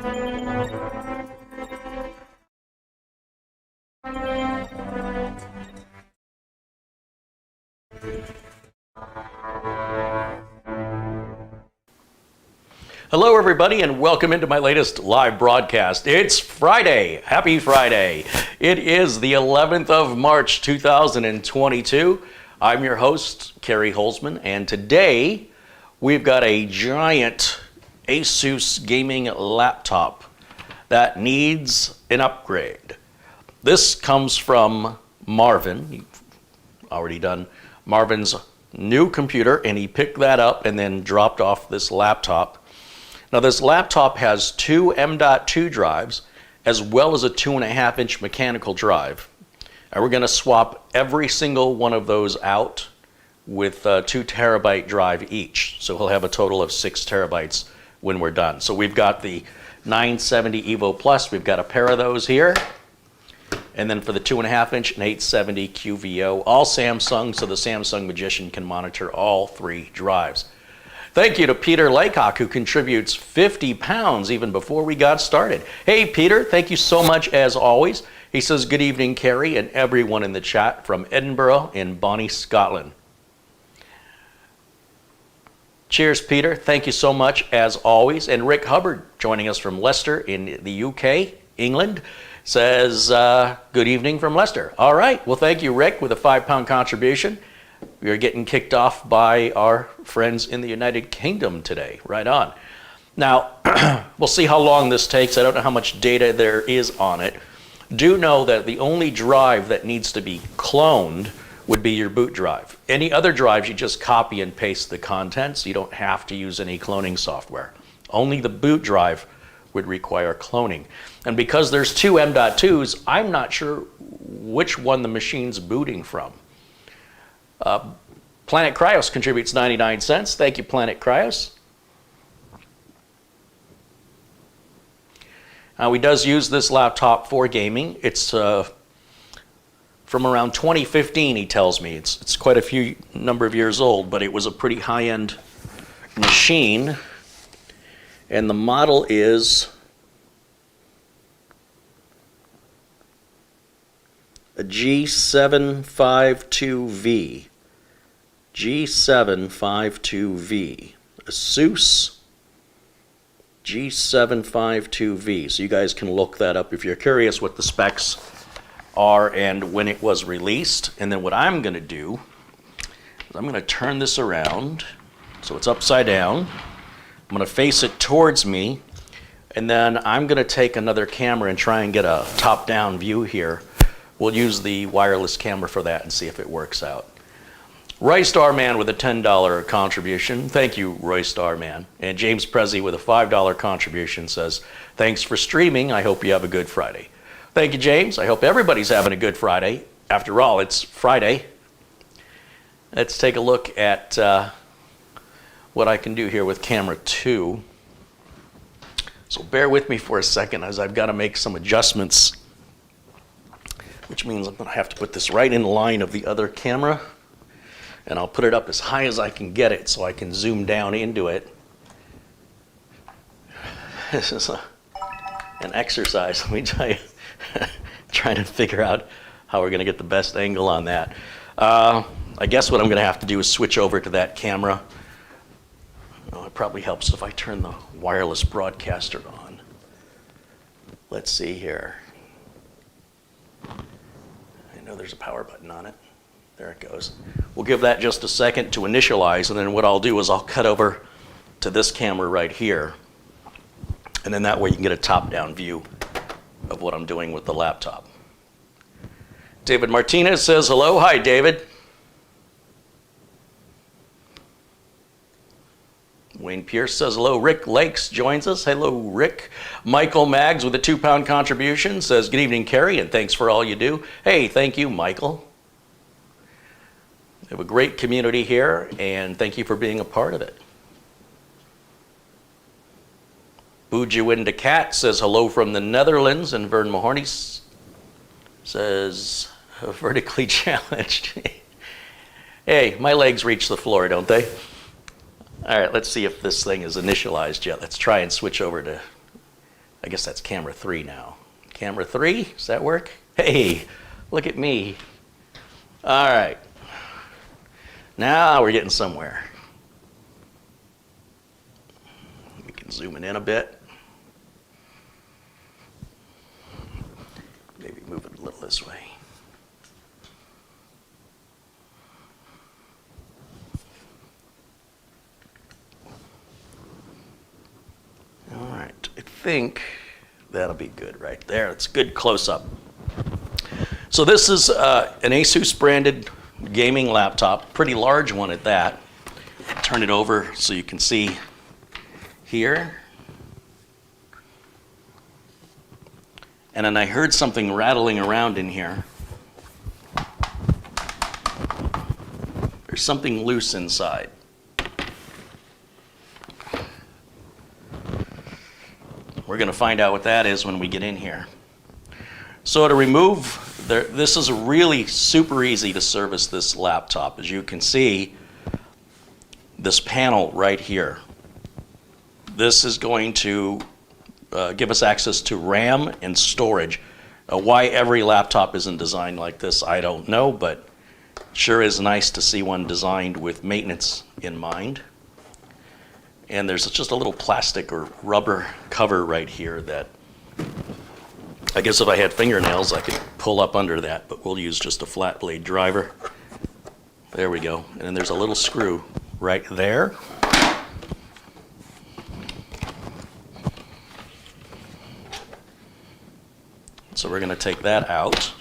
Hello everybody and welcome into my latest live broadcast. It's Friday. Happy Friday. It is the 11th of March 2022. I'm your host, Carey Holzman, and today we've got a giant Asus gaming laptop that needs an upgrade. This comes from Marvin. You've already done Marvin's new computer, and he picked that up and then dropped off this laptop. Now this laptop has two M.2 drives as well as a 2.5-inch mechanical drive. And we're going to swap every single one of those out with a 2 terabyte drive each. So he'll have a total of 6 terabytes when we're done. So we've got the 970 Evo Plus, we've got a pair of those here. And then for the 2.5-inch, an 870 QVO, all Samsung, so the Samsung Magician can monitor all 3 drives. Thank you to Peter Laycock, who contributes 50 pounds even before we got started. Hey, Peter, thank you so much as always. He says, good evening, Carey, and everyone in the chat from Edinburgh in Bonnie, Scotland. Cheers, Peter. Thank you so much as always. And Rick Hubbard, joining us from Leicester in the UK, England, says, good evening from Leicester. All right. Well, thank you, Rick, with a 5-pound contribution. We are getting kicked off by our friends in the United Kingdom today. Right on. Now, we'll see how long this takes. I don't know how much data there is on it. Do know that the only drive that needs to be cloned would be your boot drive. Any other drives, you just copy and paste the contents. You don't have to use any cloning software. Only the boot drive would require cloning. And because there's 2 M.2s, I'm not sure which one the machine's booting from. Planet Cryos contributes 99 cents. Thank you, Planet Cryos. Now, he does use this laptop for gaming. It's from around 2015, he tells me. It's quite a number of years old, but it was a pretty high-end machine. And the model is a G752V. G752V. Asus G752V. So you guys can look that up if you're curious what the specs are and when it was released. And then what I'm going to do is I'm going to turn this around so it's upside down. I'm going to face it towards me, and then I'm going to take another camera and try and get a top-down view here. We'll use the wireless camera for that and see if it works out. Roy Starman with a $10 contribution. Thank you, Roy Starman. And James Prezi with a $5 contribution says, thanks for streaming. I hope you have a good Friday. Thank you, James. I hope everybody's having a good Friday. After all, it's Friday. Let's take a look at what I can do here with camera 2. So bear with me for a second as I've got to make some adjustments, which means I'm going to have to put this right in line of the other camera. And I'll put it up as high as I can get it so I can zoom down into it. This is an exercise, let me tell you, trying to figure out how we're going to get the best angle on that. I guess what I'm going to have to do is switch over to that camera. Oh, it probably helps if I turn the wireless broadcaster on. Let's see here. I know there's a power button on it. There it goes. We'll give that just a second to initialize, and then what I'll do is I'll cut over to this camera right here, and then that way you can get a top-down view of what I'm doing with the laptop. David Martinez says hello. Hi, David. Wayne Pierce says hello. Rick Lakes joins us. Hello, Rick. Michael Maggs with a 2-pound contribution says, good evening, Carey, and thanks for all you do. Hey, thank you, Michael. We have a great community here, and thank you for being a part of it. Boojewinda Cat says hello from the Netherlands, and Vern Mahorny says vertically challenged. Hey, my legs reach the floor, don't they? All right, let's see if this thing is initialized yet. Let's try and switch over to I guess that's camera 3 now. Camera 3, does that work? Hey, look at me. All right. Now we're getting somewhere. We can zoom it in a bit. Maybe move it a little this way. All right, I think that'll be good right there. It's a good close-up. So this is an Asus branded gaming laptop, pretty large one at that. Turn it over so you can see here. And then I heard something rattling around in here. There's something loose inside. We're going to find out what that is when we get in here. So to remove, this is really super easy to service this laptop. As you can see, this panel right here. This is going to give us access to RAM and storage. Why every laptop isn't designed like this, I don't know, but sure is nice to see one designed with maintenance in mind. And there's just a little plastic or rubber cover right here that I guess if I had fingernails I could pull up under that, but we'll use just a flat blade driver. There we go. And then there's a little screw right there. So we're going to take that out.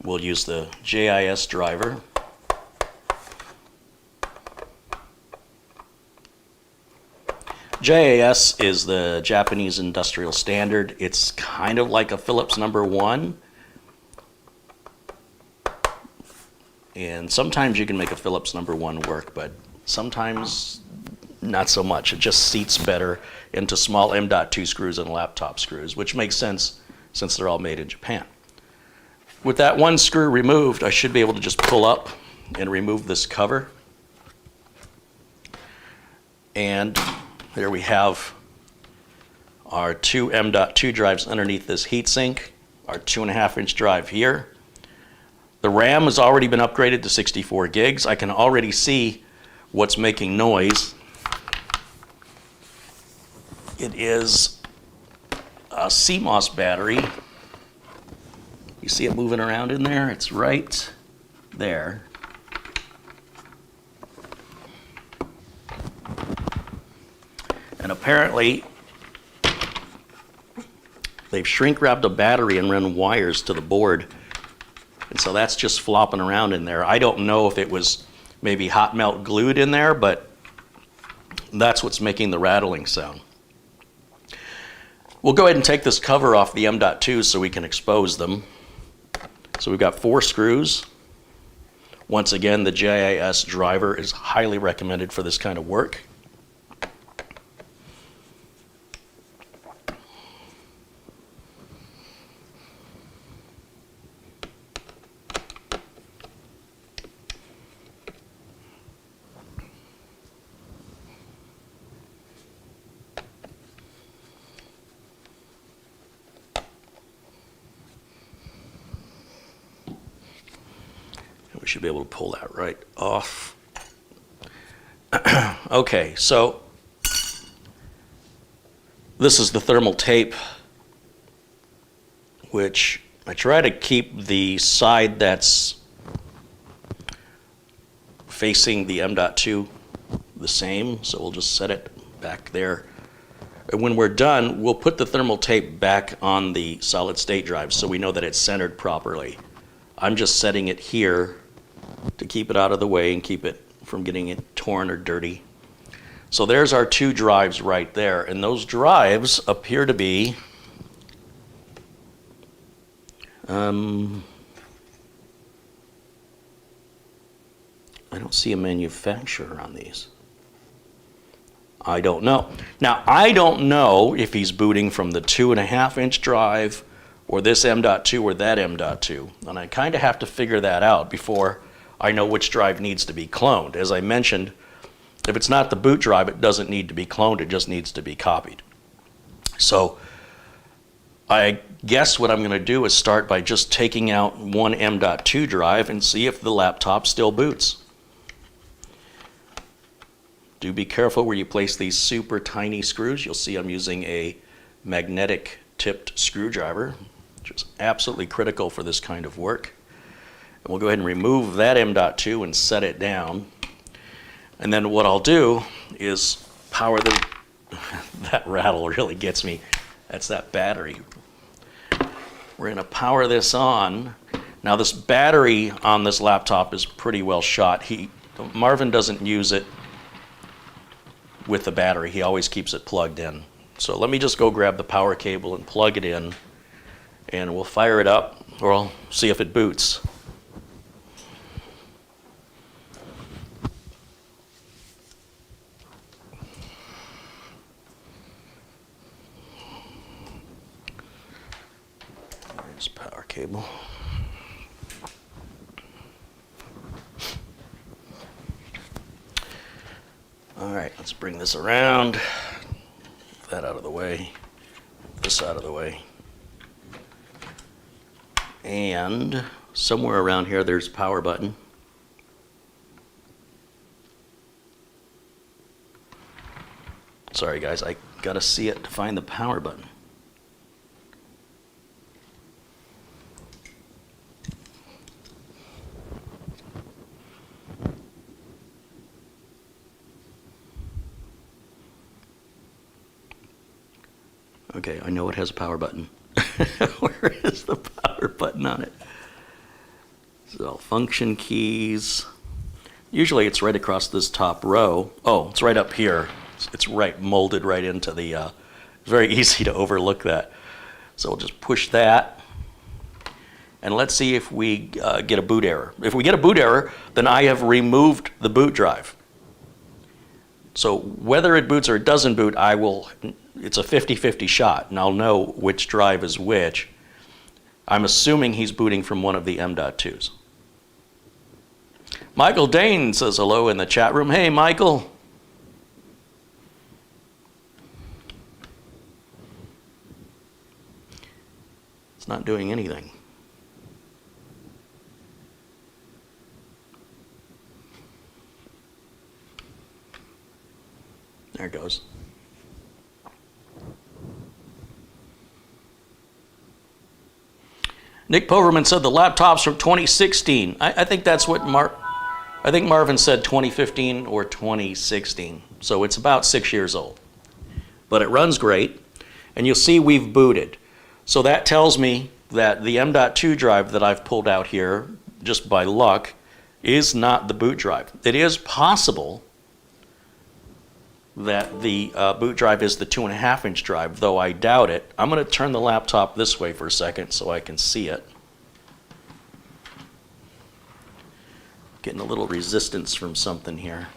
We'll use the JIS driver. JIS is the Japanese industrial standard. It's kind of like a Philips #1. And sometimes you can make a Philips #1 work, but sometimes not so much. It just seats better into small M.2 screws and laptop screws, which makes sense since they're all made in Japan. With that one screw removed, I should be able to just pull up and remove this cover. And there we have our two M.2 drives underneath this heatsink, our 2.5-inch drive here. The RAM has already been upgraded to 64 gigs. I can already see what's making noise. It is a CMOS battery. You see it moving around in there? It's right there. And apparently, they've shrink wrapped a battery and run wires to the board. And so that's just flopping around in there. I don't know if it was maybe hot melt glued in there, but that's what's making the rattling sound. We'll go ahead and take this cover off the M.2 so we can expose them. So we've got 4 screws. Once again, the JIS driver is highly recommended for this kind of work. We should be able to pull that right off. Okay, so this is the thermal tape, which I try to keep the side that's facing the M.2 the same, so we'll just set it back there. And when we're done, we'll put the thermal tape back on the solid state drive so we know that it's centered properly. I'm just setting it here to keep it out of the way and keep it from getting it torn or dirty. So there's our 2 drives right there, and those drives appear to be I don't see a manufacturer on these. I don't know. Now, I don't know if he's booting from the 2.5-inch drive or this M.2 or that M.2, and I kind of have to figure that out before I know which drive needs to be cloned. As I mentioned, If it's not the boot drive, it doesn't need to be cloned, it just needs to be copied. So I guess what I'm going to do is start by just taking out one M.2 drive and see if the laptop still boots. Do be careful where you place these super tiny screws. You'll see I'm using a magnetic tipped screwdriver, which is absolutely critical for this kind of work. And we'll go ahead and remove that M.2 and set it down. And then what I'll do is power the, that rattle really gets me. That's that battery. We're going to power this on. Now this battery on this laptop is pretty well shot. Marvin doesn't use it with the battery. He always keeps it plugged in. So let me just go grab the power cable and plug it in, and we'll fire it up, or I'll see if it boots. There's power cable. All right, let's bring this around. That out of the way. This out of the way. And somewhere around here, there's a power button. Sorry, guys, I gotta see it to find the power button. Okay, I know it has a power button. Where is the power button on it? So, function keys. Usually it's right across this top row. Oh, it's right up here. It's right molded right into the, it's very easy to overlook that. So we'll just push that. And let's see if we get a boot error. If we get a boot error, then I have removed the boot drive. So whether it boots or it doesn't boot, it's a 50-50 shot, and I'll know which drive is which. I'm assuming he's booting from one of the M.2s. Michael Dane says hello in the chat room. Hey, Michael. It's not doing anything. There it goes. Nick Poverman said the laptop's from 2016. I think that's what I think Marvin said 2015 or 2016. So it's about 6 years old. But it runs great. And you'll see we've booted. So that tells me that the M.2 drive that I've pulled out here, just by luck, is not the boot drive. It is possible that the boot drive is the 2.5-inch drive, though I doubt it. I'm going to turn the laptop this way for a second so I can see it. Getting a little resistance from something here.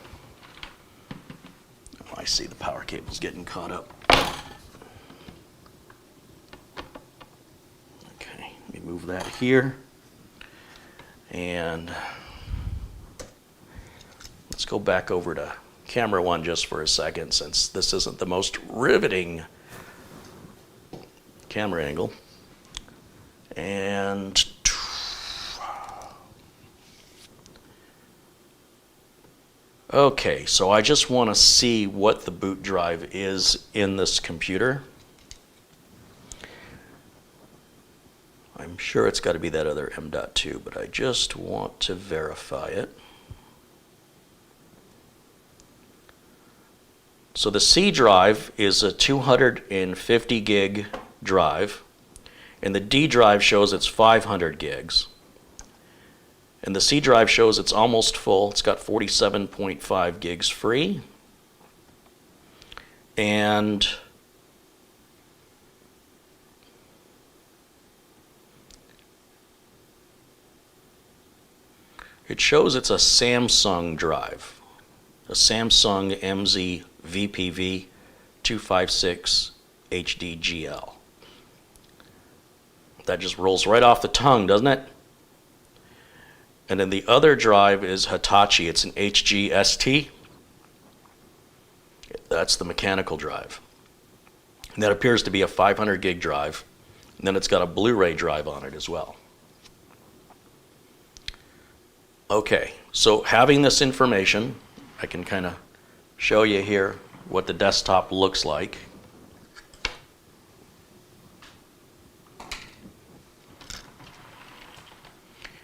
Oh, I see the power cable's getting caught up. Okay, let me move that here. And let's go back over to camera one just for a second, since this isn't the most riveting camera angle. And okay, so I just want to see what the boot drive is in this computer. I'm sure it's got to be that other M.2, but I just want to verify it. So the C drive is a 250 gig drive, and the D drive shows it's 500 gigs. And the C drive shows it's almost full. It's got 47.5 gigs free. And it shows it's a Samsung drive, a Samsung MZ VPV 256 HDGL. That just rolls right off the tongue, doesn't it? And then the other drive is Hitachi. It's an HGST. That's the mechanical drive. And that appears to be a 500 gig drive. And then it's got a Blu-ray drive on it as well. Okay, so having this information, I can kind of show you here what the desktop looks like.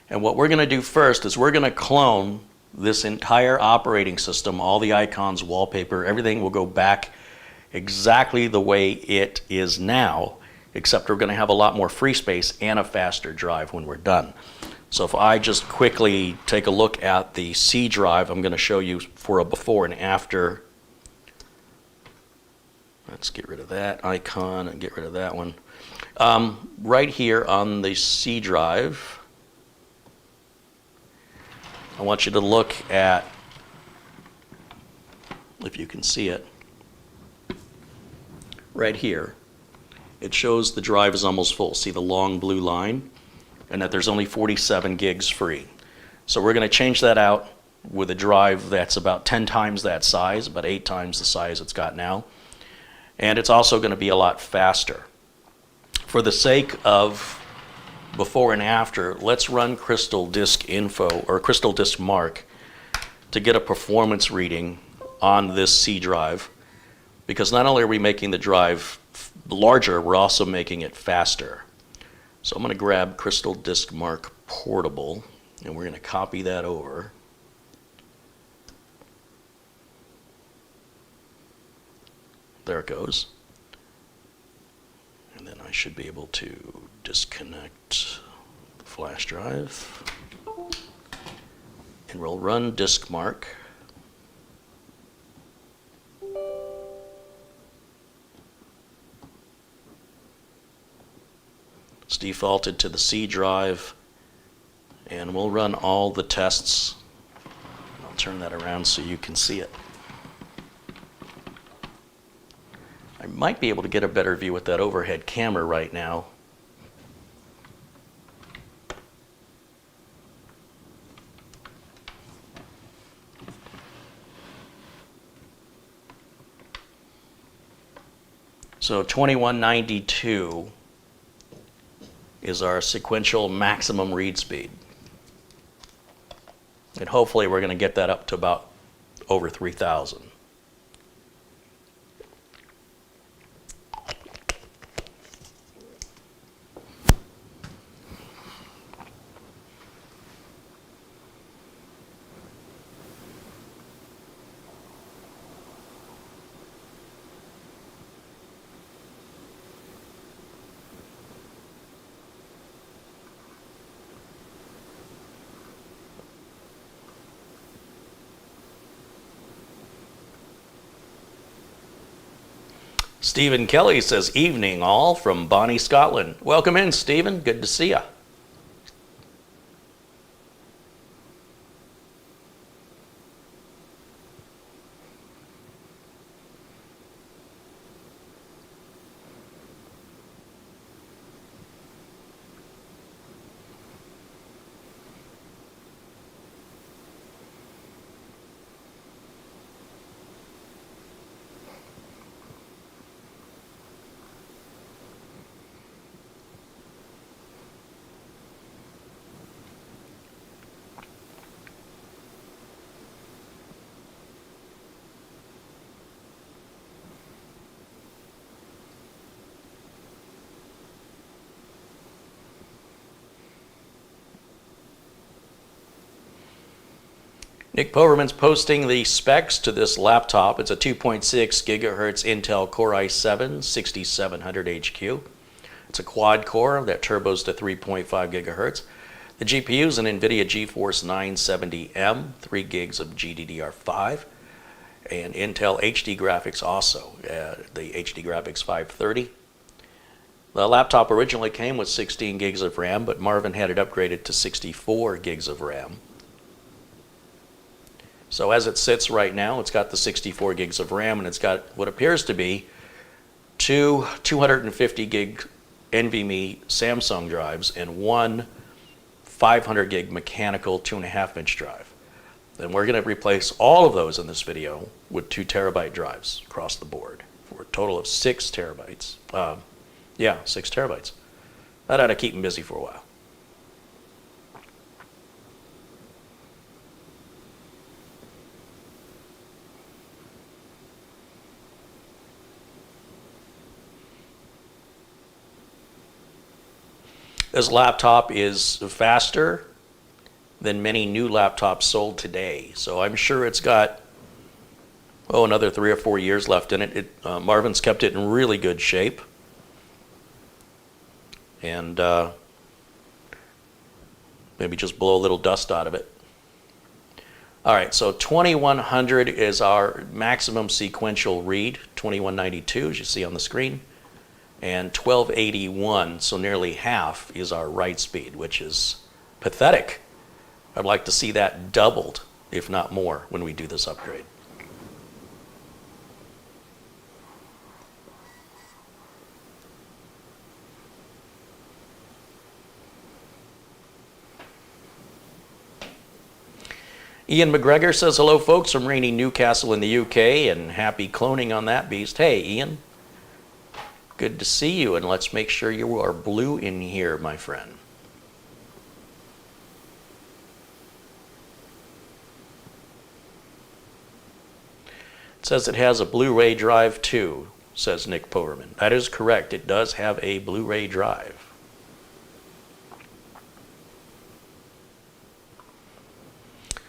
And what we're going to do first is we're going to clone this entire operating system, all the icons, wallpaper, everything will go back exactly the way it is now, except we're going to have a lot more free space and a faster drive when we're done. So if I just quickly take a look at the C drive, I'm going to show you for a before and after. Let's get rid of that icon and get rid of that one. Right here on the C drive, I want you to look at, if you can see it, right here. It shows the drive is almost full. See the long blue line? And that there's only 47 gigs free. So we're going to change that out with a drive that's about 10 times that size, about 8 times the size it's got now. And it's also going to be a lot faster. For the sake of before and after, let's run Crystal Disk Info or Crystal Disk Mark to get a performance reading on this C drive, because not only are we making the drive larger, we're also making it faster. So I'm going to grab Crystal Disk Mark Portable and we're going to copy that over. There it goes. And then I should be able to disconnect the flash drive. And we'll run Disk Mark. It's defaulted to the C drive. And we'll run all the tests. I'll turn that around so you can see it. I might be able to get a better view with that overhead camera right now. So 2192 is our sequential maximum read speed. And hopefully we're going to get that up to about over 3,000. Stephen Kelly says, evening all from Bonnie, Scotland. Welcome in, Stephen. Good to see ya. Nick Poverman's posting the specs to this laptop. It's a 2.6 gigahertz Intel Core i7 6700 HQ. It's a quad core that turbos to 3.5 gigahertz. The GPU is an NVIDIA GeForce 970M, 3 gigs of GDDR5, and Intel HD graphics also, the HD graphics 530. The laptop originally came with 16 gigs of RAM, but Marvin had it upgraded to 64 gigs of RAM. So as it sits right now, it's got the 64 gigs of RAM, and it's got what appears to be two 250 gig NVMe Samsung drives and one 500 gig mechanical 2.5-inch drive. And we're going to replace all of those in this video with 2 terabyte drives across the board for a total of 6 terabytes. 6 terabytes. That ought to keep them busy for a while. This laptop is faster than many new laptops sold today. So I'm sure it's got, another 3 or 4 years left in it. Marvin's kept it in really good shape. And maybe just blow a little dust out of it. All right, so 2100 is our maximum sequential read, 2192 as you see on the screen. And 1281, so nearly half, is our write speed, which is pathetic. I'd like to see that doubled, if not more, when we do this upgrade. Ian McGregor says, hello folks from rainy Newcastle in the UK, and happy cloning on that beast. Hey Ian, good to see you, and let's make sure you are blue in here, my friend. It says it has a Blu-ray drive too, says Nick Poverman. That is correct, it does have a Blu-ray drive.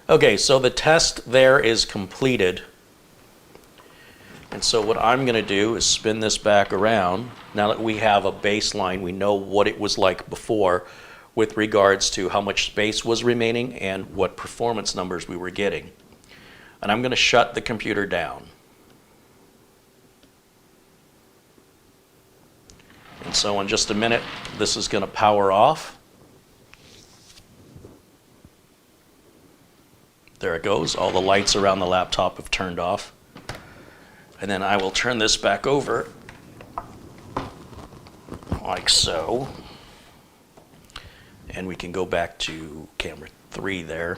Okay, so the test there is completed. And so what I'm going to do is spin this back around. Now that we have a baseline, we know what it was like before with regards to how much space was remaining and what performance numbers we were getting. And I'm going to shut the computer down. And so in just a minute, this is going to power off. There it goes. All the lights around the laptop have turned off. And then I will turn this back over like so. And we can go back to camera 3 there.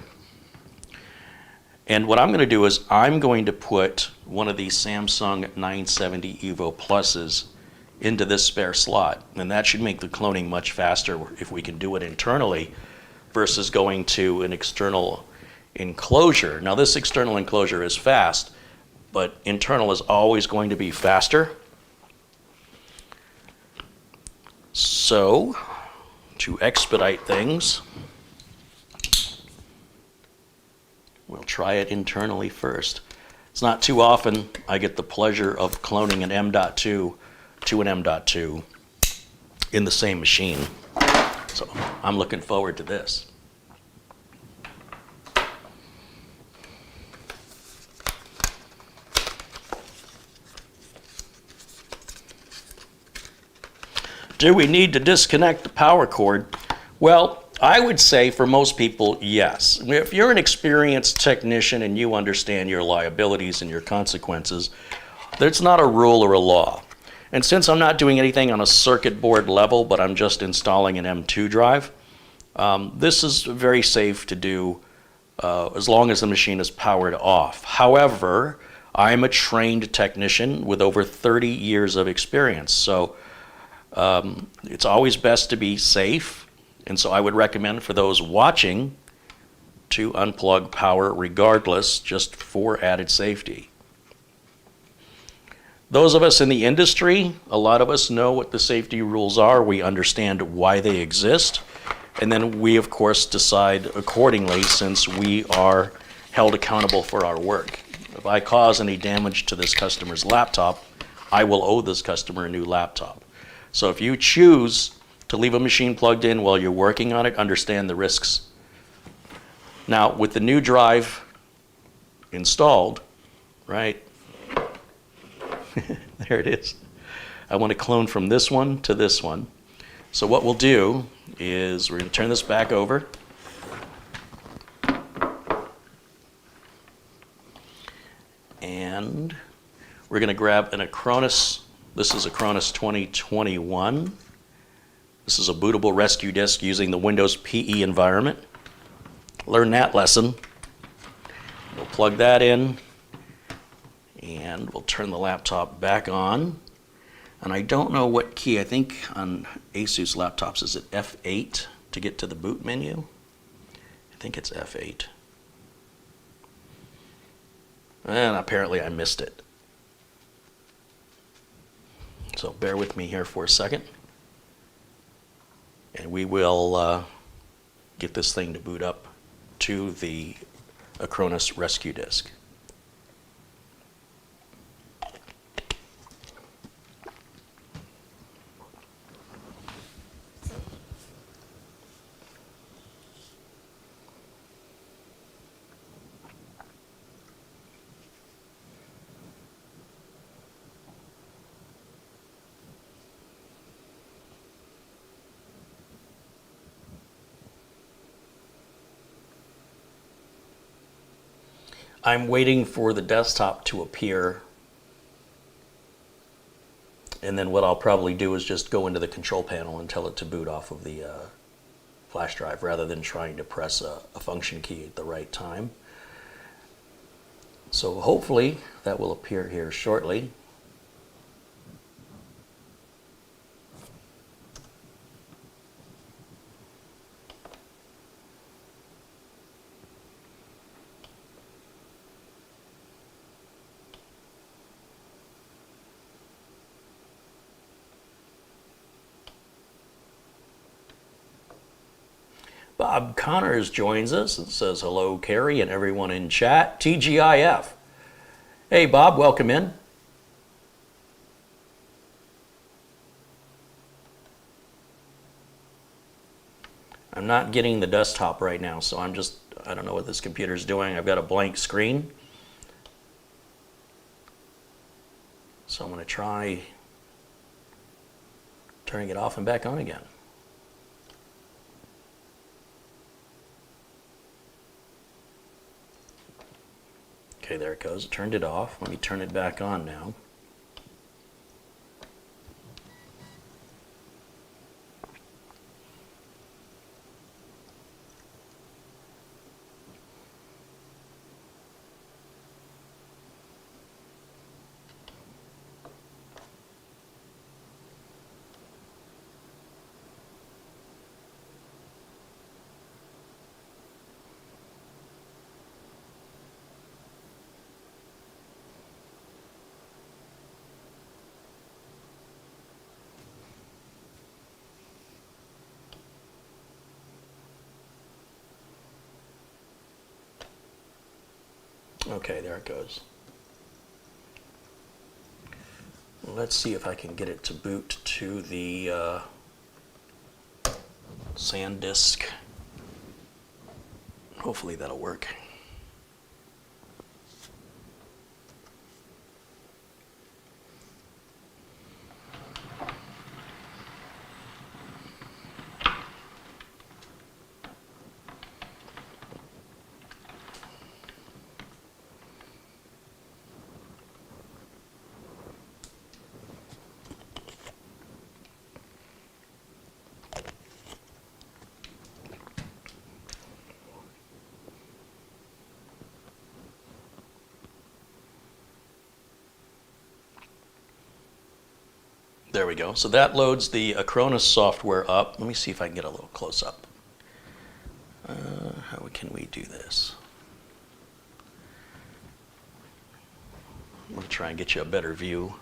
And what I'm going to do is I'm going to put one of these Samsung 970 EVO Pluses into this spare slot. And that should make the cloning much faster if we can do it internally versus going to an external enclosure. Now this external enclosure is fast, but internal is always going to be faster. So, to expedite things, we'll try it internally first. It's not too often I get the pleasure of cloning an M.2 to an M.2 in the same machine. So I'm looking forward to this. Do we need to disconnect the power cord? Well, I would say for most people, yes. If you're an experienced technician and you understand your liabilities and your consequences, there's not a rule or a law. And since I'm not doing anything on a circuit board level, but I'm just installing an M.2 drive, this is very safe to do as long as the machine is powered off. However, I'm a trained technician with over 30 years of experience, so it's always best to be safe, and so I would recommend for those watching to unplug power regardless, just for added safety. Those of us in the industry, a lot of us know what the safety rules are. We understand why they exist, and then we of course decide accordingly since we are held accountable for our work. If I cause any damage to this customer's laptop, I will owe this customer a new laptop. So if you choose to leave a machine plugged in while you're working on it, understand the risks. Now, with the new drive installed, right, there it is. I want to clone from this one to this one. So what we'll do is we're going to turn this back over. And we're going to grab an Acronis. This is Acronis 2021. This is a bootable rescue disk using the Windows PE environment. Learn that lesson. plug that in, and we'll turn the laptop back on. And I don't know what key. I think on Asus laptops, is it F8 to get to the boot menu? I think it's F8. And apparently I missed it. So bear with me here for a second. And we will get this thing to boot up to the Acronis rescue disk. I'm waiting for the desktop to appear, and then what I'll probably do is just go into the control panel and tell it to boot off of the flash drive rather than trying to press a function key at the right time. So hopefully that will appear here shortly. Bob Connors joins us and says, hello, Carey, and everyone in chat. TGIF. Hey, Bob, welcome in. I'm not getting the desktop right now, so I don't know what this computer's doing. I've got a blank screen. So I'm going to try turning it off and back on again. Okay, there it goes. Turned it off. Let me turn it back on now. Okay, there it goes. Let's see if I can get it to boot to the SanDisk. Hopefully that'll work. There we go. So that loads the Acronis software up. Let me see if I can get a little close up. How can we do this? I'm going to try and get you a better view.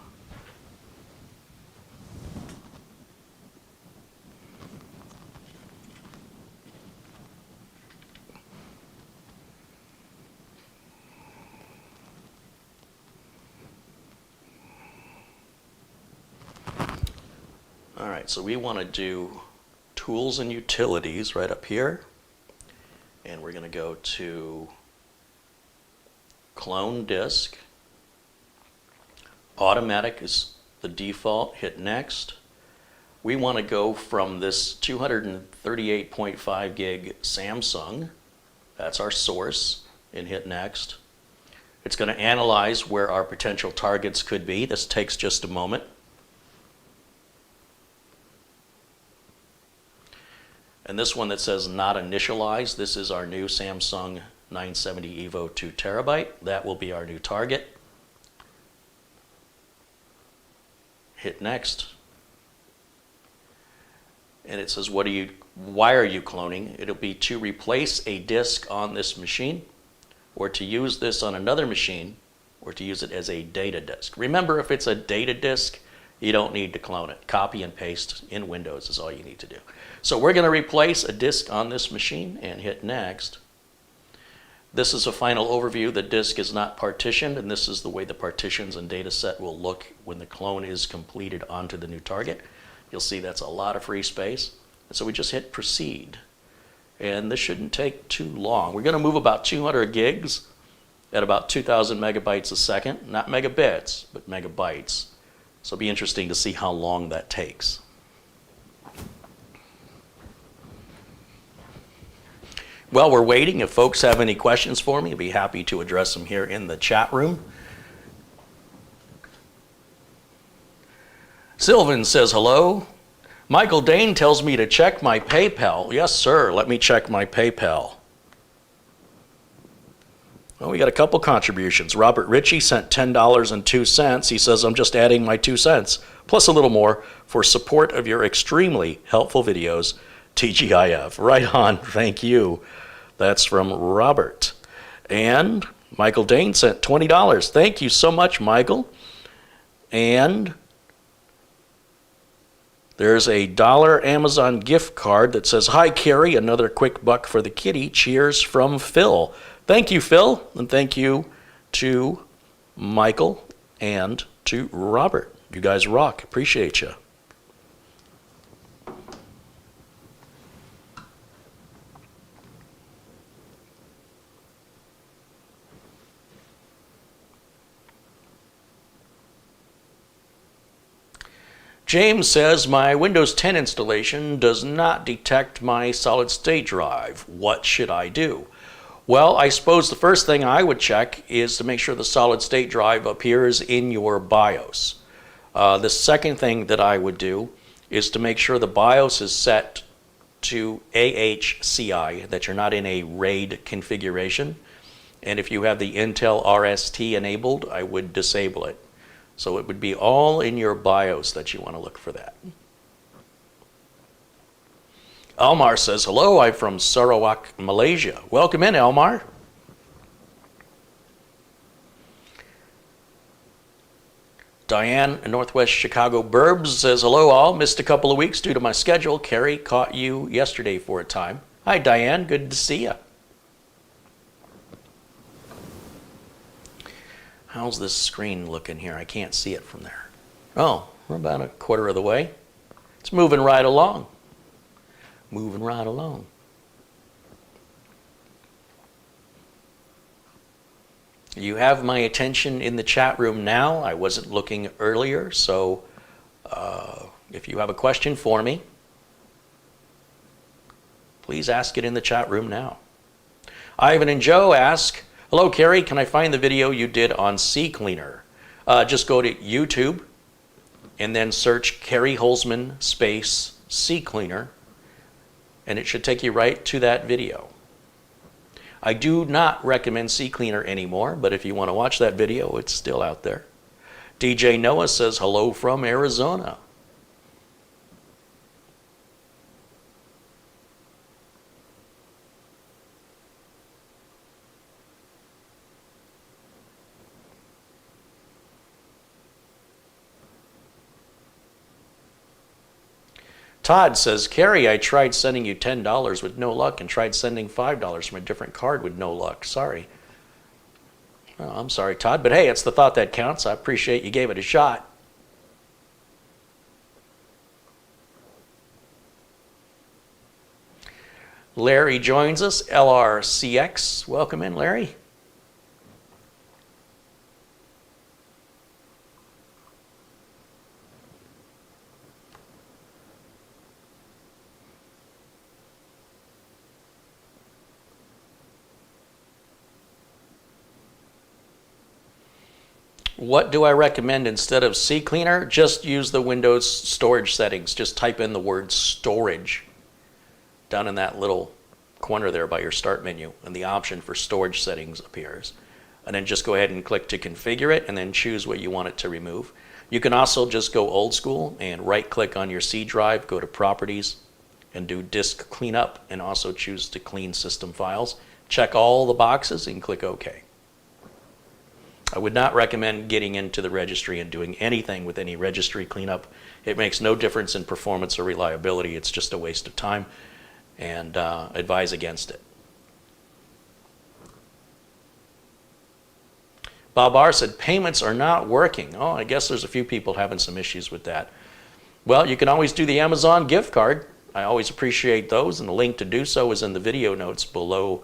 All right, so we want to do Tools and Utilities right up here. And we're going to go to Clone Disk. Automatic is the default. Hit Next. We want to go from this 238.5 gig Samsung. That's our source. And hit Next. It's going to analyze where our potential targets could be. This takes just a moment. And this one that says not initialized, this is our new Samsung 970 EVO 2 terabyte. That will be our new target. Hit next. And it says, why are you cloning? It'll be to replace a disk on this machine, or to use this on another machine, or to use it as a data disk. Remember, if it's a data disk, you don't need to clone it. Copy and paste in Windows is all you need to do. So we're going to replace a disk on this machine and hit next. This is a final overview. The disk is not partitioned, and this is the way the partitions and data set will look when the clone is completed onto the new target. You'll see that's a lot of free space. And so we just hit proceed. And this shouldn't take too long. We're going to move about 200 gigs at about 2,000 megabytes a second. Not megabits, but megabytes. So it'll be interesting to see how long that takes. While we're waiting, if folks have any questions for me, I'd be happy to address them here in the chat room. Sylvan says hello. Michael Dane tells me to check my PayPal. Yes, sir. Let me check my PayPal. Well, we got a couple contributions. Robert Ritchie sent $10.02. He says, I'm just adding my 2 cents, plus a little more, for support of your extremely helpful videos, TGIF. Right on. Thank you. That's from Robert. And Michael Dane sent $20. Thank you so much, Michael. And there's a $1 Amazon gift card that says, hi, Carey, another quick buck for the kitty. Cheers from Phil. Thank you, Phil, and thank you to Michael and to Robert. You guys rock. Appreciate you. James says, my Windows 10 installation does not detect my solid-state drive. What should I do? Well, I suppose the first thing I would check is to make sure the solid-state drive appears in your BIOS. The second thing that I would do is to make sure the BIOS is set to AHCI, that you're not in a RAID configuration. And if you have the Intel RST enabled, I would disable it. So it would be all in your BIOS that you want to look for that. Almar says, hello, I'm from Sarawak, Malaysia. Welcome in, Almar. Diane in Northwest Chicago Burbs says, hello all, missed a couple of weeks due to my schedule. Carey caught you yesterday for a time. Hi, Diane, good to see you. How's this screen looking here? I can't see it from there. Oh, we're about a quarter of the way. It's moving right along. Moving right along. You have my attention in the chat room now. I wasn't looking earlier, so if you have a question for me, please ask it in the chat room now. Ivan and Joe ask, hello, Carey, can I find the video you did on CCleaner? Just go to YouTube and then search Carey Holzman space CCleaner, and it should take you right to that video. I do not recommend CCleaner anymore, but if you want to watch that video, it's still out there. DJ Noah says, hello from Arizona. Todd says, Carey, I tried sending you $10 with no luck and tried sending $5 from a different card with no luck. Sorry. Well, I'm sorry, Todd, but hey, it's the thought that counts. I appreciate you gave it a shot. Larry joins us, LRCX. Welcome in, Larry. What do I recommend instead of CCleaner? Just use the Windows storage settings. Just type in the word storage down in that little corner there by your start menu, and the option for storage settings appears. And then just go ahead and click to configure it and then choose what you want it to remove. You can also just go old school and right click on your C drive, go to properties and do disk cleanup, and also choose to clean system files. Check all the boxes and click OK. I would not recommend getting into the registry and doing anything with any registry cleanup. It makes no difference in performance or reliability. It's just a waste of time, and advise against it. Bob R. said payments are not working. Oh, I guess there's a few people having some issues with that. Well, you can always do the Amazon gift card. I always appreciate those, and the link to do so is in the video notes below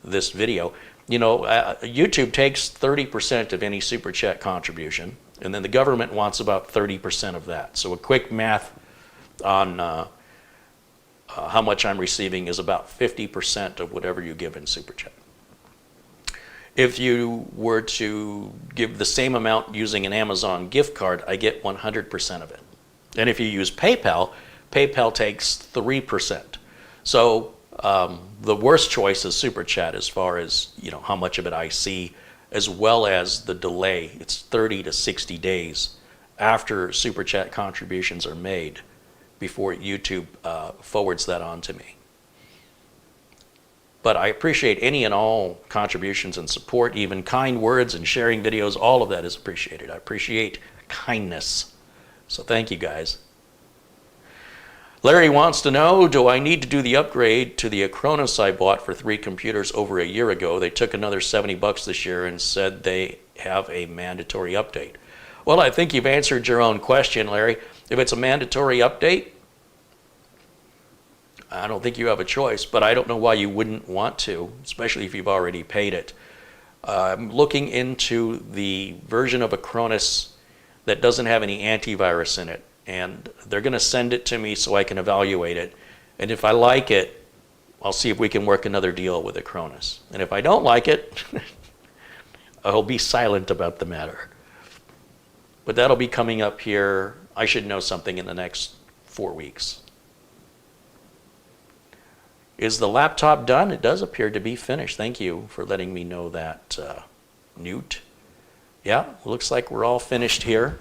this video. You know, YouTube takes 30% of any super chat contribution, and then the government wants about 30% of that. So a quick math on how much I'm receiving is about 50% of whatever you give in super chat. If you were to give the same amount using an Amazon gift card, I get 100% of it. And if you use PayPal, PayPal takes 3%. So the worst choice is super chat as far as, you know, how much of it I see, as well as the delay. It's 30 to 60 days after super chat contributions are made before YouTube forwards that on to me. But I appreciate any and all contributions and support, even kind words and sharing videos. All of that is appreciated. I appreciate kindness. So thank you guys. Larry wants to know, do I need to do the upgrade to the Acronis I bought for 3 computers over a year ago? They took another $70 this year and said they have a mandatory update. Well, I think you've answered your own question, Larry. If it's a mandatory update, I don't think you have a choice, but I don't know why you wouldn't want to, especially if you've already paid it. I'm looking into the version of Acronis that doesn't have any antivirus in it, and they're going to send it to me so I can evaluate it. And if I like it, I'll see if we can work another deal with Acronis. And if I don't like it, I'll be silent about the matter. But that'll be coming up here. I should know something in the next 4 weeks. Is the laptop done? It does appear to be finished. Thank you for letting me know that, Newt. Yeah, looks like we're all finished here.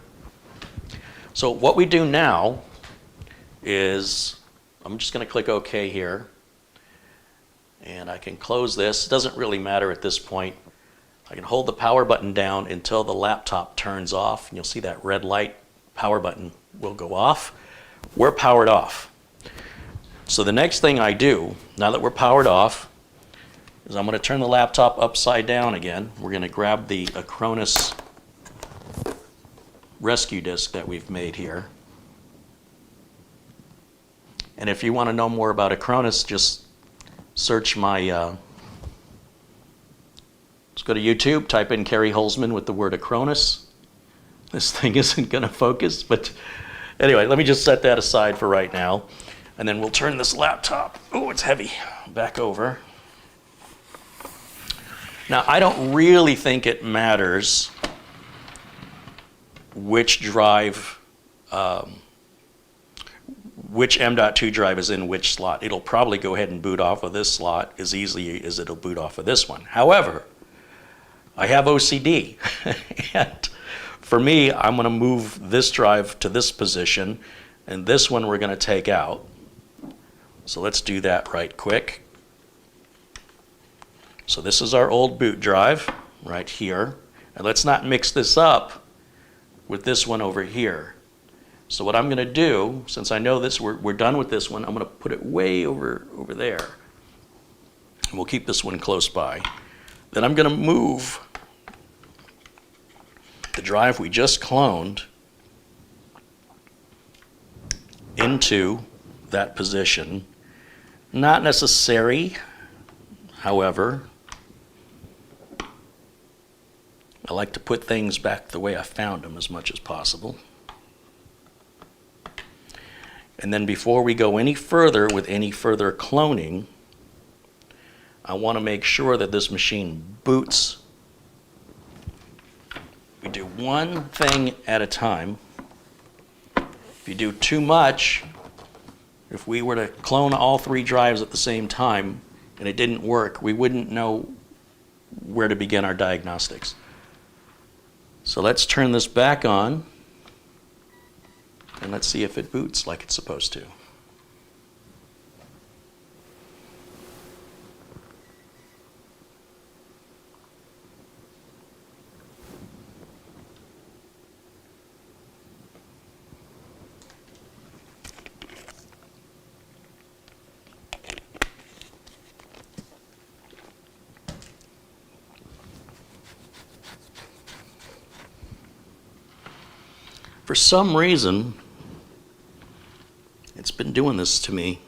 So what we do now is, I'm just going to click OK here, and I can close this. It doesn't really matter at this point. I can hold the power button down until the laptop turns off, and you'll see that red light. Power button will go off. We're powered off. So the next thing I do, now that we're powered off, is I'm going to turn the laptop upside down again. We're going to grab the Acronis rescue disk that we've made here. And if you want to know more about Acronis, just search my, let's go to YouTube, type in Carey Holzman with the word Acronis. This thing isn't going to focus, but anyway, let me just set that aside for right now. And then we'll turn this laptop, oh, it's heavy, back over. Now, I don't really think it matters which drive, which M.2 drive is in which slot. It'll probably go ahead and boot off of this slot as easily as it'll boot off of this one. However, I have OCD. And for me, I'm going to move this drive to this position, and this one we're going to take out. So let's do that right quick. So this is our old boot drive right here. And let's not mix this up with this one over here. So what I'm going to do, since I know this, we're done with this one, I'm going to put it way over there. And we'll keep this one close by. Then I'm going to move the drive we just cloned into that position. Not necessary, however. I like to put things back the way I found them as much as possible. And then before we go any further with any further cloning, I want to make sure that this machine boots. We do one thing at a time. If you do too much, if we were to clone all 3 drives at the same time and it didn't work, we wouldn't know where to begin our diagnostics. So let's turn this back on, and let's see if it boots like it's supposed to. For some reason, it's been doing this to me,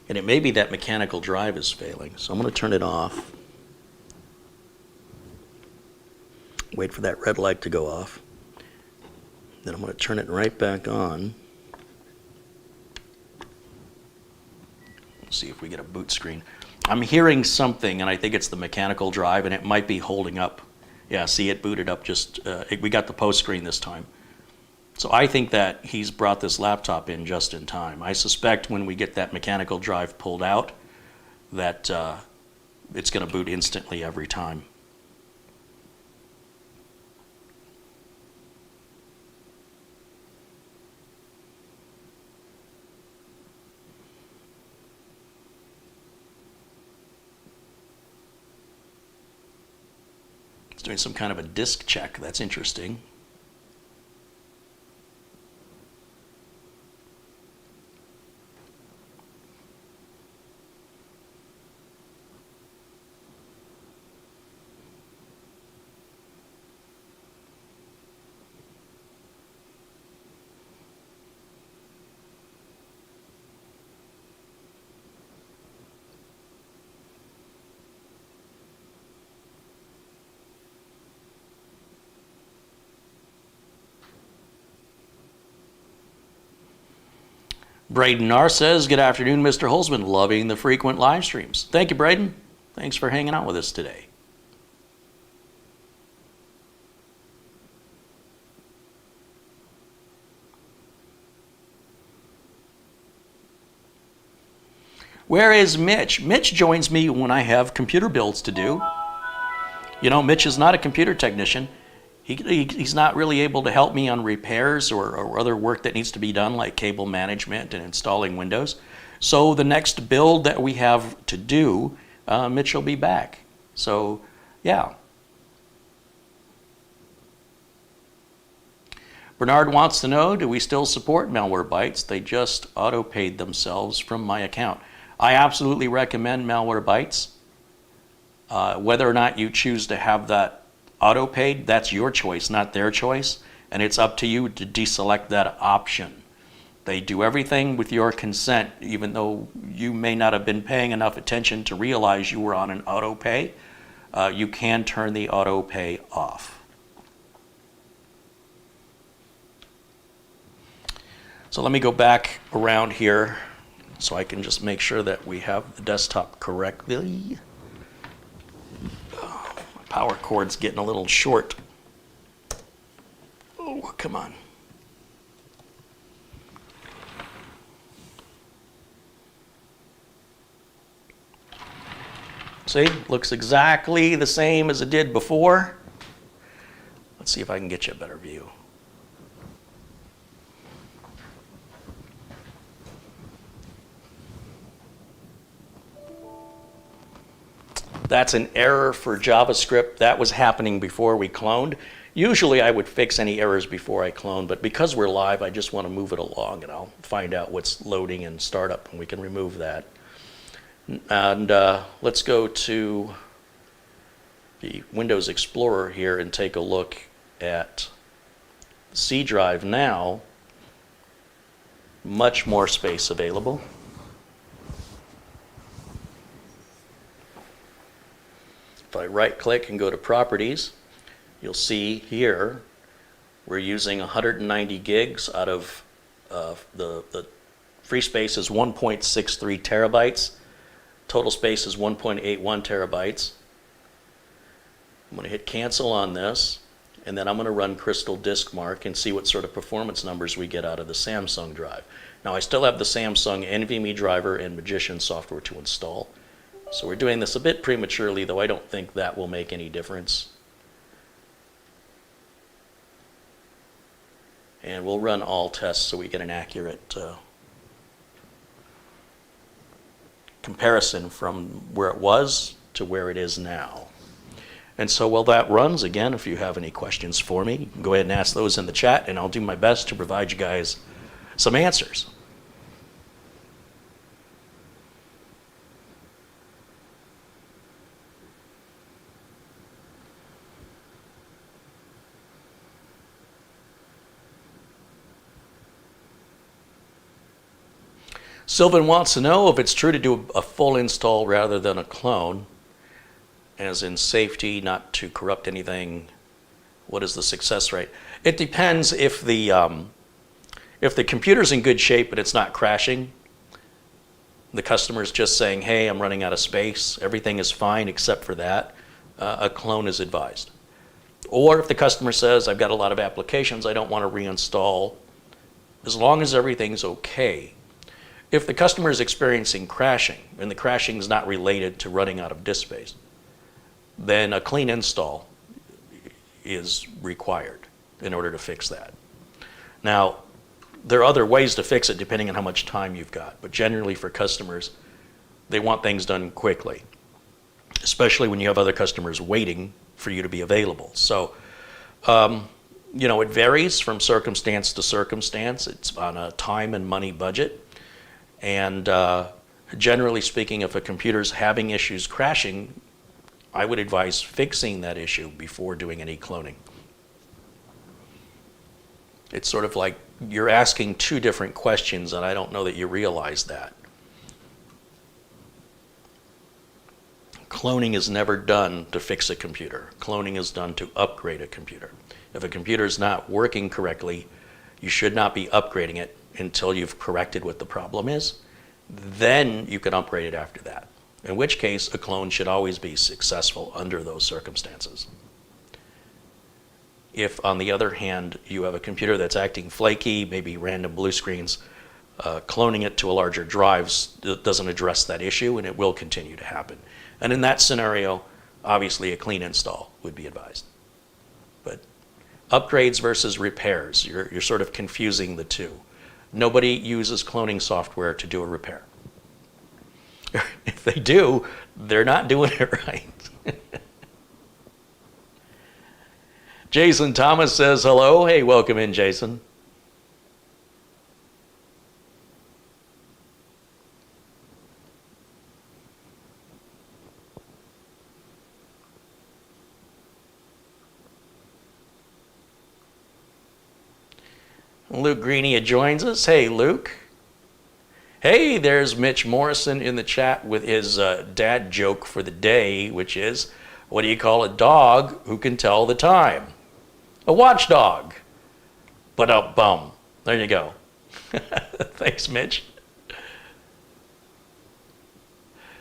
and it may be that mechanical drive is failing. So I'm going to turn it off. Wait for that red light to go off. Then I'm going to turn it right back on. Let's see if we get a boot screen. I'm hearing something, and I think it's the mechanical drive, and it might be holding up. Yeah, see, it booted up just, we got the post screen this time. So I think that he's brought this laptop in just in time. I suspect when we get that mechanical drive pulled out, that it's going to boot instantly every time. It's doing some kind of a disk check. That's interesting. Braden R. says, good afternoon, Mr. Holzman. Loving the frequent live streams. Thank you, Braden. Thanks for hanging out with us today. Where is Mitch? Mitch joins me when I have computer builds to do. You know, Mitch is not a computer technician. He's not really able to help me on repairs or other work that needs to be done, like cable management and installing Windows. So the next build that we have to do, Mitch will be back. So, yeah. Bernard wants to know, do we still support Malwarebytes? They just auto-paid themselves from my account. I absolutely recommend Malwarebytes. Whether or not you choose to have that auto-paid, that's your choice, not their choice, and it's up to you to deselect that option. They do everything with your consent, even though you may not have been paying enough attention to realize you were on an auto-pay. You can turn the auto-pay off. So let me go back around here so I can just make sure that we have the desktop correctly. Power cord's getting a little short. Oh, come on. See, looks exactly the same as it did before. Let's see if I can get you a better view. That's an error for JavaScript. That was happening before we cloned. Usually I would fix any errors before I clone, but because we're live, I just want to move it along, and I'll find out what's loading and startup, and we can remove that. And let's go to the Windows Explorer here and take a look at the C drive now. Much more space available. If I right-click and go to Properties, you'll see here we're using 190 gigs out of the free space is 1.63 terabytes. Total space is 1.81 terabytes. I'm going to hit Cancel on this, and then I'm going to run Crystal Disk Mark and see what sort of performance numbers we get out of the Samsung drive. Now, I still have the Samsung NVMe driver and Magician software to install. So we're doing this a bit prematurely, though I don't think that will make any difference. And we'll run all tests so we get an accurate comparison from where it was to where it is now. And so while that runs, again, if you have any questions for me, you can go ahead and ask those in the chat, and I'll do my best to provide you guys some answers. Sylvan wants to know if it's true to do a full install rather than a clone, as in safety, not to corrupt anything. What is the success rate? It depends. If the computer's in good shape but it's not crashing, the customer's just saying, hey, I'm running out of space, everything is fine except for that, a clone is advised. Or if the customer says, I've got a lot of applications, I don't want to reinstall, as long as everything's okay. If the customer is experiencing crashing, and the crashing is not related to running out of disk space, then a clean install is required in order to fix that. Now, there are other ways to fix it depending on how much time you've got, but generally for customers, they want things done quickly, especially when you have other customers waiting for you to be available. So, you know, it varies from circumstance to circumstance. It's on a time and money budget. And generally speaking, if a computer's having issues crashing, I would advise fixing that issue before doing any cloning. It's sort of like you're asking two different questions, and I don't know that you realize that. Cloning is never done to fix a computer. Cloning is done to upgrade a computer. If a computer is not working correctly, you should not be upgrading it until you've corrected what the problem is. Then you can upgrade it after that. In which case, a clone should always be successful under those circumstances. If, on the other hand, you have a computer that's acting flaky, maybe random blue screens, cloning it to a larger drive doesn't address that issue, and it will continue to happen. And in that scenario, obviously a clean install would be advised. But upgrades versus repairs, you're sort of confusing the two. Nobody uses cloning software to do a repair. If they do, they're not doing it right. Jason Thomas says hello. Hey, welcome in, Jason. Luke Greenia joins us. Hey, Luke. Hey, there's Mitch Morrison in the chat with his dad joke for the day, which is, what do you call a dog who can tell the time? A watchdog. Ba-dum-bum. There you go. Thanks, Mitch.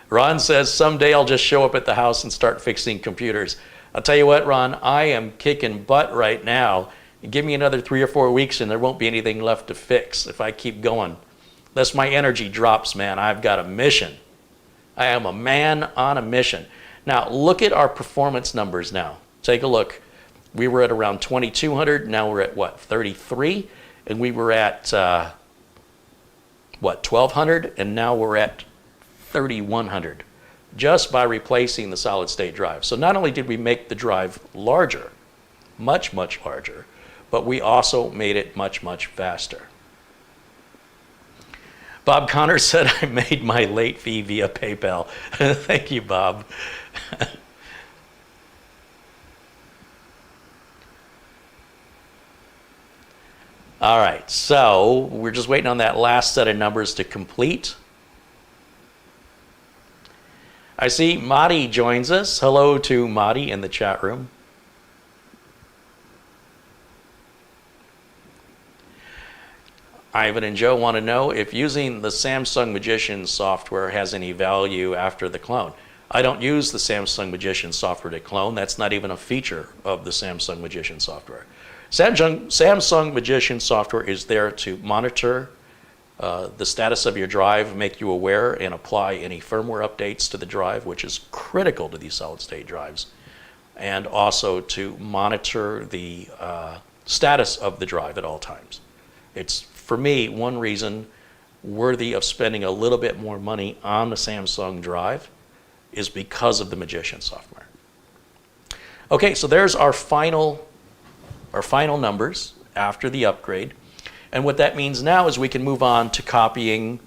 Ron says, someday I'll just show up at the house and start fixing computers. I'll tell you what, Ron, I am kicking butt right now. Give me another 3 or 4 weeks and there won't be anything left to fix if I keep going. Unless my energy drops, man, I've got a mission. I am a man on a mission. Now, look at our performance numbers now. Take a look. We were at around 2,200. Now we're at, what, 33? And we were at, what, 1,200? And now we're at 3,100 just by replacing the solid-state drive. So not only did we make the drive larger, much, much larger, but we also made it much, much faster. Bob Connor said I made my late fee via PayPal. Thank you, Bob. All right, so we're just waiting on that last set of numbers to complete. I see Madi joins us. Hello to Madi in the chat room. Ivan and Joe want to know if using the Samsung Magician software has any value after the clone. I don't use the Samsung Magician software to clone. That's not even a feature of the Samsung Magician software. Samsung Magician software is there to monitor the status of your drive, make you aware, and apply any firmware updates to the drive, which is critical to these solid-state drives, and also to monitor the status of the drive at all times. It's, for me, one reason worthy of spending a little bit more money on the Samsung drive is because of the Magician software. Okay, so there's our final numbers after the upgrade. And what that means now is we can move on to copying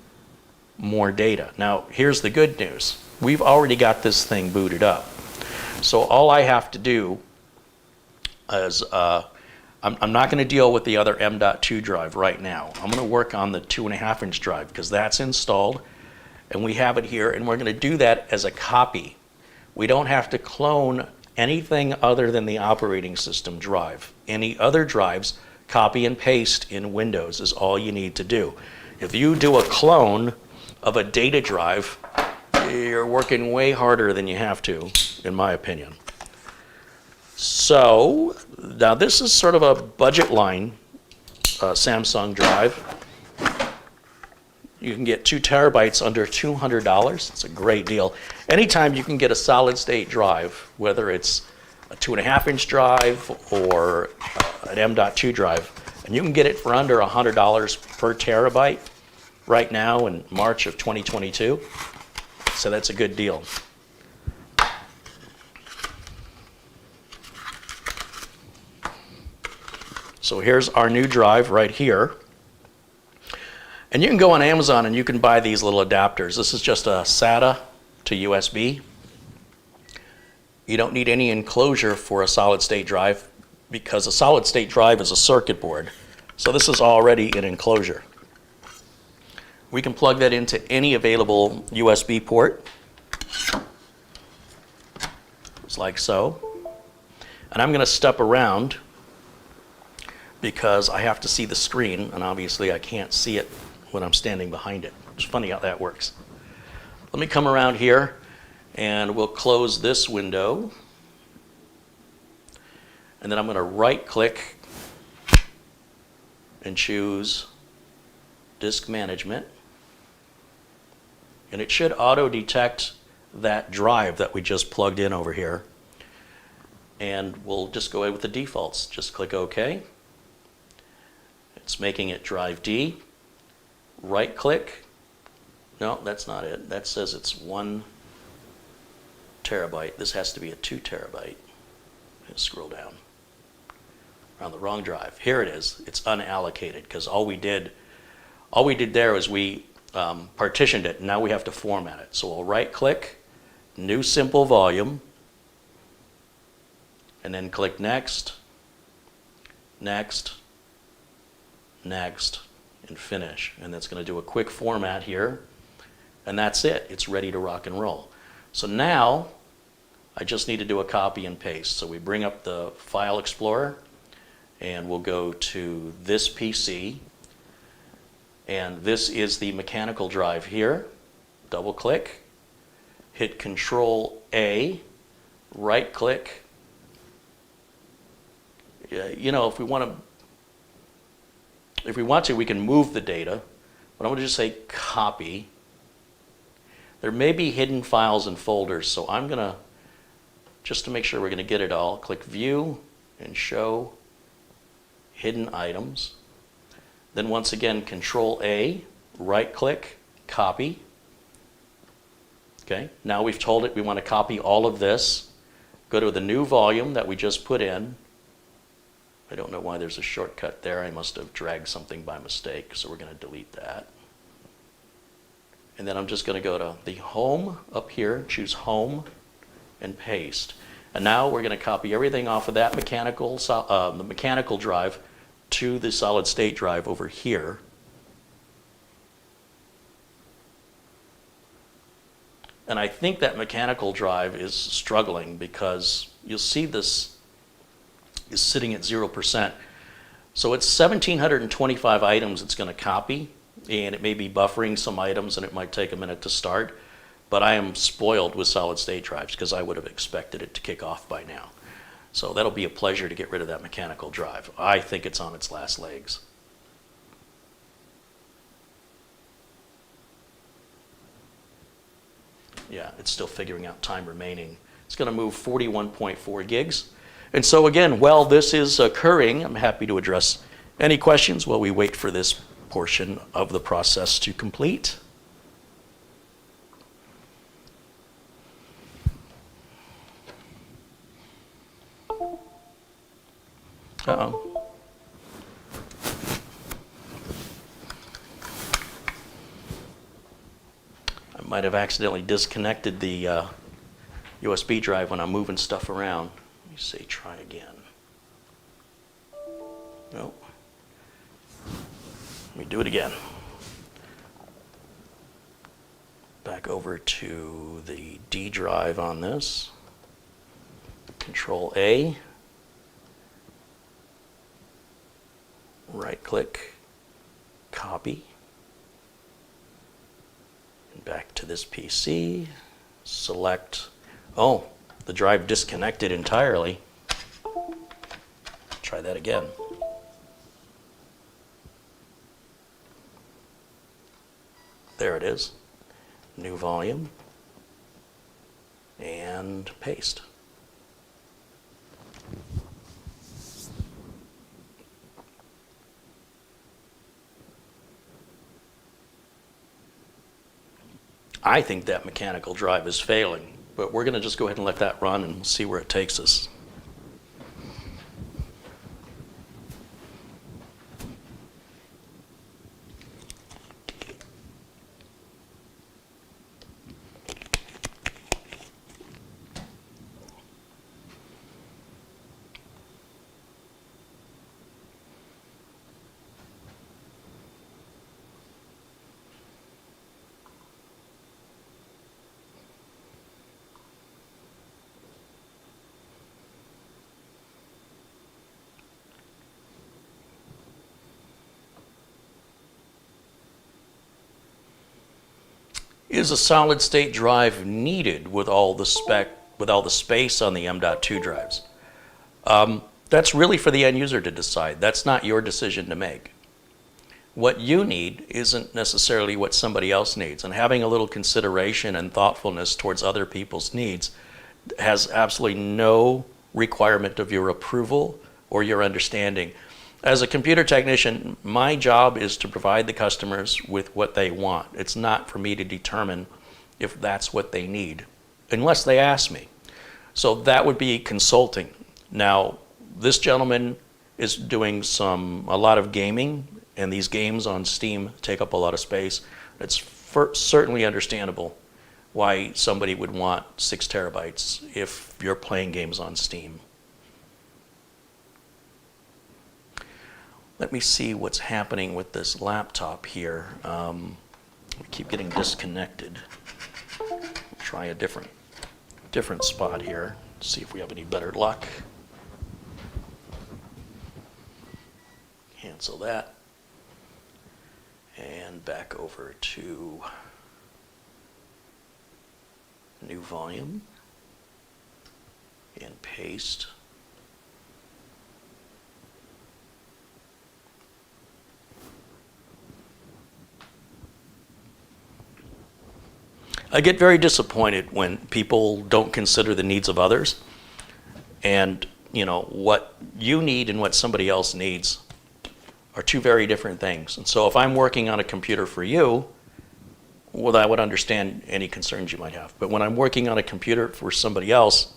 more data. Now, here's the good news. We've already got this thing booted up. So all I have to do is, I'm not going to deal with the other M.2 drive right now. I'm going to work on the 2.5-inch drive because that's installed and we have it here, and we're going to do that as a copy. We don't have to clone anything other than the operating system drive. Any other drives, copy and paste in Windows is all you need to do. If you do a clone of a data drive, you're working way harder than you have to, in my opinion. So now this is sort of a budget line Samsung drive. You can get 2 terabytes under $200. It's a great deal. Anytime you can get a solid state drive, whether it's a 2.5-inch drive or an M.2 drive, and you can get it for under $100 per terabyte right now in March of 2022. So that's a good deal. So here's our new drive right here. And you can go on Amazon and you can buy these little adapters. This is just a SATA to USB. You don't need any enclosure for a solid state drive because a solid state drive is a circuit board. So this is already an enclosure. We can plug that into any available USB port. Just like so. And I'm going to step around because I have to see the screen, and obviously I can't see it when I'm standing behind it. It's funny how that works. Let me come around here and we'll close this window. And then I'm going to right click and choose Disk Management. And it should auto detect that drive that we just plugged in over here. And we'll just go ahead with the defaults. Just click OK. It's making it drive D. Right click. No, that's not it. That says it's 1 terabyte. This has to be a 2 terabyte. Let's scroll down. On the wrong drive. Here it is. It's unallocated because all we did there was we partitioned it. Now we have to format it. So we'll right click, new simple volume, and then click next, next, next, and finish. And that's going to do a quick format here. And that's it. It's ready to rock and roll. So now I just need to do a copy and paste. So we bring up the File Explorer and we'll go to this PC. And this is the mechanical drive here. Double click, hit Control A, right click. You know, if we want to, we can move the data, but I'm going to just say copy. There may be hidden files and folders, so I'm going to, just to make sure we're going to get it all, click View and Show Hidden Items. Then once again, Control A, right click, copy. Okay, now we've told it we want to copy all of this. Go to the new volume that we just put in. I don't know why there's a shortcut there. I must have dragged something by mistake, so we're going to delete that. And then I'm just going to go to the Home up here, choose Home, and paste. And now we're going to copy everything off of that the mechanical drive to the solid state drive over here. And I think that mechanical drive is struggling because you'll see this is sitting at 0%. So it's 1,725 items it's going to copy, and it may be buffering some items and it might take a minute to start. But I am spoiled with solid state drives because I would have expected it to kick off by now. So that'll be a pleasure to get rid of that mechanical drive. I think it's on its last legs. Yeah, it's still figuring out time remaining. It's going to move 41.4 gigs. And so again, while this is occurring, I'm happy to address any questions while we wait for this portion of the process to complete. Uh-oh. I might have accidentally disconnected the USB drive when I'm moving stuff around. Let me say try again. Nope. Let me do it again. Back over to the D drive on this. Control A. Right click, copy. And back to this PC. Select, oh, the drive disconnected entirely. Try that again. There it is. New volume. And paste. I think that mechanical drive is failing, but we're going to just go ahead and let that run and see where it takes us. Is a solid state drive needed with all the space on the M.2 drives? That's really for the end user to decide. That's not your decision to make. What you need isn't necessarily what somebody else needs, and having a little consideration and thoughtfulness towards other people's needs has absolutely no requirement of your approval or your understanding. As a computer technician, my job is to provide the customers with what they want. It's not for me to determine if that's what they need, unless they ask me. So that would be consulting. Now, this gentleman is doing a lot of gaming, and these games on Steam take up a lot of space. It's certainly understandable why somebody would want 6 terabytes if you're playing games on Steam. Let me see what's happening with this laptop here. We keep getting disconnected. Try a different spot here. See if we have any better luck. Cancel that. And back over to new volume. And paste. I get very disappointed when people don't consider the needs of others, and what you need and what somebody else needs are two very different things. And so if I'm working on a computer for you, well, I would understand any concerns you might have. But when I'm working on a computer for somebody else,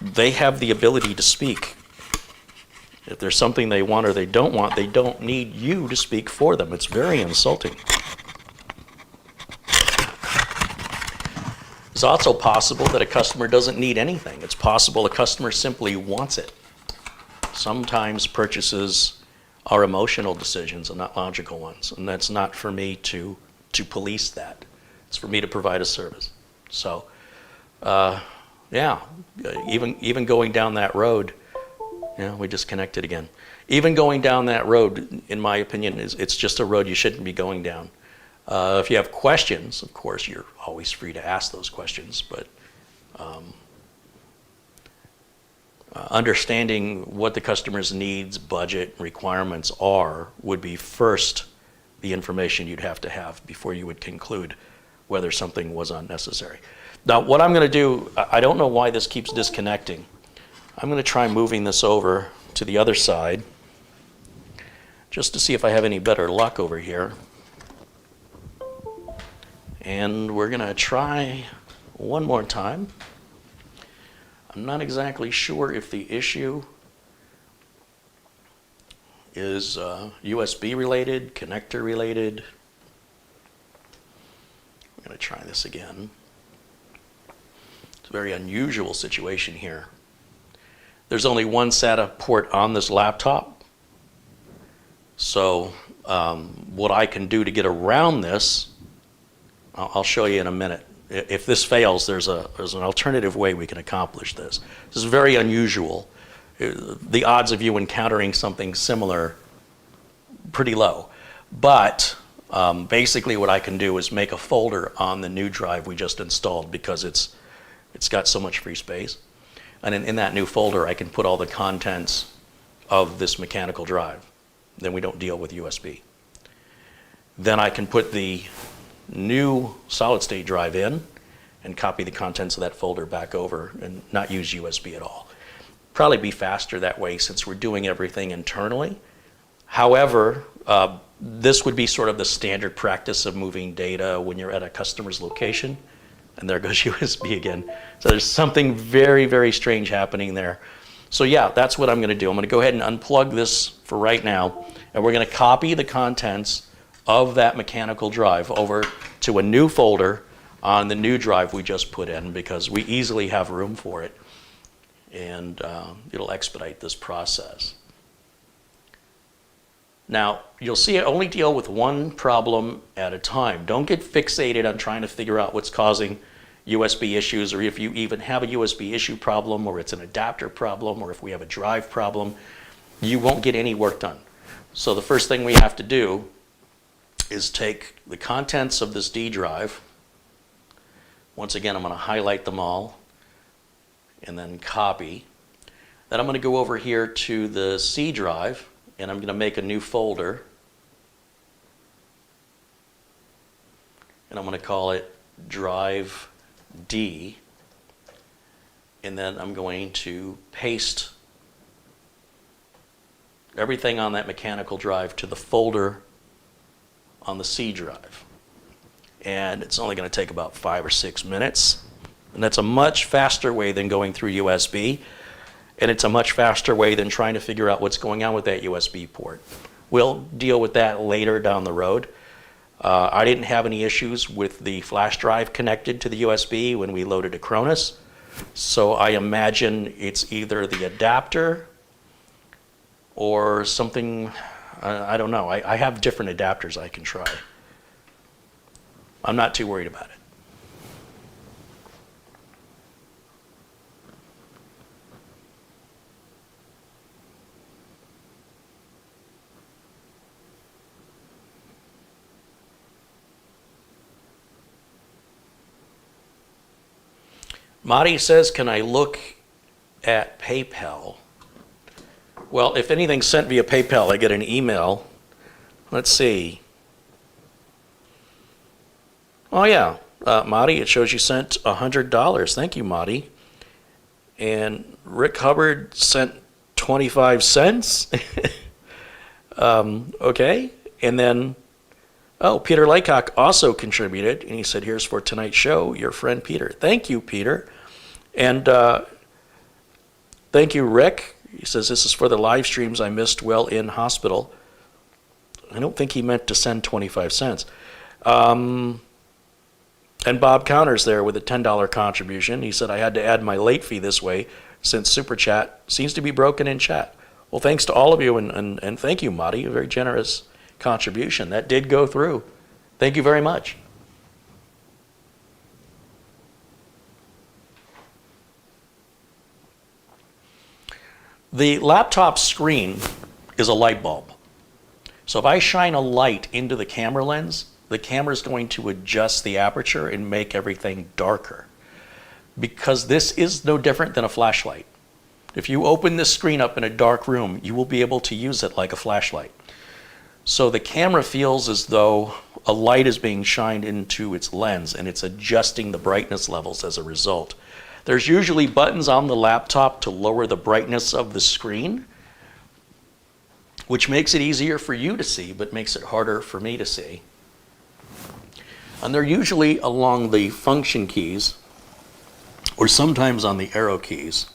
they have the ability to speak. If there's something they want or they don't need you to speak for them. It's very insulting. It's also possible that a customer doesn't need anything. It's possible a customer simply wants it. Sometimes purchases are emotional decisions and not logical ones, and that's not for me to police that. It's for me to provide a service. So, yeah, even going down that road, we disconnected again. Even going down that road, in my opinion, it's just a road you shouldn't be going down. If you have questions, of course, you're always free to ask those questions, but understanding what the customer's needs, budget, requirements are would be first the information you'd have to have before you would conclude whether something was unnecessary. Now, what I'm going to do, I don't know why this keeps disconnecting. I'm going to try moving this over to the other side just to see if I have any better luck over here. And we're going to try one more time. I'm not exactly sure if the issue is USB related, connector related. I'm going to try this again. It's a very unusual situation here. There's only one SATA port on this laptop. So what I can do to get around this, I'll show you in a minute. If this fails, there's an alternative way we can accomplish this. This is very unusual. The odds of you encountering something similar, pretty low. But basically what I can do is make a folder on the new drive we just installed because it's got so much free space. And in that new folder, I can put all the contents of this mechanical drive. Then we don't deal with USB. Then I can put the new solid-state drive in and copy the contents of that folder back over and not use USB at all. Probably be faster that way since we're doing everything internally. However, this would be sort of the standard practice of moving data when you're at a customer's location. And there goes USB again. So there's something very, very strange happening there. So yeah, that's what I'm going to do. I'm going to go ahead and unplug this for right now. And we're going to copy the contents of that mechanical drive over to a new folder on the new drive we just put in because we easily have room for it. And it'll expedite this process. Now, you'll see I only deal with one problem at a time. Don't get fixated on trying to figure out what's causing USB issues, or if you even have a USB issue problem, or it's an adapter problem, or if we have a drive problem, you won't get any work done. So the first thing we have to do is take the contents of this D drive. Once again, I'm going to highlight them all and then copy. Then I'm going to go over here to the C drive and I'm going to make a new folder. And I'm going to call it Drive D. And then I'm going to paste everything on that mechanical drive to the folder on the C drive. And it's only going to take about 5 or 6 minutes. And that's a much faster way than going through USB. And it's a much faster way than trying to figure out what's going on with that USB port. We'll deal with that later down the road. I didn't have any issues with the flash drive connected to the USB when we loaded Acronis. So I imagine it's either the adapter or something, I don't know. I have different adapters I can try. I'm not too worried about it. Madi says, can I look at PayPal? Well, if anything's sent via PayPal, I get an email. Let's see. Oh yeah, Madi, it shows you sent $100. Thank you, Madi. And Rick Hubbard sent 25 cents. Okay, and then, oh, Peter Laycock also contributed, and he said, here's for tonight's show, your friend Peter. Thank you, Peter. And thank you, Rick. He says, this is for the live streams I missed while in hospital. I don't think he meant to send 25 cents. And Bob Counters there with a $10 contribution. He said, I had to add my late fee this way since Super Chat seems to be broken in chat. Well, thanks to all of you, and thank you, Madi, a very generous contribution. That did go through. Thank you very much. The laptop screen is a light bulb. So if I shine a light into the camera lens, the camera is going to adjust the aperture and make everything darker. Because this is no different than a flashlight. If you open this screen up in a dark room, you will be able to use it like a flashlight. So the camera feels as though a light is being shined into its lens, and it's adjusting the brightness levels as a result. There's usually buttons on the laptop to lower the brightness of the screen, which makes it easier for you to see, but makes it harder for me to see. And they're usually along the function keys, or sometimes on the arrow keys.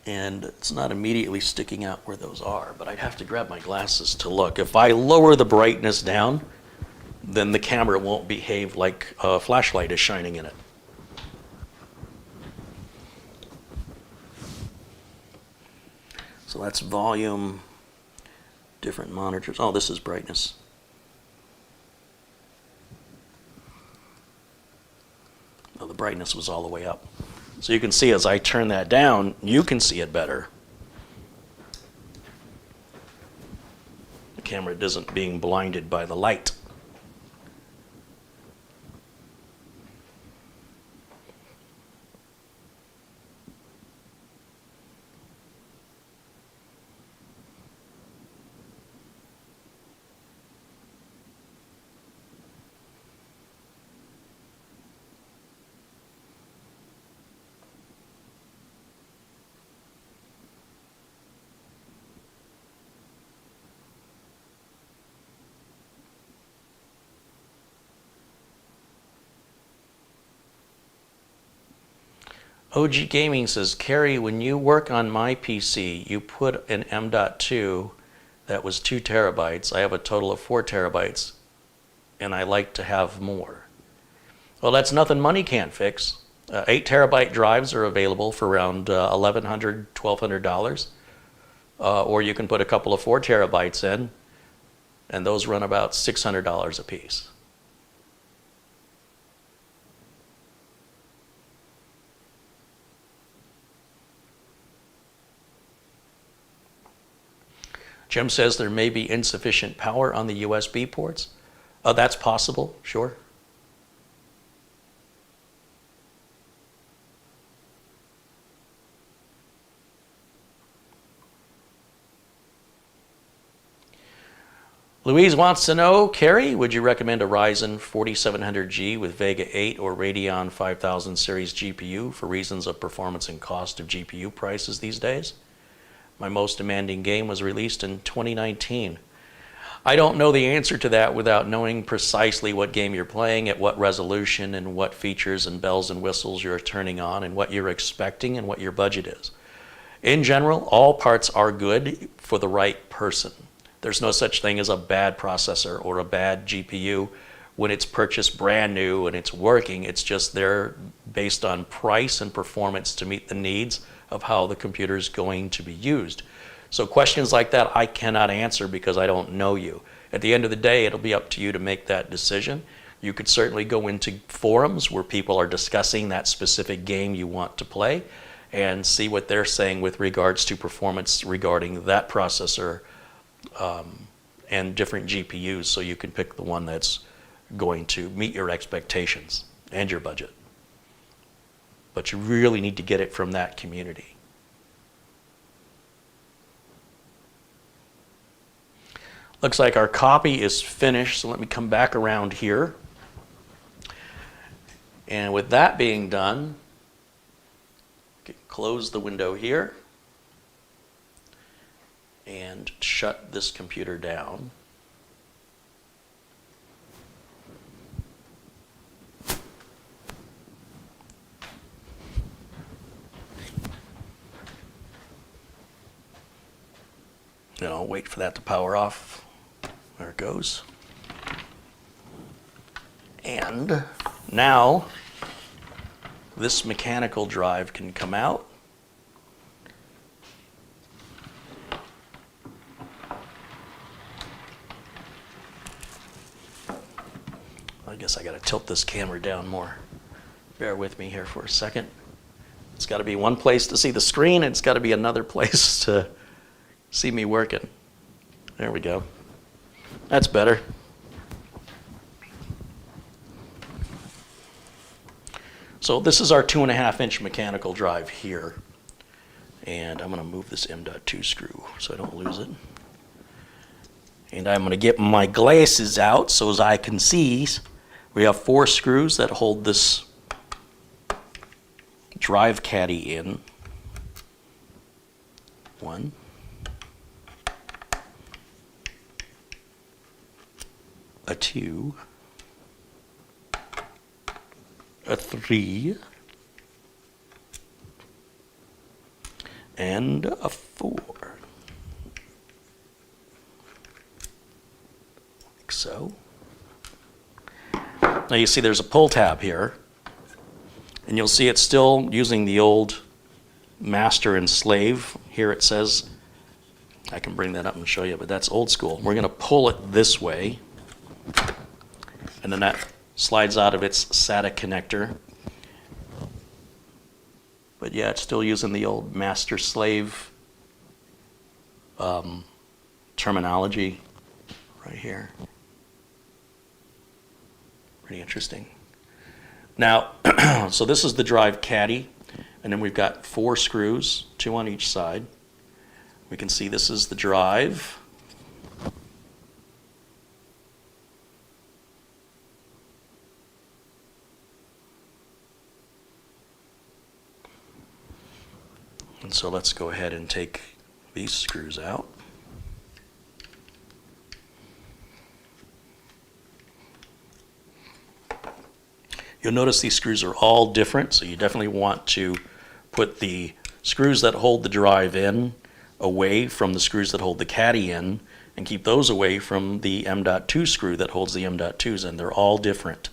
And it's not immediately sticking out where those are, but I'd have to grab my glasses to look. If I lower the brightness down, then the camera won't behave like a flashlight is shining in it. So that's volume, different monitors. Oh, this is brightness. Oh, the brightness was all the way up. So you can see as I turn that down, you can see it better. The camera isn't being blinded by the light. OG Gaming says, Carey, when you work on my PC, you put an M.2 that was 2 terabytes. I have a total of 4 terabytes, and I like to have more. Well, that's nothing money can't fix. 8 terabyte drives are available for around $1,100, $1,200. Or you can put a couple of 4 terabytes in, and those run about $600 a piece. Jim says there may be insufficient power on the USB ports. That's possible, sure. Louise wants to know, Carey, would you recommend a Ryzen 4700G with Vega 8 or Radeon 5000 series GPU for reasons of performance and cost of GPU prices these days? My most demanding game was released in 2019. I don't know the answer to that without knowing precisely what game you're playing, at what resolution, and what features and bells and whistles you're turning on, and what you're expecting, and what your budget is. In general, all parts are good for the right person. There's no such thing as a bad processor or a bad GPU when it's purchased brand new and it's working. It's just they're based on price and performance to meet the needs of how the computer is going to be used. So questions like that I cannot answer because I don't know you. At the end of the day, it'll be up to you to make that decision. You could certainly go into forums where people are discussing that specific game you want to play and see what they're saying with regards to performance regarding that processor and different GPUs, so you can pick the one that's going to meet your expectations and your budget. But you really need to get it from that community. Looks like our copy is finished, so let me come back around here. And with that being done, close the window here and shut this computer down. Then I'll wait for that to power off. There it goes. And now this mechanical drive can come out. I guess I got to tilt this camera down more. Bear with me here for a second. It's got to be one place to see the screen, and it's got to be another place to see me working. There we go. That's better. So this is our 2.5-inch mechanical drive here. And I'm going to move this M.2 screw so I don't lose it. And I'm going to get my glasses out so as I can see. We have 4 screws that hold this drive caddy in. 1. A 2. A 3. And a 4. Like so. Now you see there's a pull tab here, and you'll see it's still using the old master and slave. Here it says, I can bring that up and show you, but that's old school. We're going to pull it this way, and then that slides out of its SATA connector. But yeah, it's still using the old master-slave terminology right here. Pretty interesting. Now, so this is the drive caddy, and then we've got 4 screws, 2 on each side. We can see this is the drive. And so let's go ahead and take these screws out. You'll notice these screws are all different, so you definitely want to put the screws that hold the drive in away from the screws that hold the caddy in, and keep those away from the M.2 screw that holds the M.2s in. They're all different.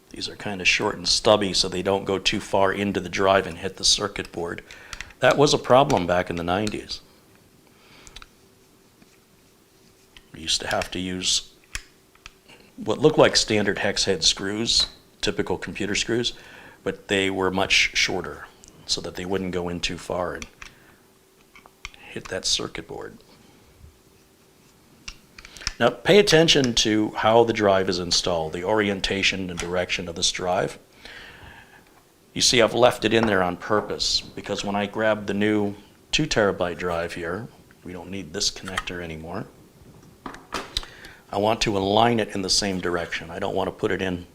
These are kind of short and stubby so they don't go too far into the drive and hit the circuit board. That was a problem back in the 90s. We used to have to use what looked like standard hex head screws, typical computer screws, but they were much shorter so that they wouldn't go in too far and hit that circuit board. Now pay attention to how the drive is installed, the orientation and direction of this drive. You see I've left it in there on purpose because when I grab the new 2 terabyte drive here, we don't need this connector anymore. I want to align it in the same direction. I don't want to put it in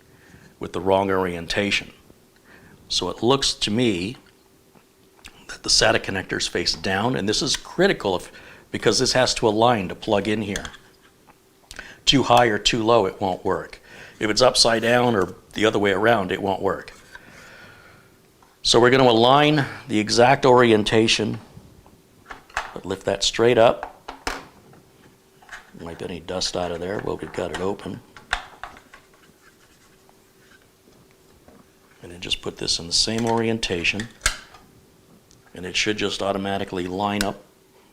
with the wrong orientation. So it looks to me that the SATA connectors face down, and this is critical because this has to align to plug in here. Too high or too low, it won't work. If it's upside down or the other way around, it won't work. So we're going to align the exact orientation, but lift that straight up. Wipe any dust out of there while we've got it open. And then just put this in the same orientation, and it should just automatically line up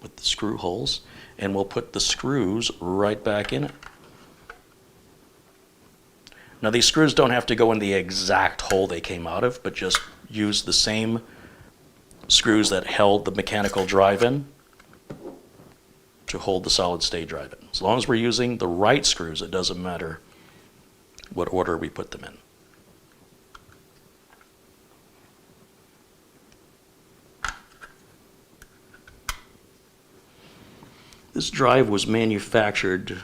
with the screw holes, and we'll put the screws right back in it. Now these screws don't have to go in the exact hole they came out of, but just use the same screws that held the mechanical drive in to hold the solid state drive in. As long as we're using the right screws, it doesn't matter what order we put them in. This drive was manufactured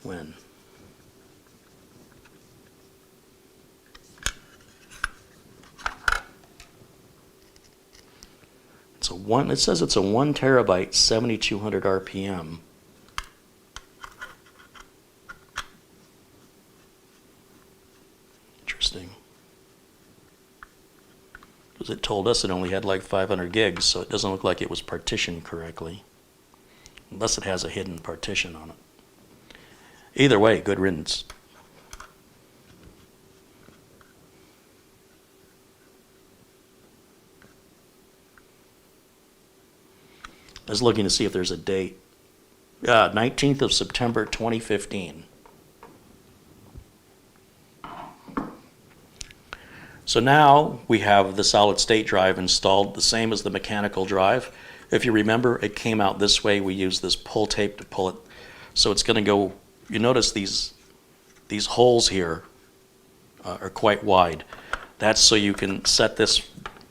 when? It says it's a 1 terabyte, 7200 RPM. Interesting. Because it told us it only had like 500 gigs, so it doesn't look like it was partitioned correctly. Unless it has a hidden partition on it. Either way, good riddance. I was looking to see if there's a date. 19th of September 2015. So now we have the solid state drive installed, the same as the mechanical drive. If you remember, it came out this way. We used this pull tape to pull it. So it's going to go, you notice these holes here are quite wide. That's so you can set this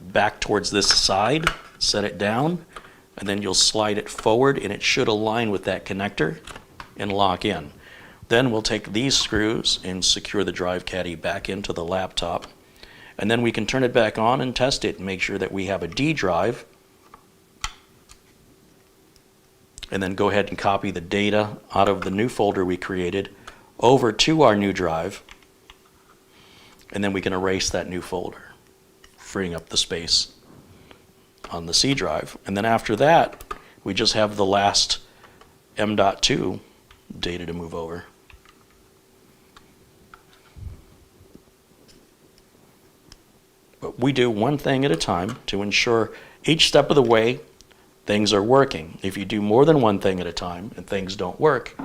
back towards this side, set it down, and then you'll slide it forward and it should align with that connector and lock in. Then we'll take these screws and secure the drive caddy back into the laptop. And then we can turn it back on and test it and make sure that we have a D drive. And then go ahead and copy the data out of the new folder we created over to our new drive. And then we can erase that new folder, freeing up the space on the C drive. And then after that, we just have the last M.2 data to move over. But we do one thing at a time to ensure each step of the way things are working. If you do more than one thing at a time and things don't work,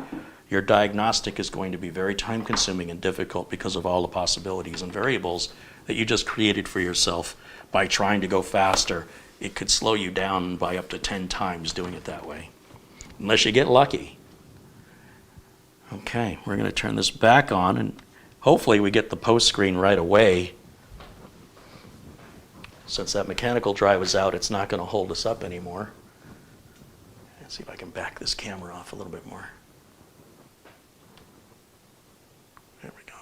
your diagnostic is going to be very time consuming and difficult because of all the possibilities and variables that you just created for yourself by trying to go faster. It could slow you down by up to 10 times doing it that way, unless you get lucky. Okay, we're going to turn this back on and hopefully we get the post screen right away. Since that mechanical drive is out, it's not going to hold us up anymore. Let's see if I can back this camera off a little bit more. There we go.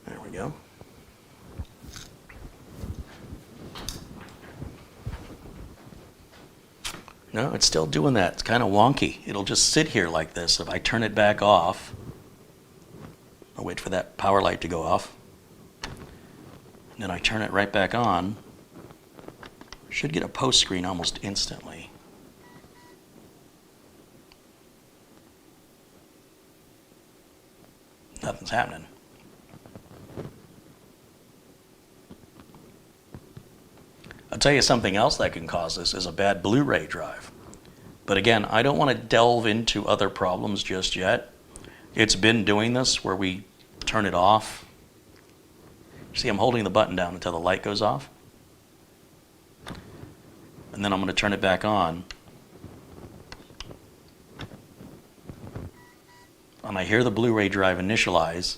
There we go. No, it's still doing that. It's kind of wonky. It'll just sit here like this. If I turn it back off, I'll wait for that power light to go off. And then I turn it right back on. Should get a post screen almost instantly. Nothing's happening. I'll tell you something else that can cause this is a bad Blu-ray drive. But again, I don't want to delve into other problems just yet. It's been doing this where we turn it off. See, I'm holding the button down until the light goes off. And then I'm going to turn it back on. And I hear the Blu-ray drive initialize.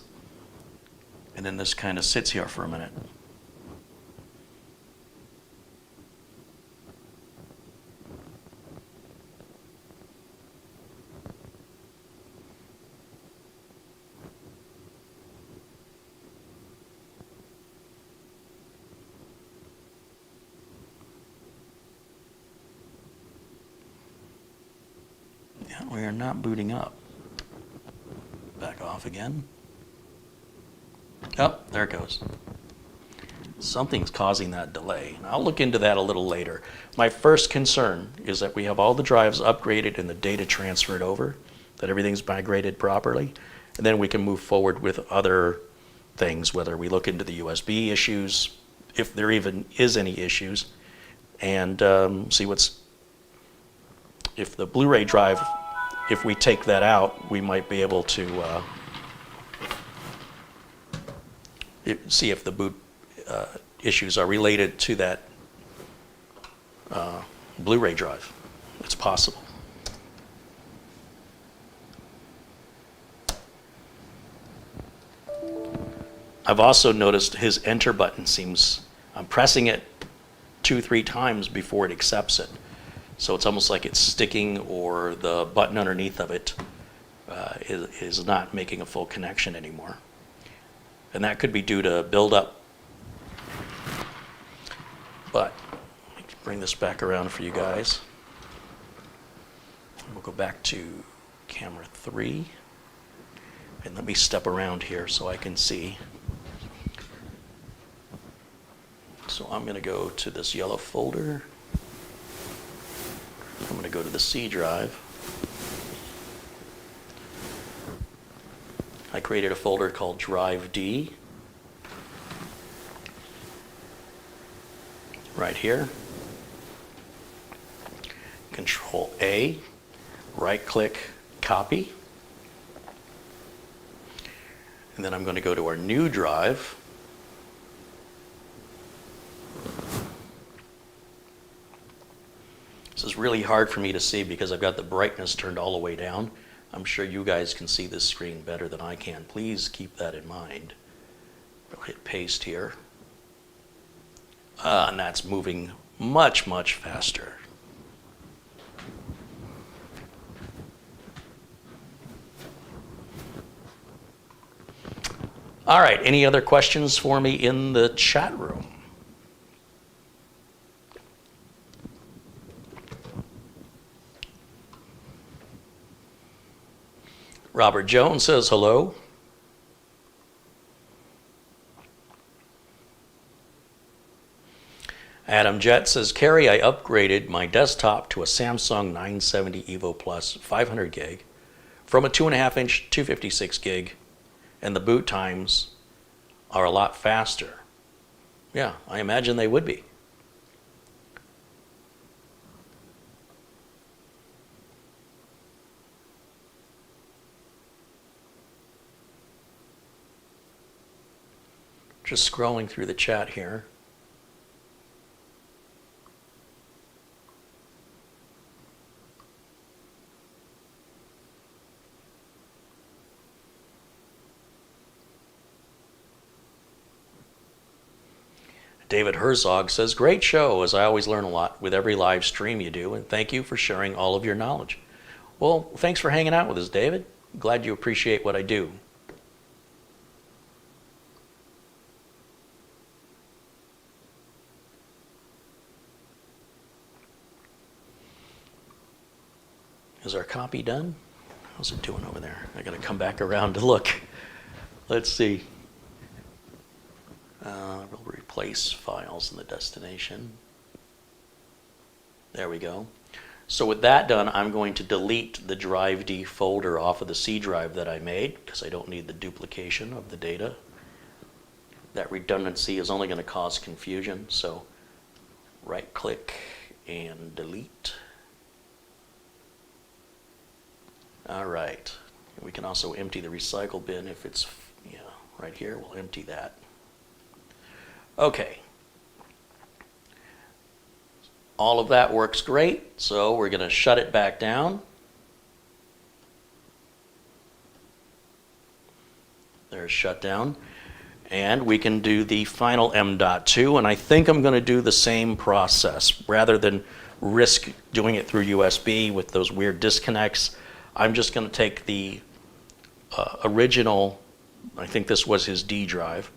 And then this kind of sits here for a minute. We are not booting up. Back off again. Oh, there it goes. Something's causing that delay. I'll look into that a little later. My first concern is that we have all the drives upgraded and the data transferred over, that everything's migrated properly, and then we can move forward with other things, whether we look into the USB issues, if there even is any issues, and see if the Blu-ray drive, if we take that out, we might be able to see if the boot issues are related to that Blu-ray drive. It's possible. I've also noticed his enter button I'm pressing it 2-3 times before it accepts it. So it's almost like it's sticking, or the button underneath of it is not making a full connection anymore. And that could be due to buildup. But let me bring this back around for you guys. We'll go back to camera 3. And let me step around here so I can see. So I'm going to go to this yellow folder. I'm going to go to the C drive. I created a folder called Drive D. Right here. Control A, right click, copy. And then I'm going to go to our new drive. This is really hard for me to see because I've got the brightness turned all the way down. I'm sure you guys can see this screen better than I can. Please keep that in mind. We'll hit paste here. And that's moving much, much faster. All right, any other questions for me in the chat room? Robert Jones says hello. Adam Jett says, Carey, I upgraded my desktop to a Samsung 970 EVO Plus 500 gig from a 2.5-inch 256 gig, and the boot times are a lot faster. Yeah, I imagine they would be. Just scrolling through the chat here. David Herzog says, great show, as I always learn a lot with every live stream you do, and thank you for sharing all of your knowledge. Well, thanks for hanging out with us, David. Glad you appreciate what I do. Is our copy done? How's it doing over there? I gotta come back around to look. Let's see. We'll replace files in the destination. There we go. So with that done, I'm going to delete the drive D folder off of the C drive that I made because I don't need the duplication of the data. That redundancy is only going to cause confusion, so right click and delete. All right. We can also empty the recycle bin if it's, yeah, right here. We'll empty that. Okay. All of that works great, so we're going to shut it back down. There's shutdown. And we can do the final M.2, and I think I'm going to do the same process. Rather than risk doing it through USB with those weird disconnects, I'm just going to take the original, I think this was his D drive.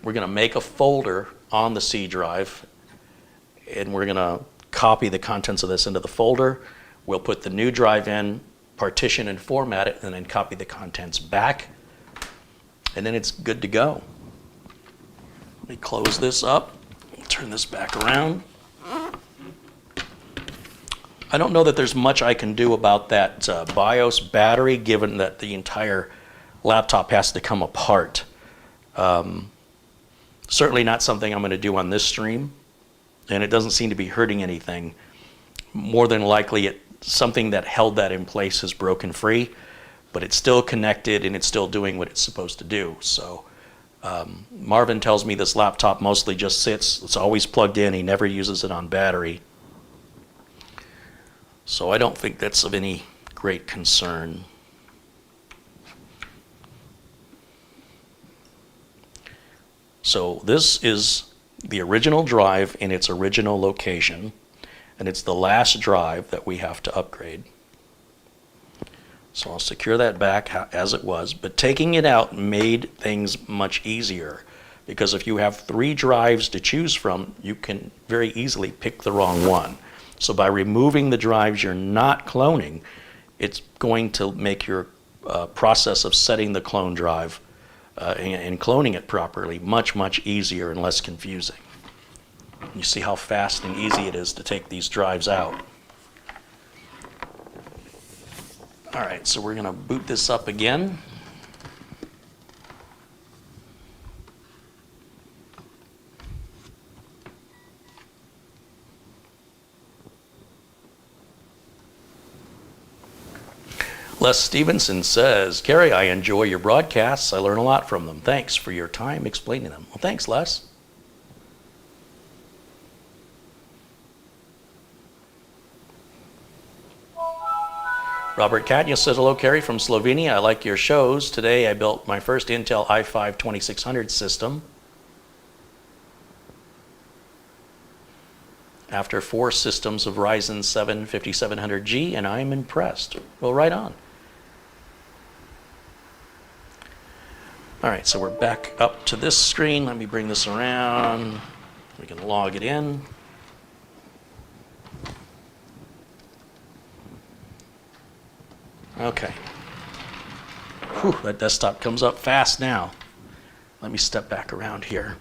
We're going to make a folder on the C drive, and we're going to copy the contents of this into the folder. We'll put the new drive in, partition and format it, and then copy the contents back. And then it's good to go. Let me close this up, turn this back around. I don't know that there's much I can do about that BIOS battery, given that the entire laptop has to come apart. Certainly not something I'm going to do on this stream, and it doesn't seem to be hurting anything. More than likely, something that held that in place has broken free, but it's still connected and it's still doing what it's supposed to do. So Marvin tells me this laptop mostly just sits. It's always plugged in. He never uses it on battery. So I don't think that's of any great concern. So this is the original drive in its original location, and it's the last drive that we have to upgrade. So I'll secure that back as it was, but taking it out made things much easier, because if you have 3 drives to choose from, you can very easily pick the wrong one. So by removing the drives you're not cloning, it's going to make your process of setting the clone drive and cloning it properly much, much easier and less confusing. You see how fast and easy it is to take these drives out. All right, so we're going to boot this up again. Les Stevenson says, Carey, I enjoy your broadcasts. I learn a lot from them. Thanks for your time explaining them. Well, thanks, Les. Robert Katya says, hello, Carey from Slovenia. I like your shows. Today I built my first Intel i5 2600 system. After 4 systems of Ryzen 7 5700G, and I'm impressed. Well, right on. All right, so we're back up to this screen. Let me bring this around. We can log it in. Okay. Whew, that desktop comes up fast now. Let me step back around here.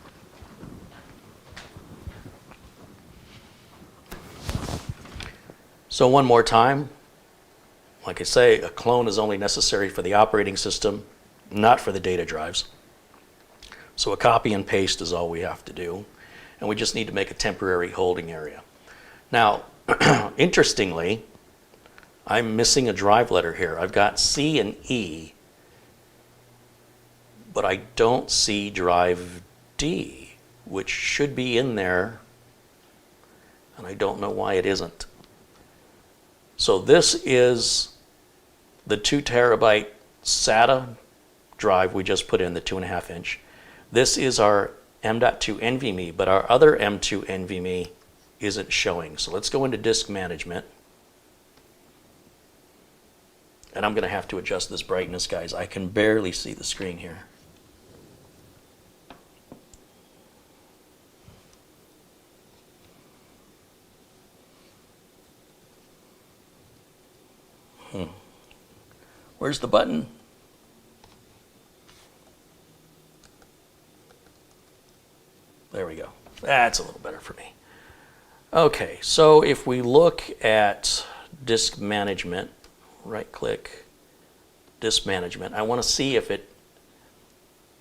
So one more time, like I say, a clone is only necessary for the operating system, not for the data drives. So a copy and paste is all we have to do, and we just need to make a temporary holding area. Now, interestingly, I'm missing a drive letter here. I've got C and E, but I don't see drive D, which should be in there, and I don't know why it isn't. So this is the 2 terabyte SATA drive we just put in, the 2.5 inch. This is our M.2 NVMe, but our other M.2 NVMe isn't showing. So let's go into disk management. And I'm going to have to adjust this brightness, guys. I can barely see the screen here. Where's the button? There we go. That's a little better for me. Okay, so if we look at disk management, right click, disk management, I want to see if it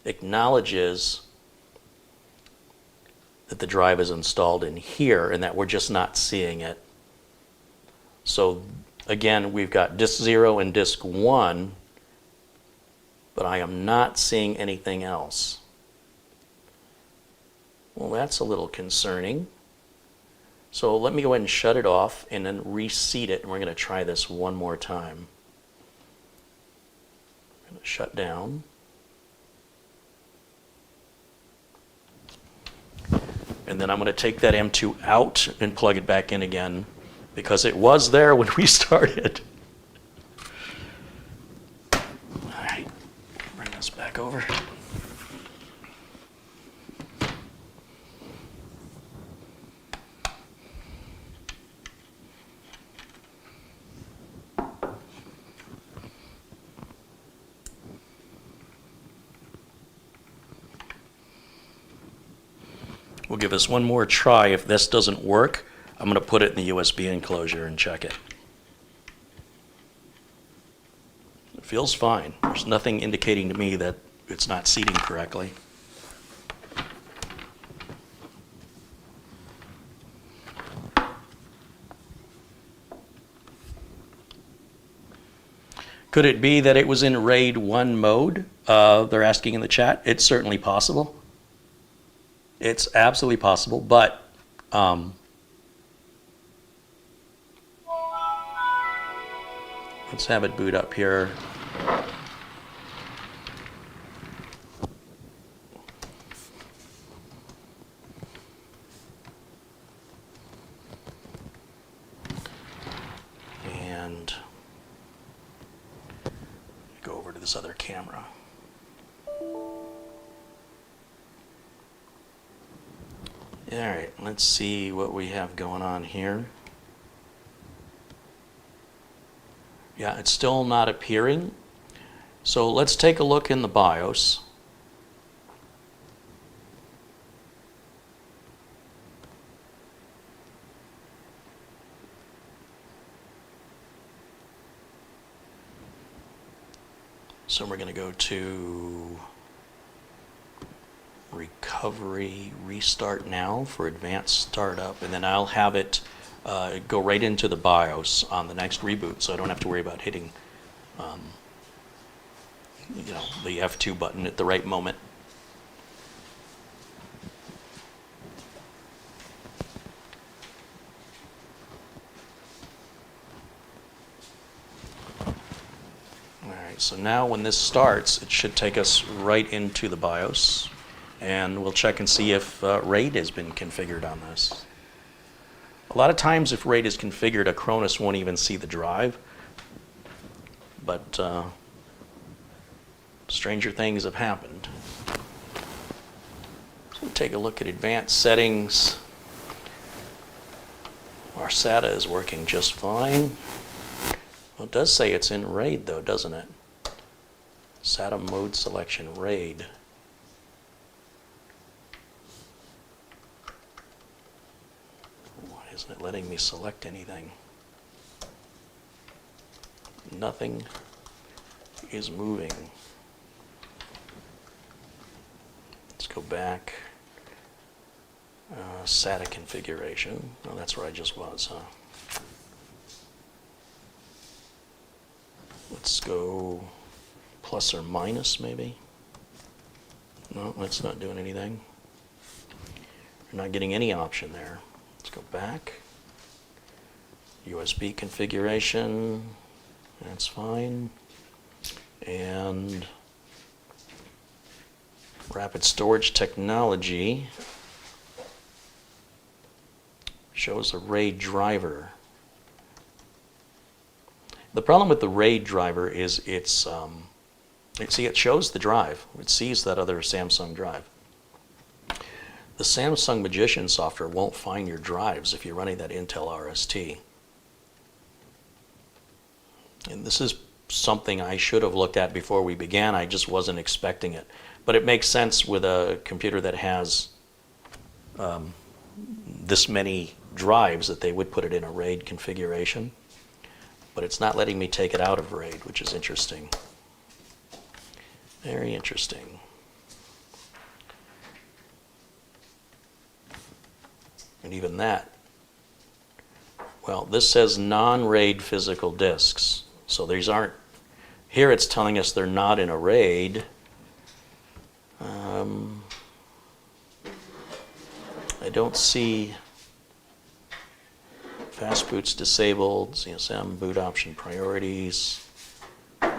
acknowledges that the drive is installed in here and that we're just not seeing it. So again, we've got disk 0 and disk 1, but I am not seeing anything else. Well, that's a little concerning. So let me go ahead and shut it off and then reseat it, and we're going to try this one more time. I'm going to shut down. And then I'm going to take that M2 out and plug it back in again, because it was there when we started. All right, bring this back over. We'll give this one more try. If this doesn't work, I'm going to put it in the USB enclosure and check it. It feels fine. There's nothing indicating to me that it's not seating correctly. Could it be that it was in RAID 1 mode? They're asking in the chat. It's certainly possible. It's absolutely possible, but let's have it boot up here. And go over to this other camera. All right, let's see what we have going on here. Yeah, it's still not appearing. So let's take a look in the BIOS. So we're going to go to recovery, restart now for advanced startup, and then I'll have it go right into the BIOS on the next reboot, so I don't have to worry about hitting the F2 button at the right moment. right, so now when this starts, it should take us right into the BIOS, and we'll check and see if RAID has been configured on this. A lot of times if RAID is configured, Acronis won't even see the drive, but stranger things have happened. So we'll take a look at advanced settings. Our SATA is working just fine. Well, it does say it's in RAID though, doesn't it? SATA mode selection RAID. Why isn't it letting me select anything? Nothing is moving. Let's go back. SATA configuration. Oh, that's where I just was, huh? Let's go plus or minus, maybe. No, that's not doing anything. We're not getting any option there. Let's go back. USB configuration. That's fine. And rapid storage technology shows a RAID driver. The problem with the RAID driver is it shows the drive. It sees that other Samsung drive. The Samsung Magician software won't find your drives if you're running that Intel RST. And this is something I should have looked at before we began. I just wasn't expecting it. But it makes sense with a computer that has this many drives that they would put it in a RAID configuration. But it's not letting me take it out of RAID, which is interesting. Very interesting. And even that, well, this says non-RAID physical disks. So these aren't, here it's telling us they're not in a RAID. I don't see fast boots disabled, CSM, boot option priorities,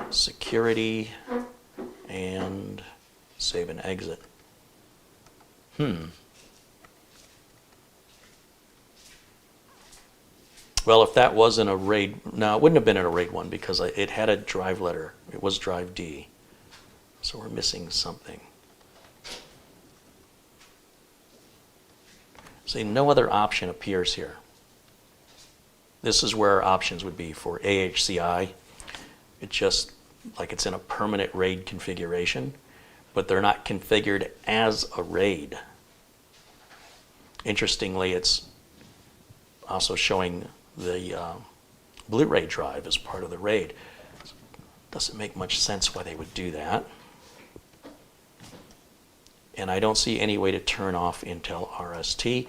security, and save and exit. Well, if that wasn't a RAID, no, it wouldn't have been in a RAID 1 because it had a drive letter. It was drive D. So we're missing something. See, no other option appears here. This is where our options would be for AHCI. It's just like it's in a permanent RAID configuration, but they're not configured as a RAID. Interestingly, it's also showing the Blu-ray drive as part of the RAID. Doesn't make much sense why they would do that. And I don't see any way to turn off Intel RST.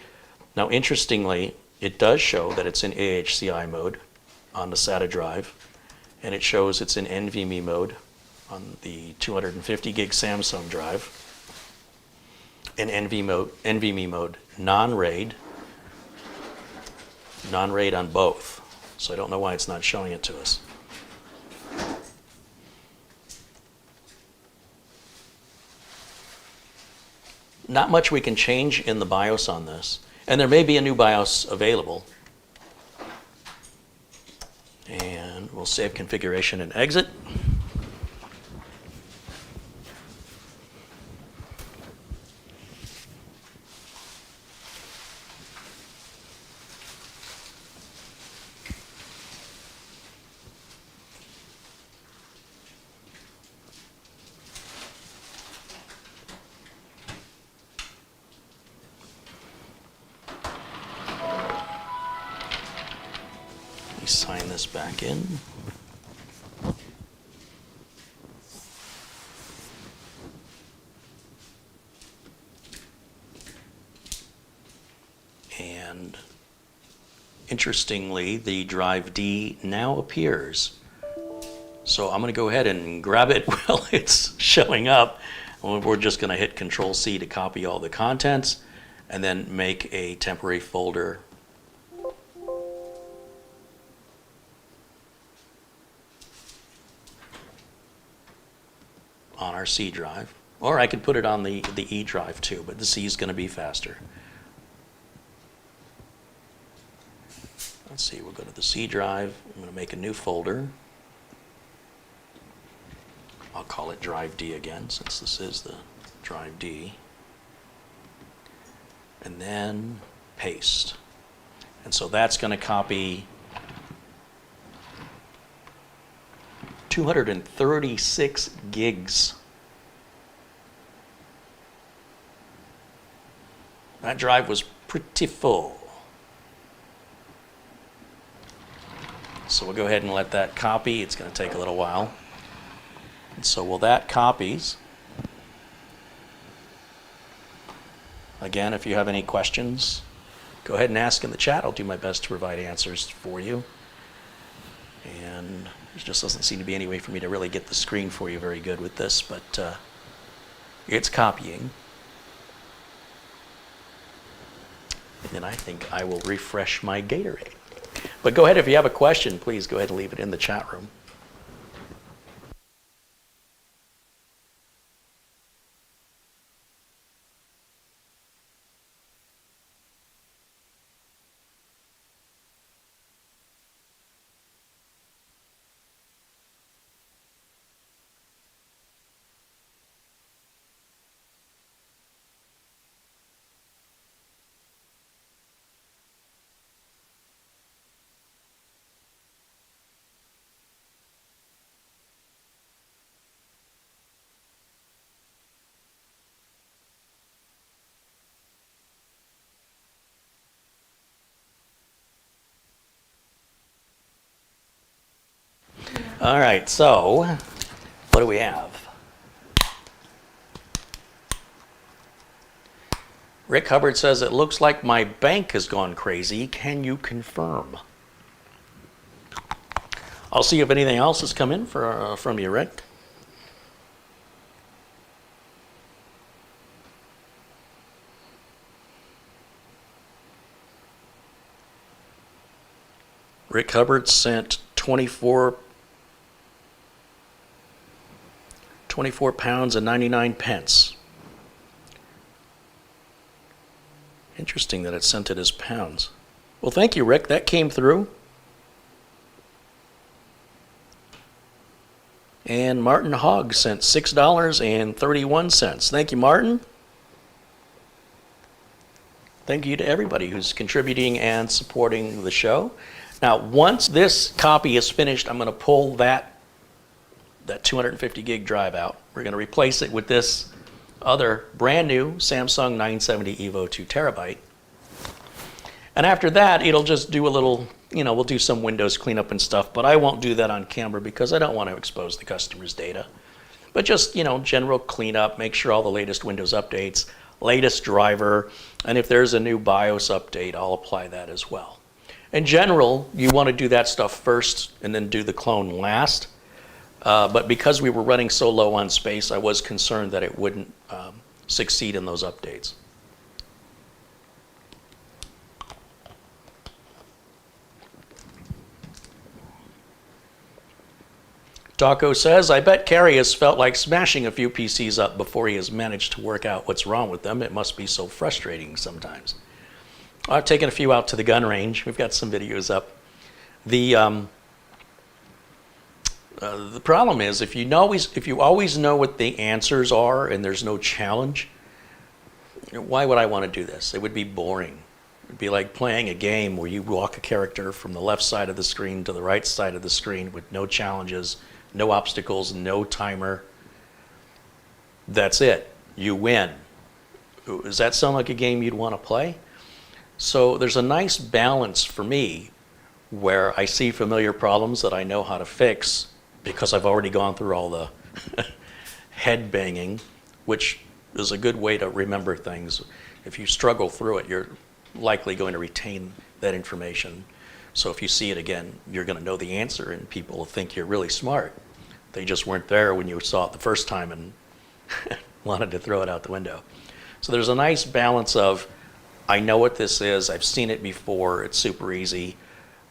Now, interestingly, it does show that it's in AHCI mode on the SATA drive, and it shows it's in NVMe mode on the 250 gig Samsung drive, and NVMe mode non-RAID on both. So I don't know why it's not showing it to us. Not much we can change in the BIOS on this. And there may be a new BIOS available. And we'll save configuration and exit. Sign this back in. And interestingly, the drive D now appears. So I'm going to go ahead and grab it while it's showing up. We're just going to hit Control C to copy all the contents and then make a temporary folder. on our C drive, or I could put it on the E drive too, but the C is going to be faster. Let's see, we'll go to the C drive. I'm going to make a new folder. I'll call it drive D again, since this is the drive D. And then paste. And so that's going to copy 236 gigs. That drive was pretty full. So we'll go ahead and let that copy. It's going to take a little while. And so while that copies, again, if you have any questions, go ahead and ask in the chat. I'll do my best to provide answers for you. And there just doesn't seem to be any way for me to really get the screen for you very good with this, but it's copying. And then I think I will refresh my Gatorade. But go ahead, if you have a question, please go ahead and leave it in the chat room. All right, so what do we have? Rick Hubbard says, it looks like my bank has gone crazy. Can you confirm? I'll see if anything else has come in from you, Rick. Rick Hubbard sent 24 pounds and 99 pence. Interesting that it sent it as pounds. Well, thank you, Rick. That came through. And Martin Hogg sent $6.31. Thank you, Martin. Thank you to everybody who's contributing and supporting the show. Now, once this copy is finished, I'm going to pull that 250 gig drive out. We're going to replace it with this other brand new Samsung 970 EVO 2 terabyte. And after that, it'll just do a little, we'll do some Windows cleanup and stuff, but I won't do that on camera because I don't want to expose the customer's data. But just, general cleanup, make sure all the latest Windows updates, latest driver, and if there's a new BIOS update, I'll apply that as well. In general, you want to do that stuff first and then do the clone last. But because we were running so low on space, I was concerned that it wouldn't succeed in those updates. Taco says, I bet Carey has felt like smashing a few PCs up before he has managed to work out what's wrong with them. It must be so frustrating sometimes. I've taken a few out to the gun range. We've got some videos up. The problem is if you always know what the answers are and there's no challenge, why would I want to do this? It would be boring. It would be like playing a game where you walk a character from the left side of the screen to the right side of the screen with no challenges, no obstacles, no timer. That's it. You win. Does that sound like a game you'd want to play? So there's a nice balance for me where I see familiar problems that I know how to fix because I've already gone through all the head banging, which is a good way to remember things. If you struggle through it, you're likely going to retain that information. So if you see it again, you're going to know the answer, and people will think you're really smart. They just weren't there when you saw it the first time and wanted to throw it out the window. So there's a nice balance of, I know what this is, I've seen it before, it's super easy,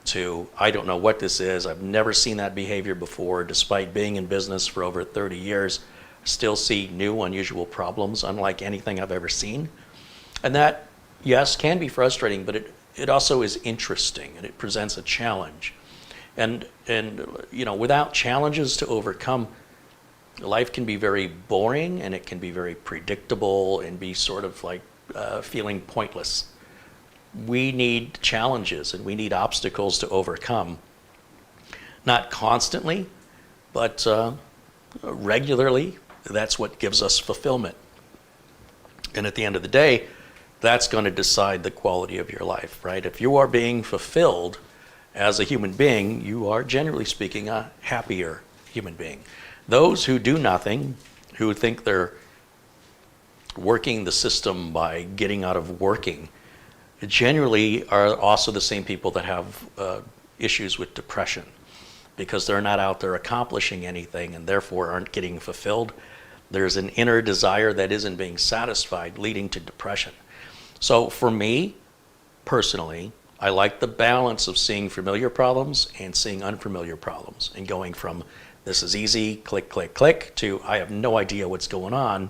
to I don't know what this is, I've never seen that behavior before, despite being in business for over 30 years, still see new, unusual problems, unlike anything I've ever seen. And that, yes, can be frustrating, but it also is interesting, and it presents a challenge. And you know, without challenges to overcome, life can be very boring, and it can be very predictable and be sort of like feeling pointless. We need challenges, and we need obstacles to overcome. Not constantly, but regularly. That's what gives us fulfillment. And at the end of the day, that's going to decide the quality of your life, right? If you are being fulfilled as a human being, you are, generally speaking, a happier human being. Those who do nothing, who think they're working the system by getting out of working, generally are also the same people that have issues with depression, because they're not out there accomplishing anything and therefore aren't getting fulfilled. There's an inner desire that isn't being satisfied, leading to depression. So for me, personally, I like the balance of seeing familiar problems and seeing unfamiliar problems, and going from this is easy, click, click, click, to I have no idea what's going on,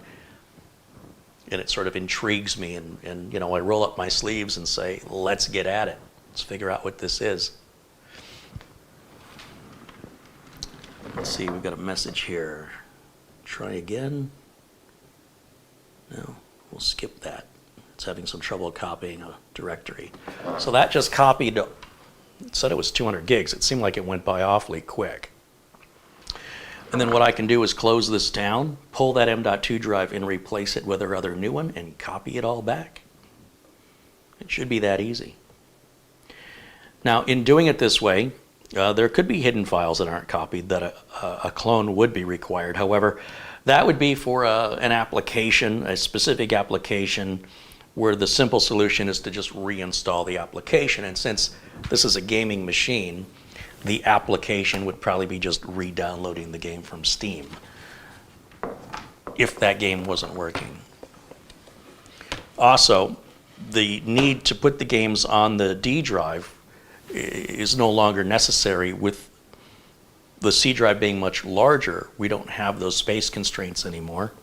and it sort of intrigues me, and you know, I roll up my sleeves and say, let's get at it. Let's figure out what this is. Let's see, we've got a message here. Try again. No, we'll skip that. It's having some trouble copying a directory. So that just copied, it said it was 200 gigs. It seemed like it went by awfully quick. And then what I can do is close this down, pull that M.2 drive and replace it with our other new one and copy it all back. It should be that easy. Now, in doing it this way, there could be hidden files that aren't copied that a clone would be required. However, that would be for an application, a specific application, where the simple solution is to just reinstall the application. And since this is a gaming machine, the application would probably be just re-downloading the game from Steam if that game wasn't working. Also, the need to put the games on the D drive is no longer necessary. With the C drive being much larger, we don't have those space constraints anymore.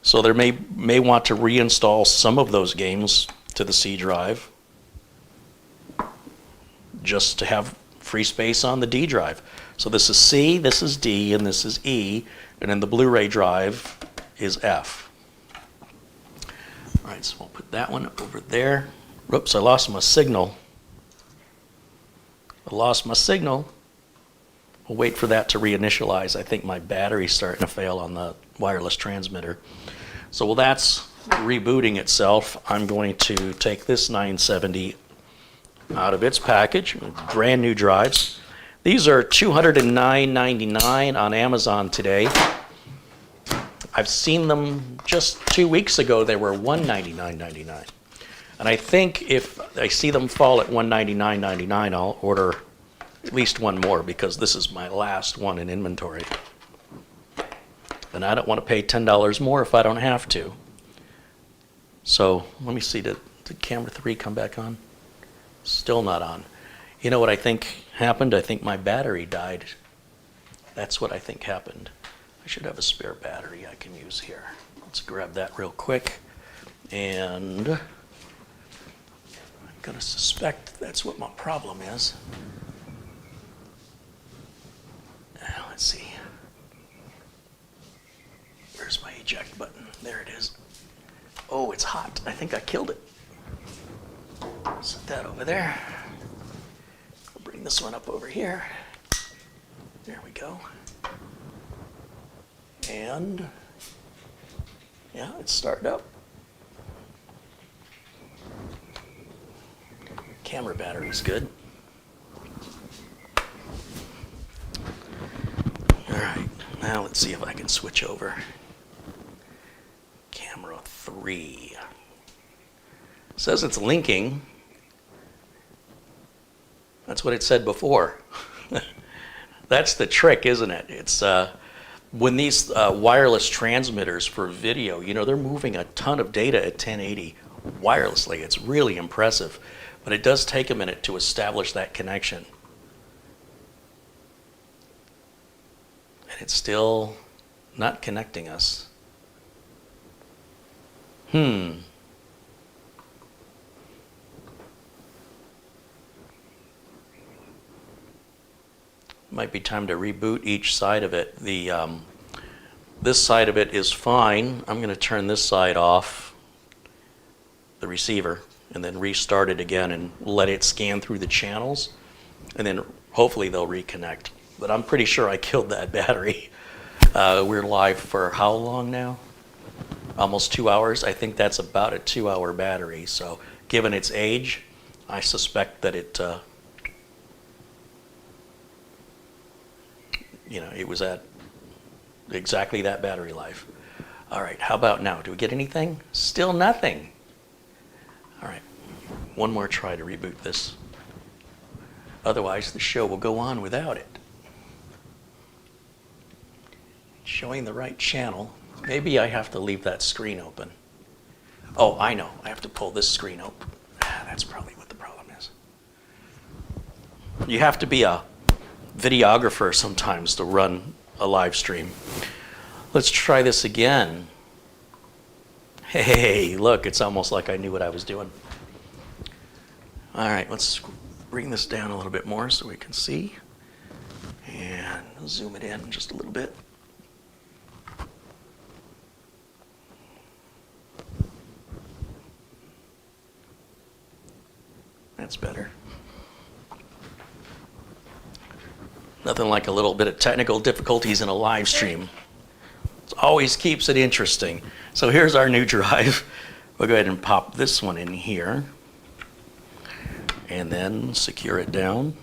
So there may want to reinstall some of those games to the C drive just to have free space on the D drive. So this is C, this is D, and this is E, and then the Blu-ray drive is F. All right, so we'll put that one over there. Whoops, I lost my signal. We'll wait for that to reinitialize. I think my battery's starting to fail on the wireless transmitter. So while that's rebooting itself, I'm going to take this 970 out of its package, brand new drives. These are $209.99 on Amazon today. I've seen them just 2 weeks ago. They were $199.99. And I think if I see them fall at $199.99, I'll order at least one more, because this is my last one in inventory. And I don't want to pay $10 more if I don't have to. So let me see, did camera 3 come back on? Still not on. You know what I think happened? I think my battery died. That's what I think happened. I should have a spare battery I can use here. Let's grab that real quick. And I'm going to suspect that's what my problem is. Let's see. Where's my eject button? There it is. Oh, it's hot. I think I killed it. Set that over there. I'll bring this one up over here. There we go. And yeah, it's started up. Camera battery's good. All right, now let's see if I can switch over. Camera 3. It says it's linking. That's what it said before. That's the trick, isn't it? It's when these wireless transmitters for video, you know, they're moving a ton of data at 1080 wirelessly. It's really impressive, but it does take a minute to establish that connection. And It's still not connecting us. Might be time to reboot each side of it. This side of it is fine. I'm going to turn this side off, the receiver, and then restart it again and let it scan through the channels, and then hopefully they'll reconnect. But I'm pretty sure I killed that battery. We're live for how long now? Almost 2 hours. I think that's about a 2-hour battery. So given its age, I suspect that it was at exactly that battery life. All right, how about now? Do we get anything? Still nothing. All right, one more try to reboot this. Otherwise, the show will go on without it. Showing the right channel. Maybe I have to leave that screen open. Oh, I know. I have to pull this screen open. That's probably what the problem is. You have to be a videographer sometimes to run a live stream. Let's try this again. Hey, look, it's almost like I knew what I was doing. All right, let's bring this down a little bit more so we can see. And zoom it in just a little bit. That's better. Nothing like a little bit of technical difficulties in a live stream. It always keeps it interesting. So here's our new drive. We'll go ahead and pop this one in here and then secure it down.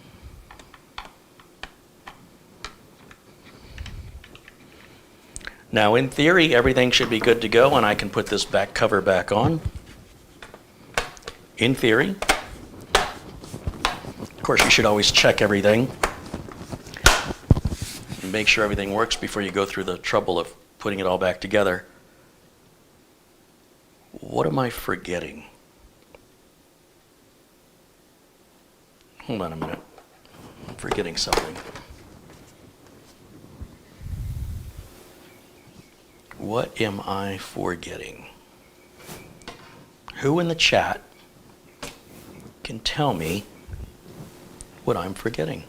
Now in theory, everything should be good to go and I can put this back cover back on. In theory. Of course, you should always check everything. Make sure everything works before you go through the trouble of putting it all back together. What am I forgetting? Hold on a minute. I'm forgetting something. What am I forgetting? Who in the chat can tell me what I'm forgetting?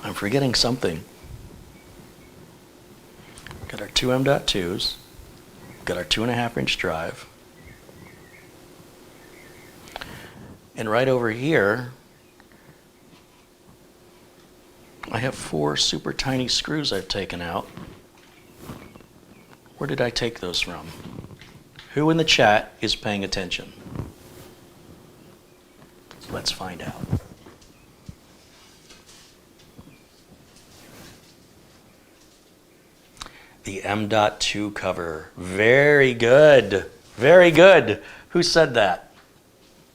I'm forgetting something. Got our two M.2s, got our 2.5-inch drive, and right over here, I have 4 super tiny screws I've taken out. Where did I take those from? Who in the chat is paying attention? Let's find out. The M.2 cover. Very good. Very good. Who said that?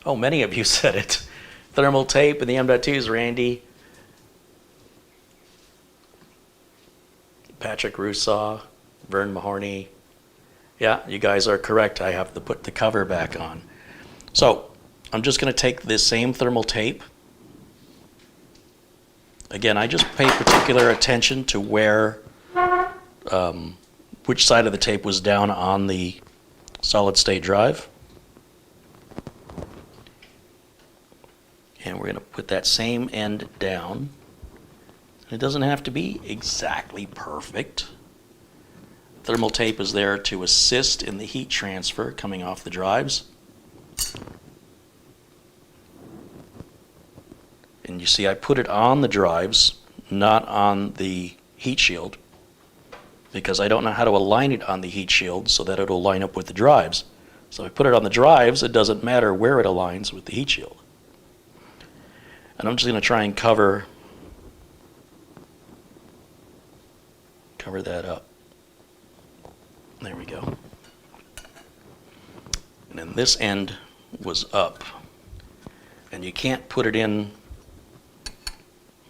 Oh, many of you said it. Thermal tape and the M.2s, Randy. Patrick Roussaw, Vern Mahorney. Yeah, you guys are correct. I have to put the cover back on. So I'm just going to take this same thermal tape. Again, I just pay particular attention to where which side of the tape was down on the solid state drive. And we're going to put that same end down. It doesn't have to be exactly perfect. Thermal tape is there to assist in the heat transfer coming off the drives. And you see I put it on the drives, not on the heat shield, because I don't know how to align it on the heat shield so that it'll line up with the drives. So if I put it on the drives, it doesn't matter where it aligns with the heat shield. And I'm just going to try and cover that up. There we go. And then this end was up. And you can't put it in,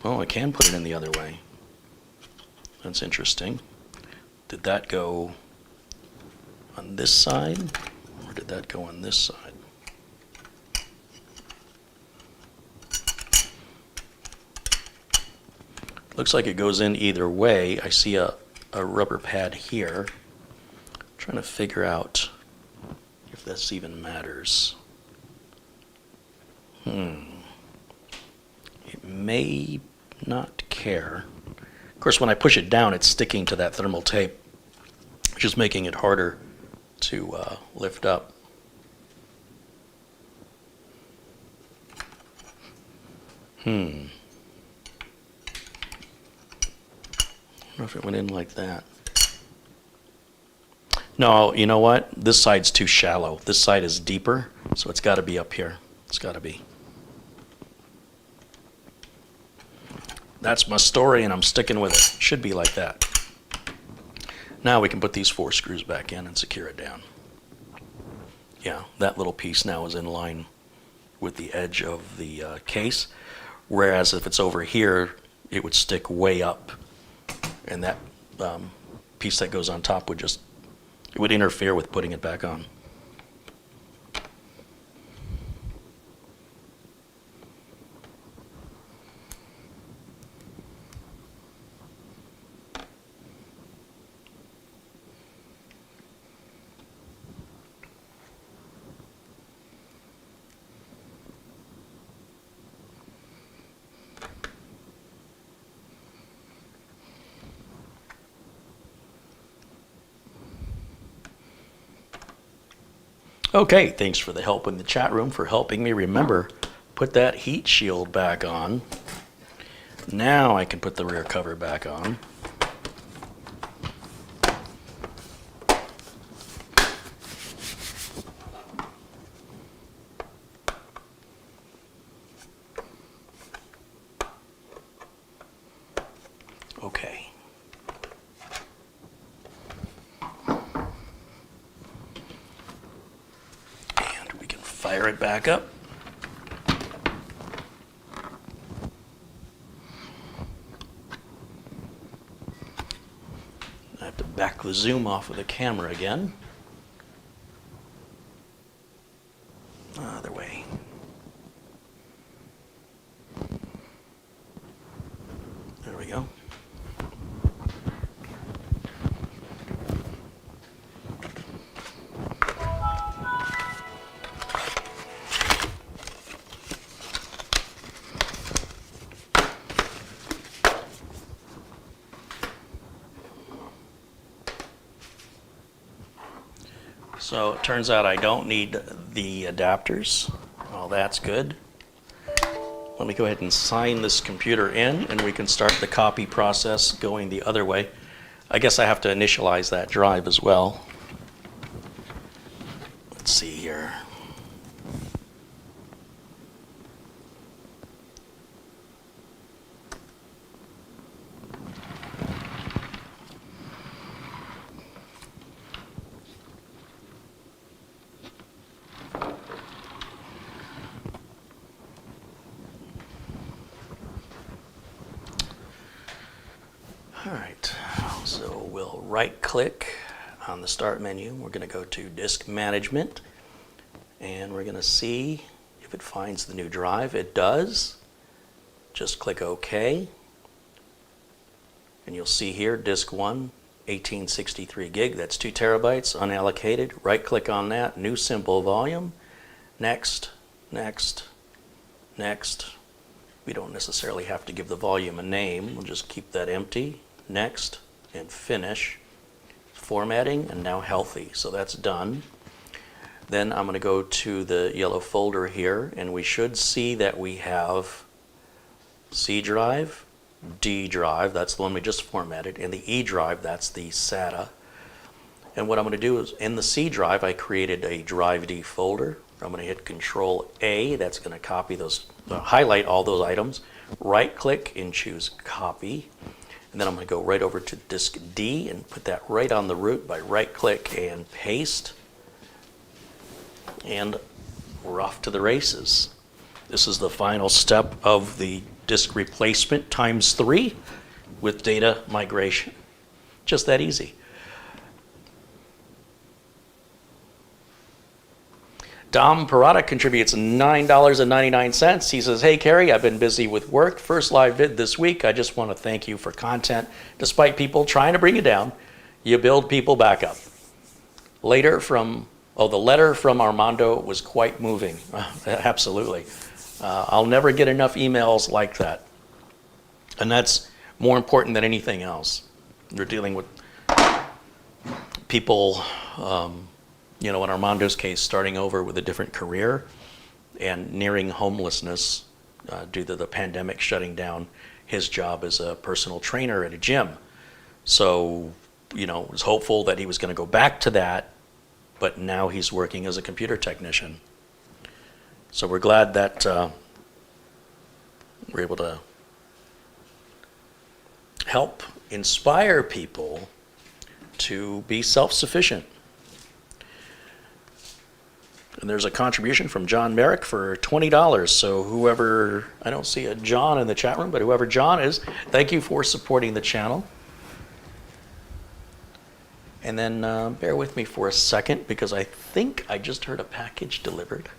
well, I can put it in the other way. That's interesting. Did that go on this side, or did that go on this side? Looks like it goes in either way. I see a rubber pad here. I'm trying to figure out if this even matters. It may not care. Of course, when I push it down, it's sticking to that thermal tape, which is making it harder to lift up. I don't know if it went in like that. No, you know what? This side's too shallow. This side is deeper, so it's got to be up here. It's got to be. That's my story, and I'm sticking with it. Should be like that. Now we can put these 4 screws back in and secure it down. Yeah, that little piece now is in line with the edge of the case, whereas if it's over here, it would stick way up, and that piece that goes on top would just, it would interfere with putting it back on. Okay, thanks for the help in the chat room for helping me remember, put that heat shield back on. Now I can put the rear cover back on. Okay. Fire it back up. I have to back the zoom off of the camera again. Other way. There we go. So it turns out I don't need the adapters. Well, that's good. Let me go ahead and sign this computer in, and we can start the copy process going the other way. I guess I have to initialize that drive as well. Let's see here. All right, so we'll right-click on the Start menu. We're going to go to Disk Management, and we're going to see if it finds the new drive. It does. Just click OK, and you'll see here, Disk 1, 1863 gig. That's 2 terabytes, unallocated. Right-click on that, New Simple Volume. Next, next, next. We don't necessarily have to give the volume a name. We'll just keep that empty. Next, and finish. Formatting, and now healthy. So that's done. Then I'm going to go to the yellow folder here, and we should see that we have C drive, D drive, that's the one we just formatted, and the E drive, that's the SATA. And what I'm going to do is, in the C drive, I created a drive D folder. I'm going to hit Control A, that's going to copy those, highlight all those items. Right click and choose Copy. And then I'm going to go right over to Disk D and put that right on the root by right click and paste. And we're off to the races. This is the final step of the disk replacement times 3 with data migration. Just that easy. Dom Parada contributes $9.99. He says, hey, Carey, I've been busy with work. First live vid this week. I just want to thank you for content. Despite people trying to bring you down, you build people back up. The letter from Armando was quite moving. Absolutely. I'll never get enough emails like that. And that's more important than anything else. We're dealing with people, in Armando's case, starting over with a different career and nearing homelessness due to the pandemic shutting down his job as a personal trainer at a gym. So, was hopeful that he was going to go back to that, but now he's working as a computer technician. So we're glad that we're able to help inspire people to be self-sufficient. And there's a contribution from John Merrick for $20. So whoever, I don't see a John in the chat room, but whoever John is, thank you for supporting the channel. And then bear with me for a second because I think I just heard a package delivered.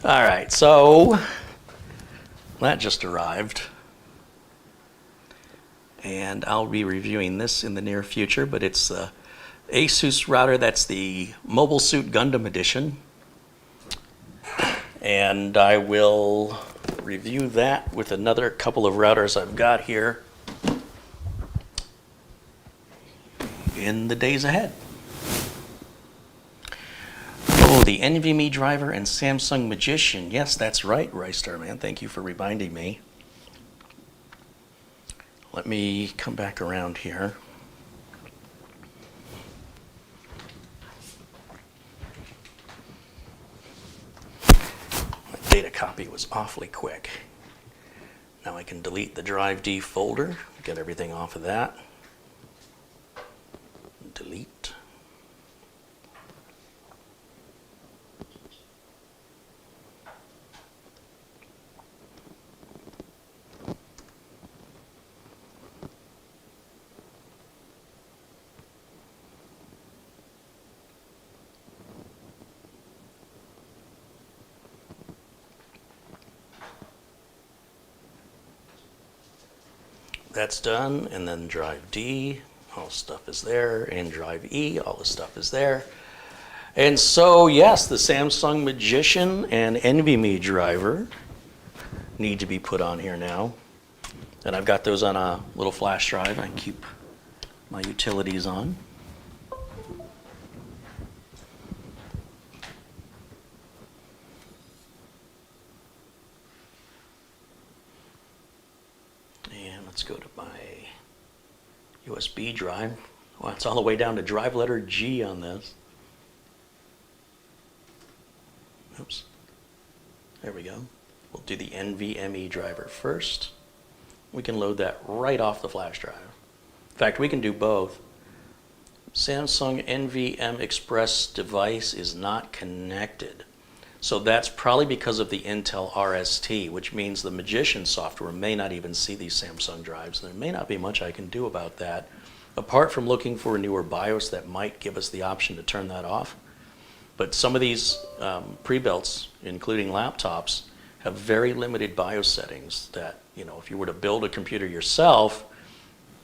All right, so that just arrived. And I'll be reviewing this in the near future, but it's the Asus router. That's the Mobile Suit Gundam Edition. And I will review that with another couple of routers I've got here in the days ahead. Oh, the NVMe driver and Samsung Magician. Yes, that's right, Rystar Man. Thank you for reminding me. Let me come back around here. My data copy was awfully quick. Now I can delete the drive D folder, get everything off of that. Delete. that's done, and then drive D, all the stuff is there, and drive E, all the stuff is there. And so, yes, the Samsung Magician and NVMe driver need to be put on here now. And I've got those on a little flash drive. I keep my utilities on. And let's go to my USB drive. Well, it's all the way down to drive letter G on this. Oops. There we go. We'll do the NVMe driver first. We can load that right off the flash drive. In fact, we can do both. Samsung NVM Express device is not connected. So that's probably because of the Intel RST, which means the Magician software may not even see these Samsung drives. There may not be much I can do about that, apart from looking for a newer BIOS that might give us the option to turn that off. But some of these pre-builts, including laptops, have very limited BIOS settings that, if you were to build a computer yourself,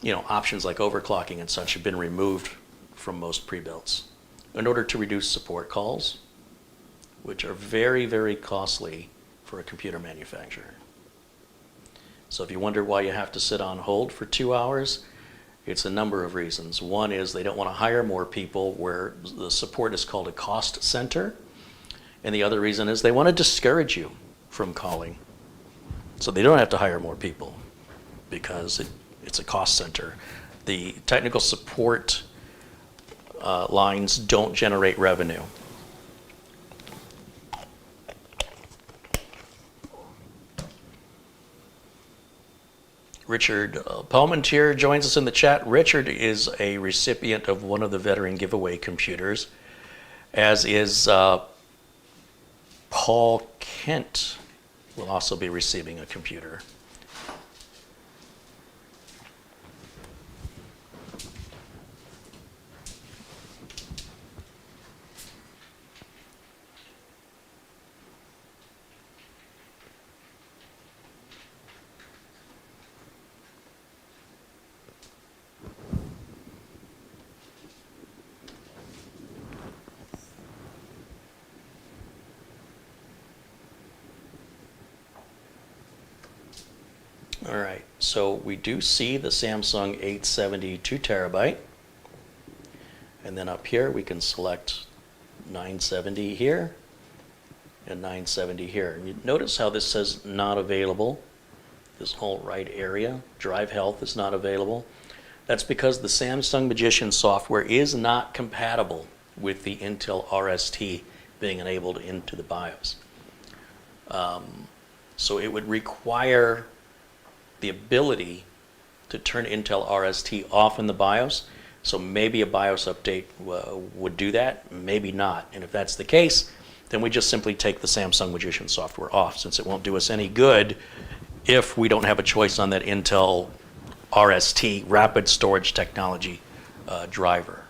options like overclocking and such have been removed from most pre-builts in order to reduce support calls, which are very, very costly for a computer manufacturer. So if you wonder why you have to sit on hold for 2 hours, it's a number of reasons. One is they don't want to hire more people where the support is called a cost center. And the other reason is they want to discourage you from calling. So they don't have to hire more people because it's a cost center. The technical support lines don't generate revenue. Richard Palmentier joins us in the chat. Richard is a recipient of one of the veteran giveaway computers, as is Paul Kent will also be receiving a computer. All right, so we do see the Samsung 870 2 terabyte. And then up here we can select 970 here and 970 here. And you notice how this says not available. This whole right area, drive health, is not available. That's because the Samsung Magician software is not compatible with the Intel RST being enabled into the BIOS. So it would require the ability to turn Intel RST off in the BIOS. So maybe a BIOS update would do that, maybe not. And if that's the case, then we just simply take the Samsung Magician software off, since it won't do us any good if we don't have a choice on that Intel RST rapid storage technology driver.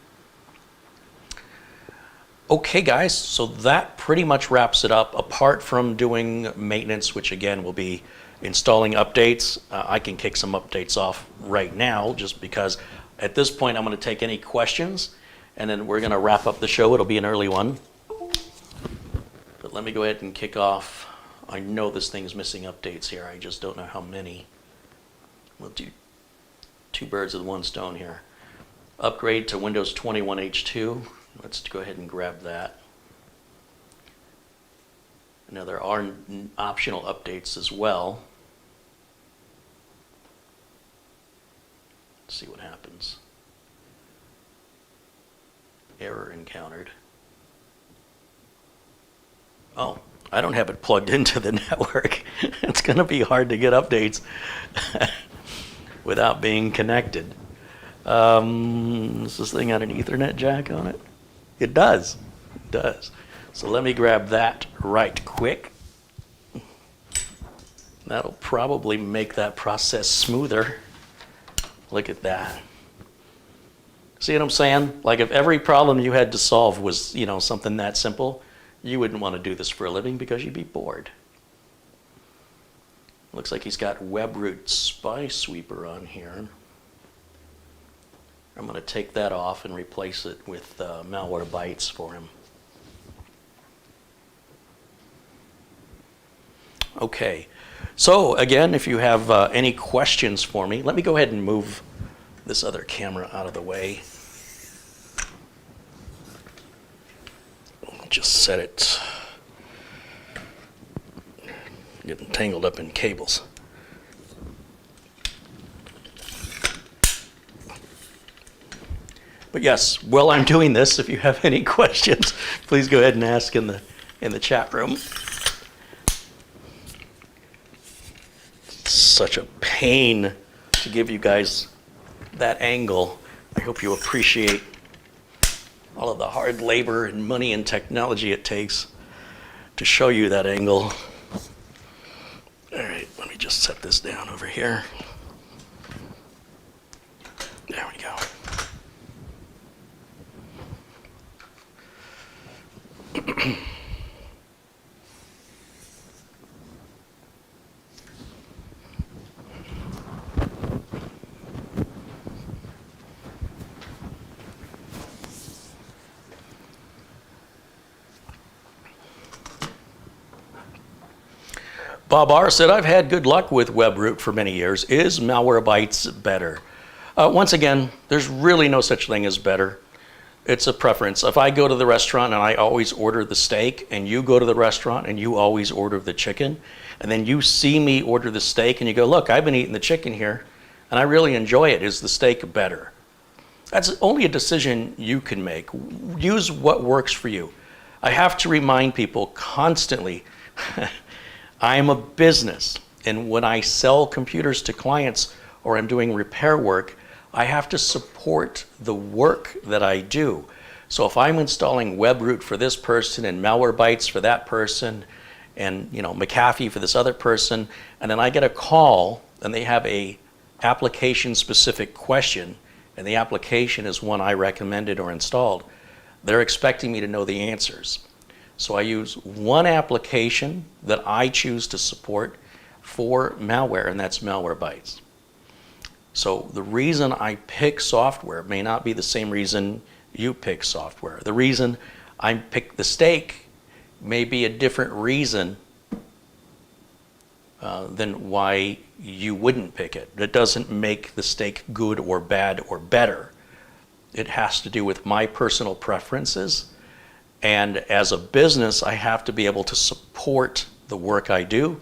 Okay guys, so that pretty much wraps it up, apart from doing maintenance, which again will be installing updates. I can kick some updates off right now just because at this point I'm going to take any questions and then we're going to wrap up the show. It'll be an early one. But let me go ahead and kick off. I know this thing's missing updates here. I just don't know how many. We'll do two birds with one stone here. Upgrade to Windows 21 H2. Let's go ahead and grab that. Now there are optional updates as well. Let's see what happens. Error encountered. Oh, I don't have it plugged into the network. It's going to be hard to get updates without being connected. Does this thing got an Ethernet jack on it? It does. It does. So let me grab that right quick. That'll probably make that process smoother. Look at that. See what I'm saying? Like if every problem you had to solve was, something that simple, you wouldn't want to do this for a living because you'd be bored. Looks like he's got WebRoot Spy Sweeper on here. I'm going to take that off and replace it with Malwarebytes for him. Okay, so again, if you have any questions for me, let me go ahead and move this other camera out of the way. I'll just set it, getting tangled up in cables. But yes, while I'm doing this, if you have any questions, please go ahead and ask in the chat room. It's such a pain to give you guys that angle. I hope you appreciate all of the hard labor and money and technology it takes to show you that angle. All right, let me just set this down over here. There we go. Bob R. said, I've had good luck with WebRoot for many years. Is Malwarebytes better? Once again, there's really no such thing as better. It's a preference. If I go to the restaurant and I always order the steak, and you go to the restaurant and you always order the chicken, and then you see me order the steak and you go, look, I've been eating the chicken here and I really enjoy it. Is the steak better? That's only a decision you can make. Use what works for you. I have to remind people constantly, I am a business, and when I sell computers to clients or I'm doing repair work, I have to support the work that I do. So if I'm installing WebRoot for this person and Malwarebytes for that person and McAfee for this other person, and then I get a call and they have a application specific question and the application is one I recommended or installed, they're expecting me to know the answers. So I use one application that I choose to support for malware, and that's Malwarebytes. So the reason I pick software may not be the same reason you pick software. The reason I pick the steak may be a different reason than why you wouldn't pick it. It doesn't make the steak good or bad or better. It has to do with my personal preferences. And as a business, I have to be able to support the work I do,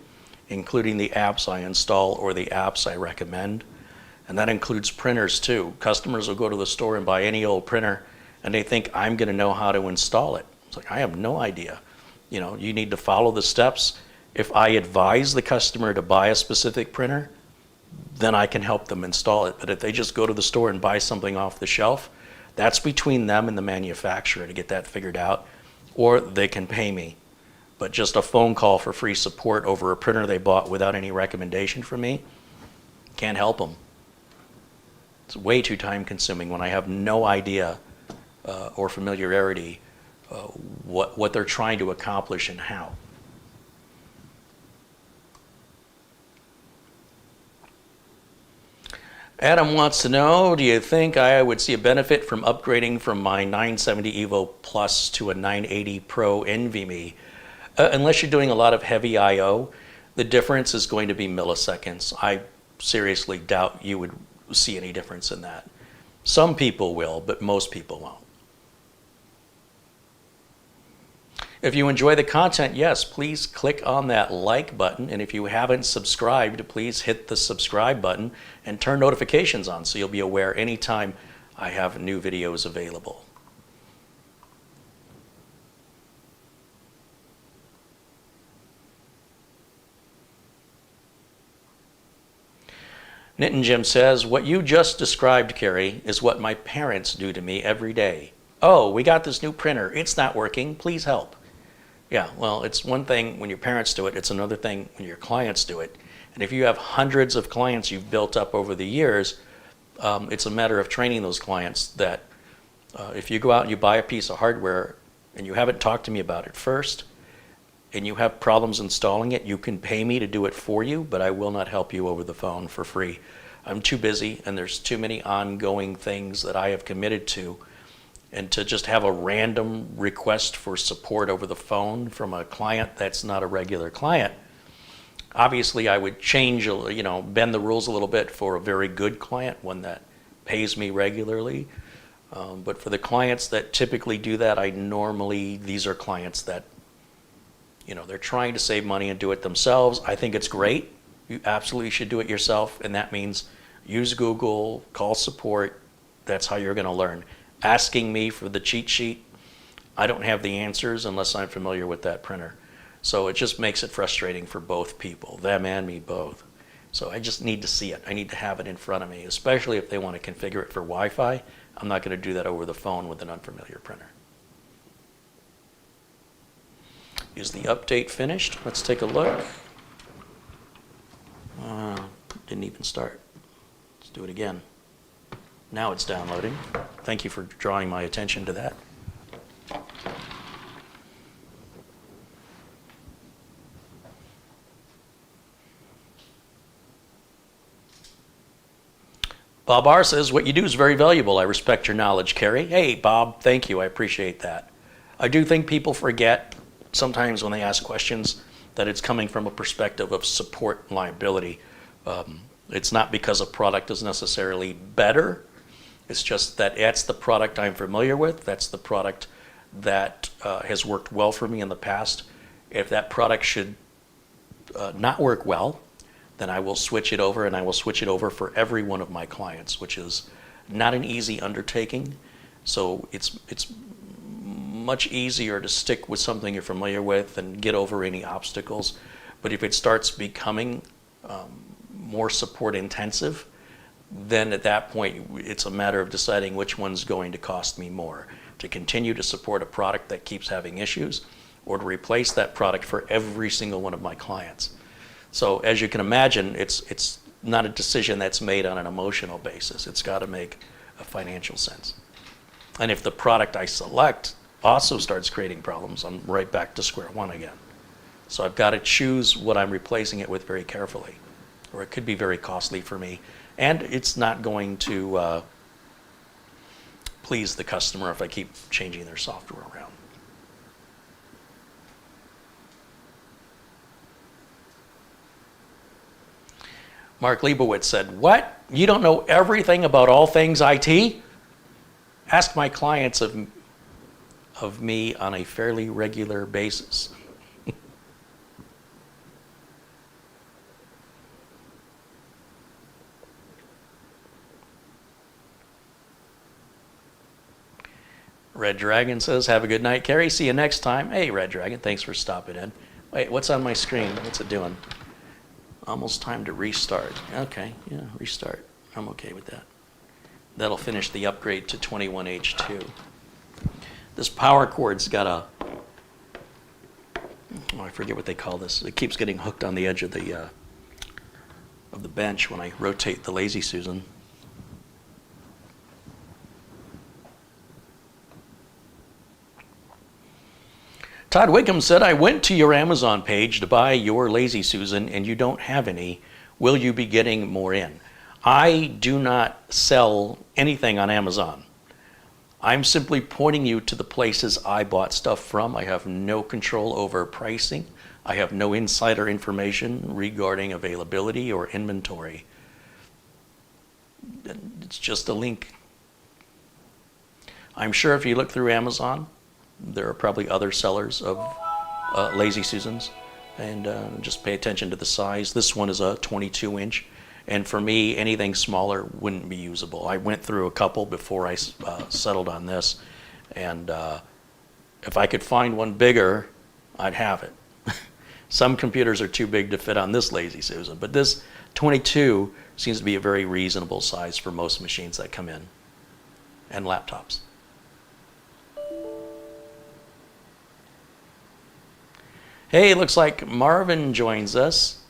including the apps I install or the apps I recommend. And that includes printers too. Customers will go to the store and buy any old printer and they think I'm going to know how to install it. It's like, I have no idea. You need to follow the steps. If I advise the customer to buy a specific printer, then I can help them install it. But if they just go to the store and buy something off the shelf, that's between them and the manufacturer to get that figured out, or they can pay me. But just a phone call for free support over a printer they bought without any recommendation from me, can't help them. It's way too time consuming when I have no idea or familiarity what they're trying to accomplish and how. Adam wants to know, do you think I would see a benefit from upgrading from my 970 Evo Plus to a 980 Pro NVMe? Unless you're doing a lot of heavy I/O, the difference is going to be milliseconds. I seriously doubt you would see any difference in that. Some people will, but most people won't. If you enjoy the content, yes, please click on that like button. And if you haven't subscribed, please hit the subscribe button and turn notifications on so you'll be aware anytime I have new videos available. Knittin' Jim says, what you just described, Carey, is what my parents do to me every day. Oh, we got this new printer. It's not working. Please help. Yeah, well, it's one thing when your parents do it. It's another thing when your clients do it. And if you have hundreds of clients you've built up over the years, it's a matter of training those clients that if you go out and you buy a piece of hardware and you haven't talked to me about it first, and you have problems installing it, you can pay me to do it for you, but I will not help you over the phone for free. I'm too busy, and there's too many ongoing things that I have committed to. And to just have a random request for support over the phone from a client that's not a regular client, obviously I would change, bend the rules a little bit for a very good client, one that pays me regularly. But for the clients that typically do that, these are clients that, they're trying to save money and do it themselves. I think it's great. You absolutely should do it yourself, and that means use Google, call support. That's how you're going to learn. Asking me for the cheat sheet, I don't have the answers unless I'm familiar with that printer. So it just makes it frustrating for both people, them and me both. So I just need to see it. I need to have it in front of me, especially if they want to configure it for Wi-Fi. I'm not going to do that over the phone with an unfamiliar printer. Is the update finished? Let's take a look. Didn't even start. Let's do it again. Now it's downloading. Thank you for drawing my attention to that. Bob R. says, what you do is very valuable. I respect your knowledge, Carey. Hey, Bob, thank you. I appreciate that. I do think people forget sometimes when they ask questions that it's coming from a perspective of support and liability. It's not because a product is necessarily better. It's just that that's the product I'm familiar with. That's the product that has worked well for me in the past. If that product should not work well, then I will switch it over, and I will switch it over for every one of my clients, which is not an easy undertaking. So it's much easier to stick with something you're familiar with and get over any obstacles. But if it starts becoming more support intensive, then at that point it's a matter of deciding which one's going to cost me more, to continue to support a product that keeps having issues, or to replace that product for every single one of my clients. So as you can imagine, it's not a decision that's made on an emotional basis. It's got to make a financial sense. And if the product I select also starts creating problems, I'm right back to square one again. So I've got to choose what I'm replacing it with very carefully, or it could be very costly for me. And it's not going to please the customer if I keep changing their software around. Mark Leibowitz said, what? You don't know everything about all things IT? Ask my clients of me on a fairly regular basis. Red Dragon says, have a good night, Carey. See you next time. Hey, Red Dragon, thanks for stopping in. Wait, what's on my screen? What's it doing? Almost time to restart. Okay, yeah, restart. I'm okay with that. That'll finish the upgrade to 21H2. This power cord's got a, I forget what they call this. It keeps getting hooked on the edge of the bench when I rotate the Lazy Susan. Todd Wickham said, I went to your Amazon page to buy your Lazy Susan and you don't have any. Will you be getting more in? I do not sell anything on Amazon. I'm simply pointing you to the places I bought stuff from. I have no control over pricing. I have no insider information regarding availability or inventory. It's just a link. I'm sure if you look through Amazon, there are probably other sellers of Lazy Susans, and just pay attention to the size. This one is a 22-inch, and for me, anything smaller wouldn't be usable. I went through a couple before I settled on this, and if I could find one bigger, I'd have it. Some computers are too big to fit on this Lazy Susan, but this 22 seems to be a very reasonable size for most machines that come in, and laptops. Hey, looks like Marvin joins us.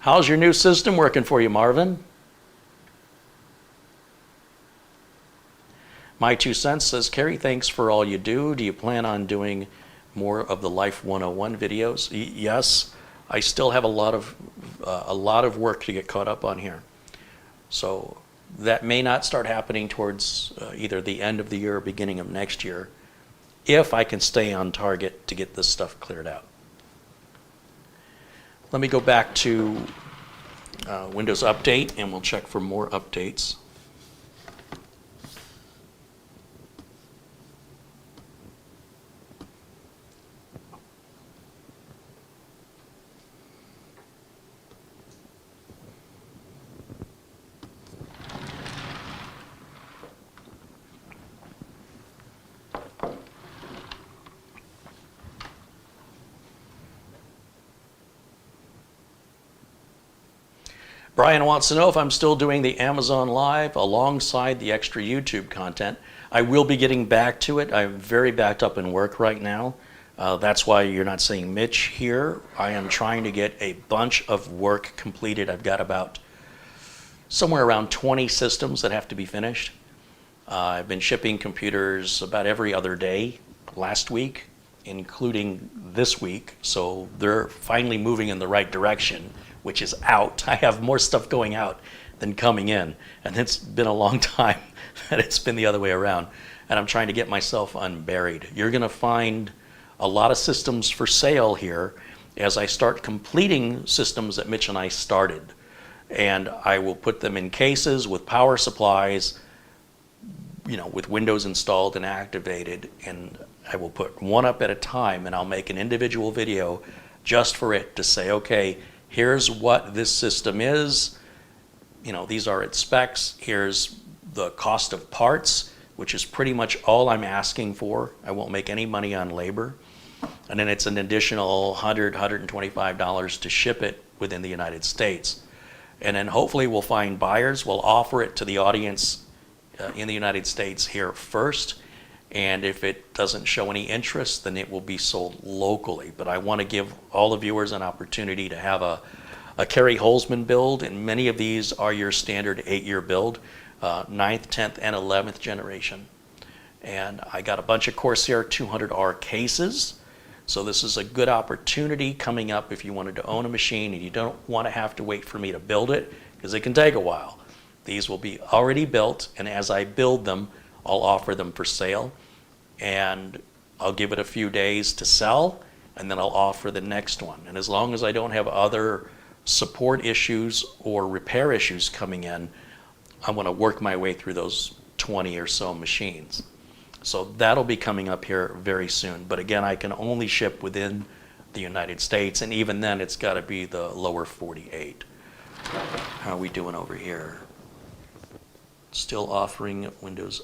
How's your new system working for you, Marvin? My 2 cents says, Carey, thanks for all you do. Do you plan on doing more of the Life 101 videos. Yes, I still have a lot of work to get caught up on here. So that may not start happening towards either the end of the year or beginning of next year, if I can stay on target to get this stuff cleared out. Let me go back to Windows Update, and we'll check for more updates. Brian wants to know if I'm still doing the Amazon Live alongside the extra YouTube content. I will be getting back to it. I'm very backed up in work right now. That's why you're not seeing Mitch here. I am trying to get a bunch of work completed. I've got about somewhere around 20 systems that have to be finished. I've been shipping computers about every other day last week, including this week. So they're finally moving in the right direction, which is out. I have more stuff going out than coming in. And it's been a long time that it's been the other way around. And I'm trying to get myself unburied. You're gonna find a lot of systems for sale here as I start completing systems that Mitch and I started. And I will put them in cases with power supplies, you know, with Windows installed and activated. And I will put one up at a time, and I'll make an individual video just for it to say, okay, here's what this system is. You know, these are its specs. Here's the cost of parts, which is pretty much all I'm asking for. I won't make any money on labor. And then it's an additional $100, $125 to ship it within the United States. And then hopefully we'll find buyers. We'll offer it to the audience in the United States here first. And if it doesn't show any interest, then it will be sold locally. But I want to give all the viewers an opportunity to have a Carey Holzman build, and many of these are your standard 8-year build, 9th, 10th, and 11th generation. And I got a bunch of Corsair 200R cases, so this is a good opportunity coming up if you wanted to own a machine and you don't want to have to wait for me to build it, because it can take a while. These will be already built, and as I build them, I'll offer them for sale, and I'll give it a few days to sell, and then I'll offer the next one. And as long as I don't have other support issues or repair issues coming in, I want to work my way through those 20 or so machines. So that'll be coming up here very soon. But again, I can only ship within the United States, and even then it's got to be the lower 48. How are we doing over here? Still offering Windows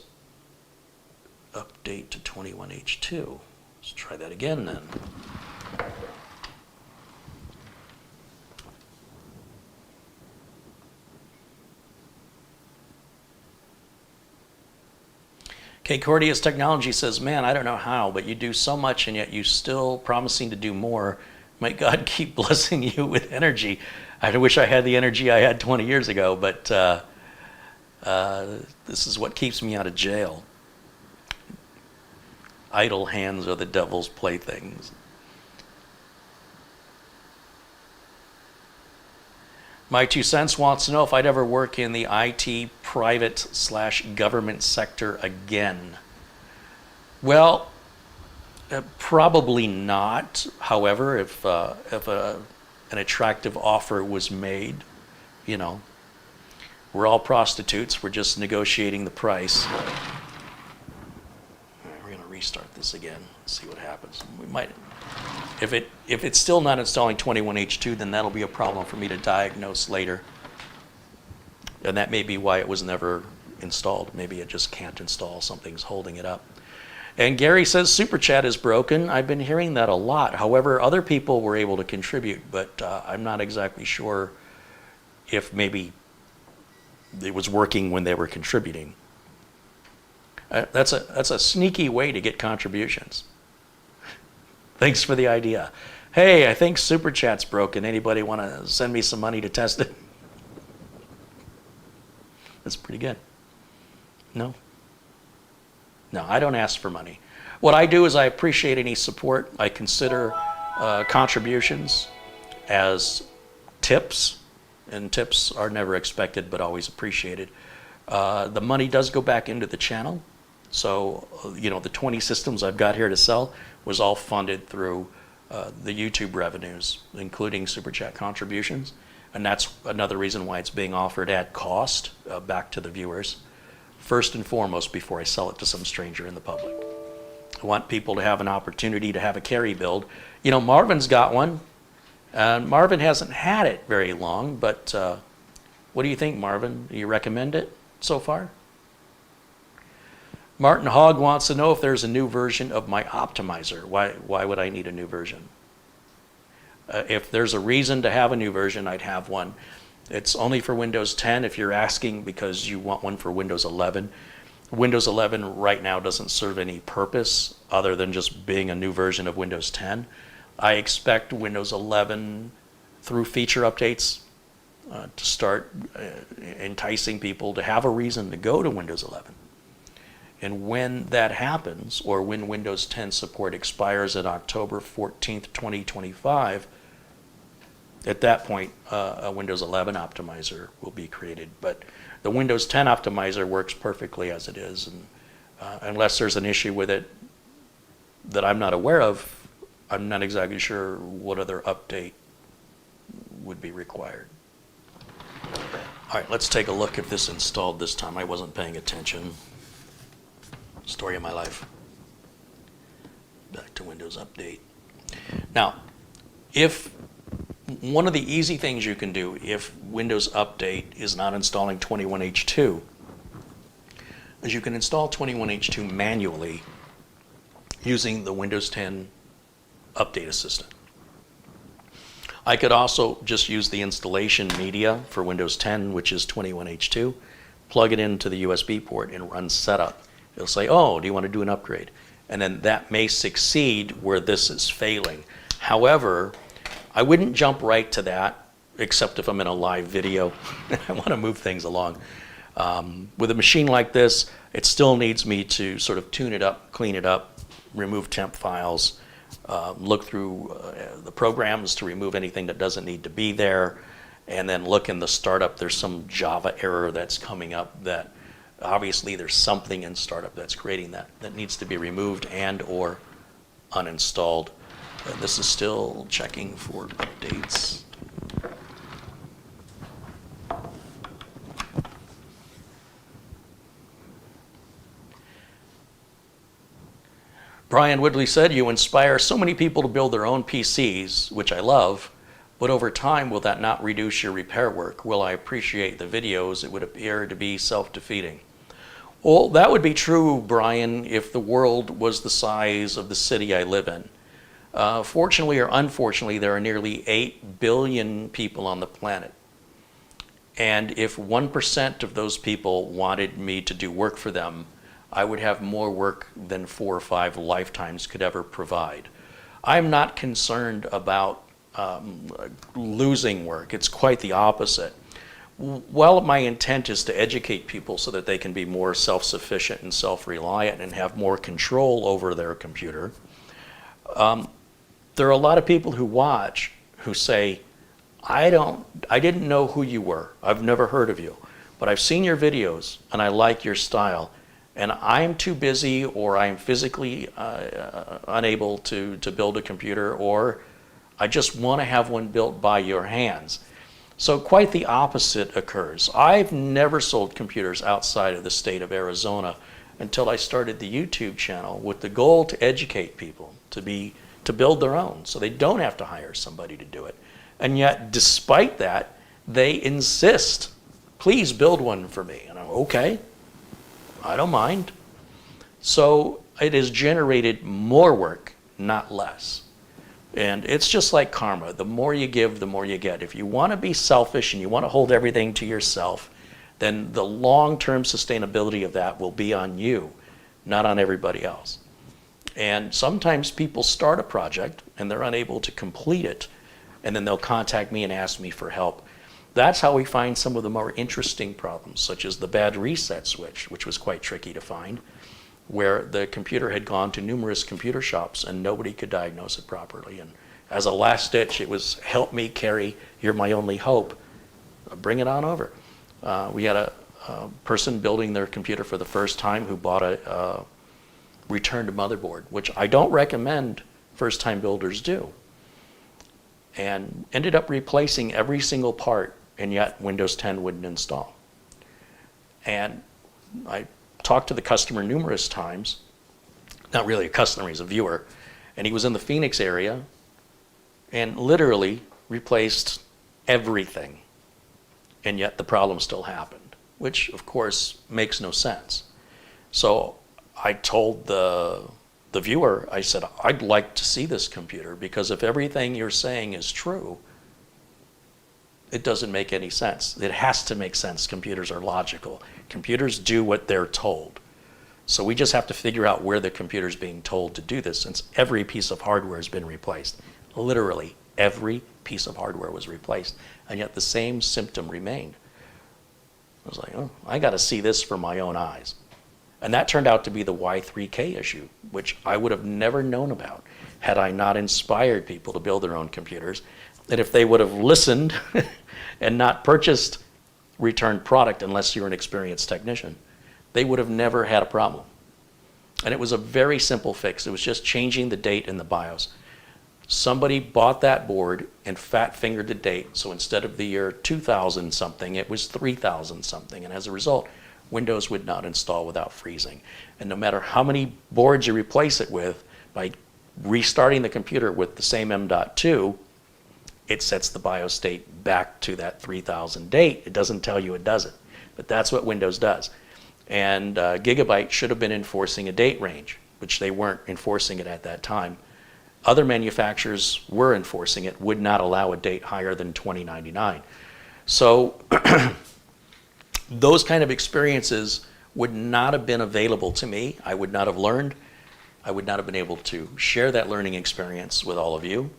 Update to 21H2. Let's try that again then. Okay, Cordius Technology says, man, I don't know how, but you do so much and yet you still promising to do more. May God keep blessing you with energy. I wish I had the energy I had 20 years ago, but this is what keeps me out of jail. Idle hands are the devil's playthings. My 2 cents wants to know if I'd ever work in the IT private/government sector again. Well, probably not. However, if an attractive offer was made, you know, we're all prostitutes. We're just negotiating the price. We're going to restart this again. See what happens. We might. If it's still not installing 21H2, then that'll be a problem for me to diagnose later. And that may be why it was never installed. Maybe it just can't install. Something's holding it up. And Gary says Super Chat is broken. I've been hearing that a lot. However, other people were able to contribute, but I'm not exactly sure if maybe it was working when they were contributing. That's a sneaky way to get contributions. Thanks for the idea. Hey, I think Super Chat's broken. Anybody want to send me some money to test it? That's pretty good. No? No, I don't ask for money. What I do is I appreciate any support. I consider contributions as tips, and tips are never expected but always appreciated. The money does go back into the channel. So, the 20 systems I've got here to sell was all funded through the YouTube revenues, including Super Chat contributions. And that's another reason why it's being offered at cost back to the viewers, first and foremost, before I sell it to some stranger in the public. I want people to have an opportunity to have a Carey build. Marvin's got one. Marvin hasn't had it very long, but what do you think, Marvin? Do you recommend it so far? Martin Hogg wants to know if there's a new version of my optimizer. Why would I need a new version? If there's a reason to have a new version, I'd have one. It's only for Windows 10 if you're asking because you want one for Windows 11. Windows 11 right now doesn't serve any purpose other than just being a new version of Windows 10. I expect Windows 11 through feature updates to start enticing people to have a reason to go to Windows 11. And when that happens, or when Windows 10 support expires on October 14th, 2025, at that point, a Windows 11 optimizer will be created. But the Windows 10 optimizer works perfectly as it is, and unless there's an issue with it that I'm not aware of, I'm not exactly sure what other update would be required. All right, let's take a look if this installed this time. I wasn't paying attention. Story of my life. Back to Windows Update. Now, if one of the easy things you can do if Windows Update is not installing 21H2 is you can install 21H2 manually using the Windows 10 Update Assistant. I could also just use the installation media for Windows 10, which is 21H2, plug it into the USB port and run setup. It'll say, oh, do you want to do an upgrade? And then that may succeed where this is failing. However, I wouldn't jump right to that, except if I'm in a live video. I want to move things along. With a machine like this, it still needs me to sort of tune it up, clean it up, remove temp files, look through the programs to remove anything that doesn't need to be there, and then look in the startup. There's some Java error that's coming up that obviously there's something in startup that's creating that needs to be removed and or uninstalled. This is still checking for updates. Brian Woodley said, you inspire so many people to build their own PCs, which I love, but over time, will that not reduce your repair work? Will I appreciate the videos? It would appear to be self-defeating. Well, that would be true, Brian, if the world was the size of the city I live in. Fortunately or unfortunately, there are nearly 8 billion people on the planet. And if 1% of those people wanted me to do work for them, I would have more work than 4 or 5 lifetimes could ever provide. I'm not concerned about losing work. It's quite the opposite. While my intent is to educate people so that they can be more self-sufficient and self-reliant and have more control over their computer, there are a lot of people who watch who say, I didn't know who you were. I've never heard of you, but I've seen your videos and I like your style, and I'm too busy or I'm physically unable to build a computer, or I just want to have one built by your hands. So quite the opposite occurs. I've never sold computers outside of the state of Arizona until I started the YouTube channel with the goal to educate people to build their own so they don't have to hire somebody to do it. And yet, despite that, they insist, please build one for me. And I'm okay, I don't mind. So it has generated more work, not less. And it's just like karma. The more you give, the more you get. If you want to be selfish and you want to hold everything to yourself, then the long-term sustainability of that will be on you, not on everybody else. And sometimes people start a project and they're unable to complete it, and then they'll contact me and ask me for help. That's how we find some of the more interesting problems, such as the bad reset switch, which was quite tricky to find. where the computer had gone to numerous computer shops and nobody could diagnose it properly. And as a last ditch, it was, help me, Carey, you're my only hope. Bring it on over. We had a person building their computer for the first time who bought a returned motherboard, which I don't recommend first-time builders do, and ended up replacing every single part, and yet Windows 10 wouldn't install. And I talked to the customer numerous times, not really a customer, he's a viewer, and he was in the Phoenix area and literally replaced everything, and yet the problem still happened, which of course makes no sense. So I told the viewer, I said, I'd like to see this computer, because if everything you're saying is true, it doesn't make any sense. It has to make sense. Computers are logical. Computers do what they're told. So we just have to figure out where the computer's being told to do this, since every piece of hardware has been replaced. Literally every piece of hardware was replaced, and yet the same symptom remained. I was like, oh, I got to see this for my own eyes. And that turned out to be the Y3K issue, which I would have never known about had I not inspired people to build their own computers. And if they would have listened and not purchased returned product unless you're an experienced technician, they would have never had a problem. And it was a very simple fix. It was just changing the date in the BIOS. Somebody bought that board and fat fingered the date, so instead of the year 2000 something, it was 3000 something, and as a result, Windows would not install without freezing. And no matter how many boards you replace it with, by restarting the computer with the same M.2, it sets the BIOS state back to that 3000 date. It doesn't tell you it does it, but that's what Windows does. And Gigabyte should have been enforcing a date range, which they weren't enforcing it at that time. Other manufacturers were enforcing it, would not allow a date higher than 2099. So those kind of experiences would not have been available to me. I would not have learned. I would not have been able to share that learning experience with all of you.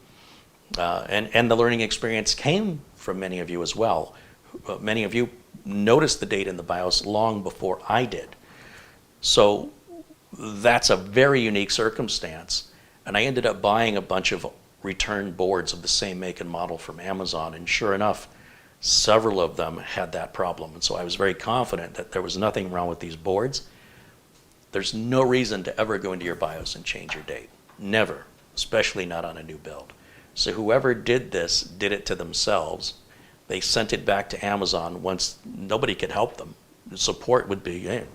And the learning experience came from many of you as well. Many of you noticed the date in the BIOS long before I did. So that's a very unique circumstance. And I ended up buying a bunch of returned boards of the same make and model from Amazon, and sure enough, several of them had that problem. And so I was very confident that there was nothing wrong with these boards. There's no reason to ever go into your BIOS and change your date. Never, especially not on a new build. So whoever did this did it to themselves. They sent it back to Amazon once nobody could help them. The support would be, hey,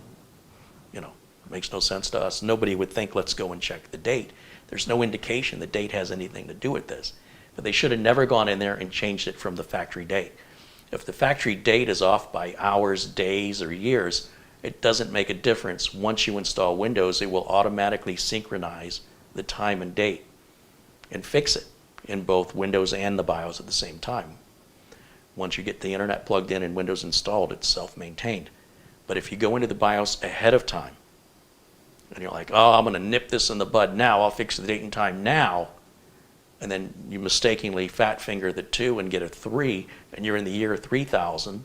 you know, it makes no sense to us. Nobody would think, let's go and check the date. There's no indication the date has anything to do with this. But they should have never gone in there and changed it from the factory date. If the factory date is off by hours, days, or years, it doesn't make a difference. Once you install Windows, it will automatically synchronize the time and date and fix it in both Windows and the BIOS at the same time. Once you get the internet plugged in and Windows installed, it's self-maintained. But if you go into the BIOS ahead of time, and you're like, oh, I'm going to nip this in the bud now, I'll fix the date and time now, and then you mistakenly fat finger the 2 and get a 3, and you're in the year 3000,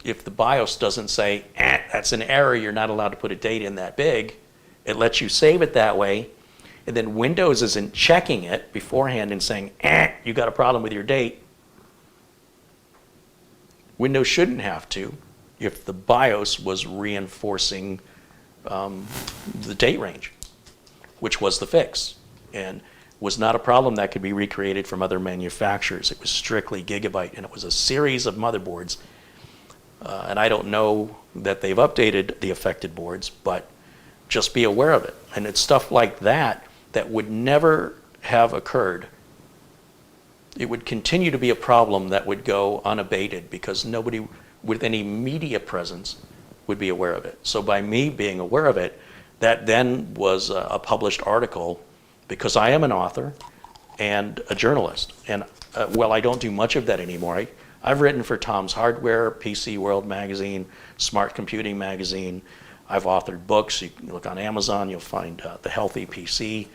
if the BIOS doesn't say, that's an error, you're not allowed to put a date in that big, it lets you save it that way, and then Windows isn't checking it beforehand and saying, you got a problem with your date. Windows shouldn't have to if the BIOS was reinforcing the date range, which was the fix, and was not a problem that could be recreated from other manufacturers. It was strictly Gigabyte, and it was a series of motherboards. And I don't know that they've updated the affected boards, but just be aware of it. And it's stuff like that that would never have occurred. It would continue to be a problem that would go unabated because nobody with any media presence would be aware of it. So by me being aware of it, that then was a published article, because I am an author and a journalist. And well, I don't do much of that anymore. I've written for Tom's Hardware, PC World Magazine, Smart Computing Magazine. I've authored books. You can look on Amazon, you'll find The Healthy PC.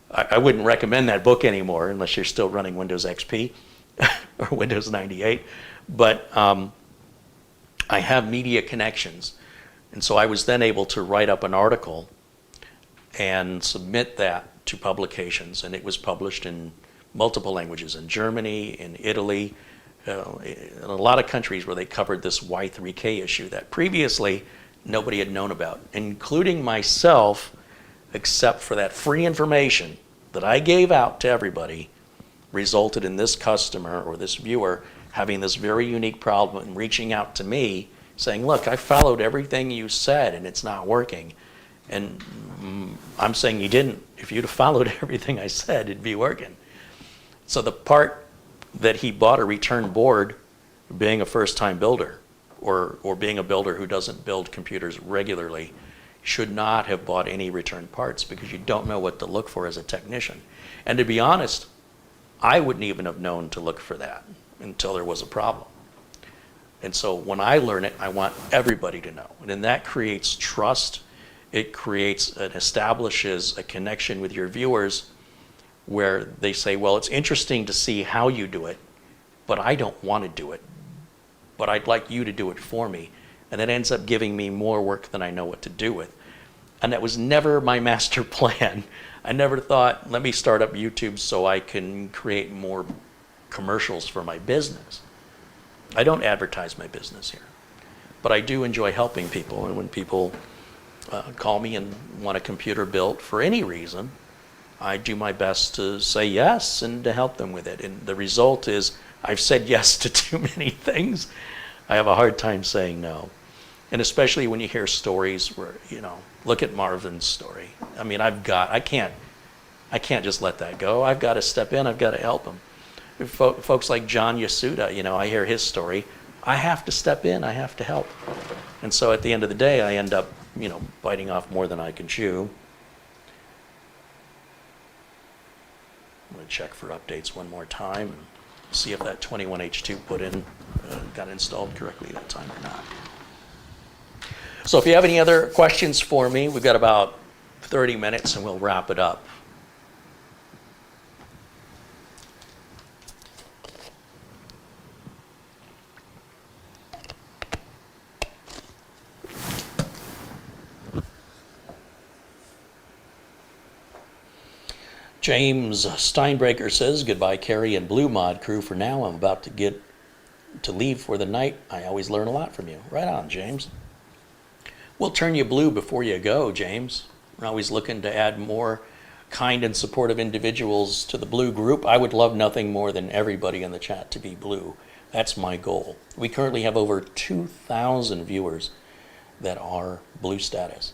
I wouldn't recommend that book anymore unless you're still running Windows XP or Windows 98. But I have media connections. And so I was then able to write up an article and submit that to publications. And it was published in multiple languages, in Germany, in Italy, in a lot of countries where they covered this Y3K issue that previously nobody had known about, including myself, except for that free information that I gave out to everybody, resulted in this customer or this viewer having this very unique problem and reaching out to me saying, look, I followed everything you said and it's not working. And I'm saying you didn't. If you'd have followed everything I said, it'd be working. So the part that he bought a return board, being a first-time builder or being a builder who doesn't build computers regularly, should not have bought any return parts because you don't know what to look for as a technician. And to be honest, I wouldn't even have known to look for that until there was a problem. And so when I learn it, I want everybody to know. And then that creates trust. It creates and establishes a connection with your viewers where they say, well, it's interesting to see how you do it, but I don't want to do it. But I'd like you to do it for me. And it ends up giving me more work than I know what to do with. And that was never my master plan. I never thought, let me start up YouTube so I can create more commercials for my business. I don't advertise my business here, but I do enjoy helping people. And when people call me and want a computer built for any reason, I do my best to say yes and to help them with it. And the result is I've said yes to too many things. I have a hard time saying no. And especially when you hear stories where, look at Marvin's story. I mean, I can't just let that go. I've got to step in, I've got to help him. Folks like John Yasuda, I hear his story. I have to step in, I have to help. And so at the end of the day, I end up, biting off more than I can chew. I'm going to check for updates one more time and see if that 21H2 put in got installed correctly that time or not. So if you have any other questions for me, we've got about 30 minutes and we'll wrap it up. James Steinbreaker says, goodbye Carey and Blue Mod crew for now. I'm about to leave for the night. I always learn a lot from you. Right on, James. We'll turn you blue before you go, James. We're always looking to add more kind and supportive individuals to the blue group. I would love nothing more than everybody in the chat to be blue. That's my goal. We currently have over 2,000 viewers that are blue status.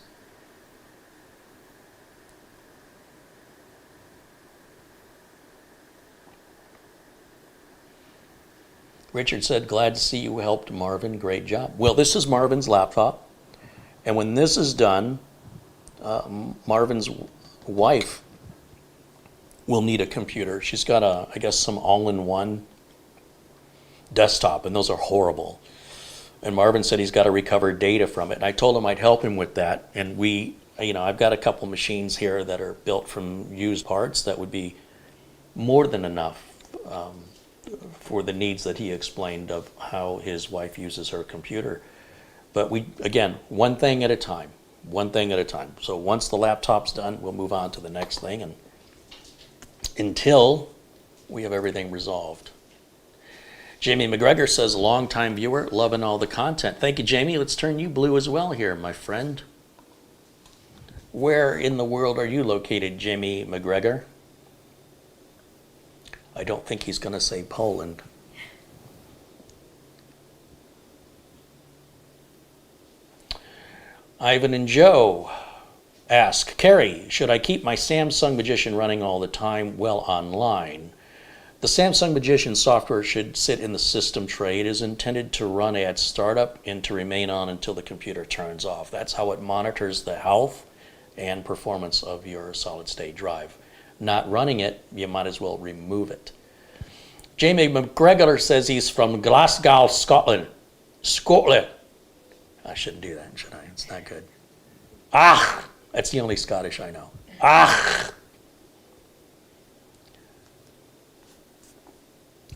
Richard said, glad to see you helped Marvin. Great job. Well, this is Marvin's laptop. And when this is done, Marvin's wife will need a computer. She's got I guess some all-in-one desktop, and those are horrible. And Marvin said he's got to recover data from it. And I told him I'd help him with that. And I've got a couple machines here that are built from used parts that would be more than enough for the needs that he explained of how his wife uses her computer. But one thing at a time, one thing at a time. So once the laptop's done, we'll move on to the next thing, and until we have everything resolved. Jamie McGregor says, long-time viewer, loving all the content. Thank you, Jamie. Let's turn you blue as well here, my friend. Where in the world are you located, Jamie McGregor? I don't think he's going to say Poland. Ivan and Joe ask, Carey, should I keep my Samsung Magician running all the time while online? The Samsung Magician software should sit in the system tray. It is intended to run at startup and to remain on until the computer turns off. That's how it monitors the health and performance of your solid-state drive. Not running it, you might as well remove it. Jamie McGregor says he's from Glasgow, Scotland. Scotland. I shouldn't do that, should I? It's not good. Ah! That's the only Scottish I know. Ah!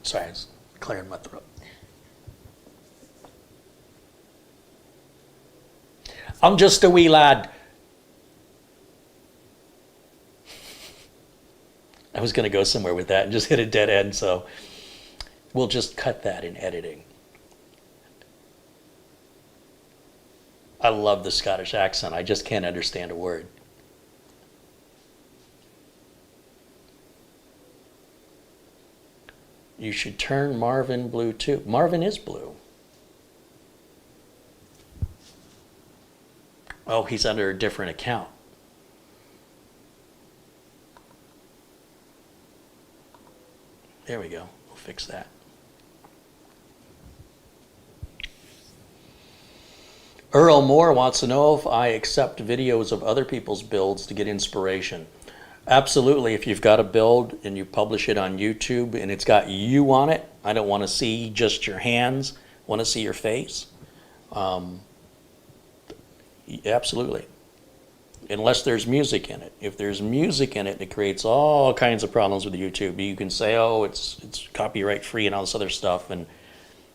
Sorry, I was clearing my throat. I'm just a wee lad. I was going to go somewhere with that and just hit a dead end, so we'll just cut that in editing. I love the Scottish accent. I just can't understand a word. You should turn Marvin blue too. Marvin is blue. Oh, he's under a different account. There we go. We'll fix that. Earl Moore wants to know if I accept videos of other people's builds to get inspiration. Absolutely. If you've got a build and you publish it on YouTube and it's got you on it, I don't want to see just your hands. I want to see your face. Absolutely. Unless there's music in it. If there's music in it, it creates all kinds of problems with YouTube. You can say, oh, it's copyright free and all this other stuff, and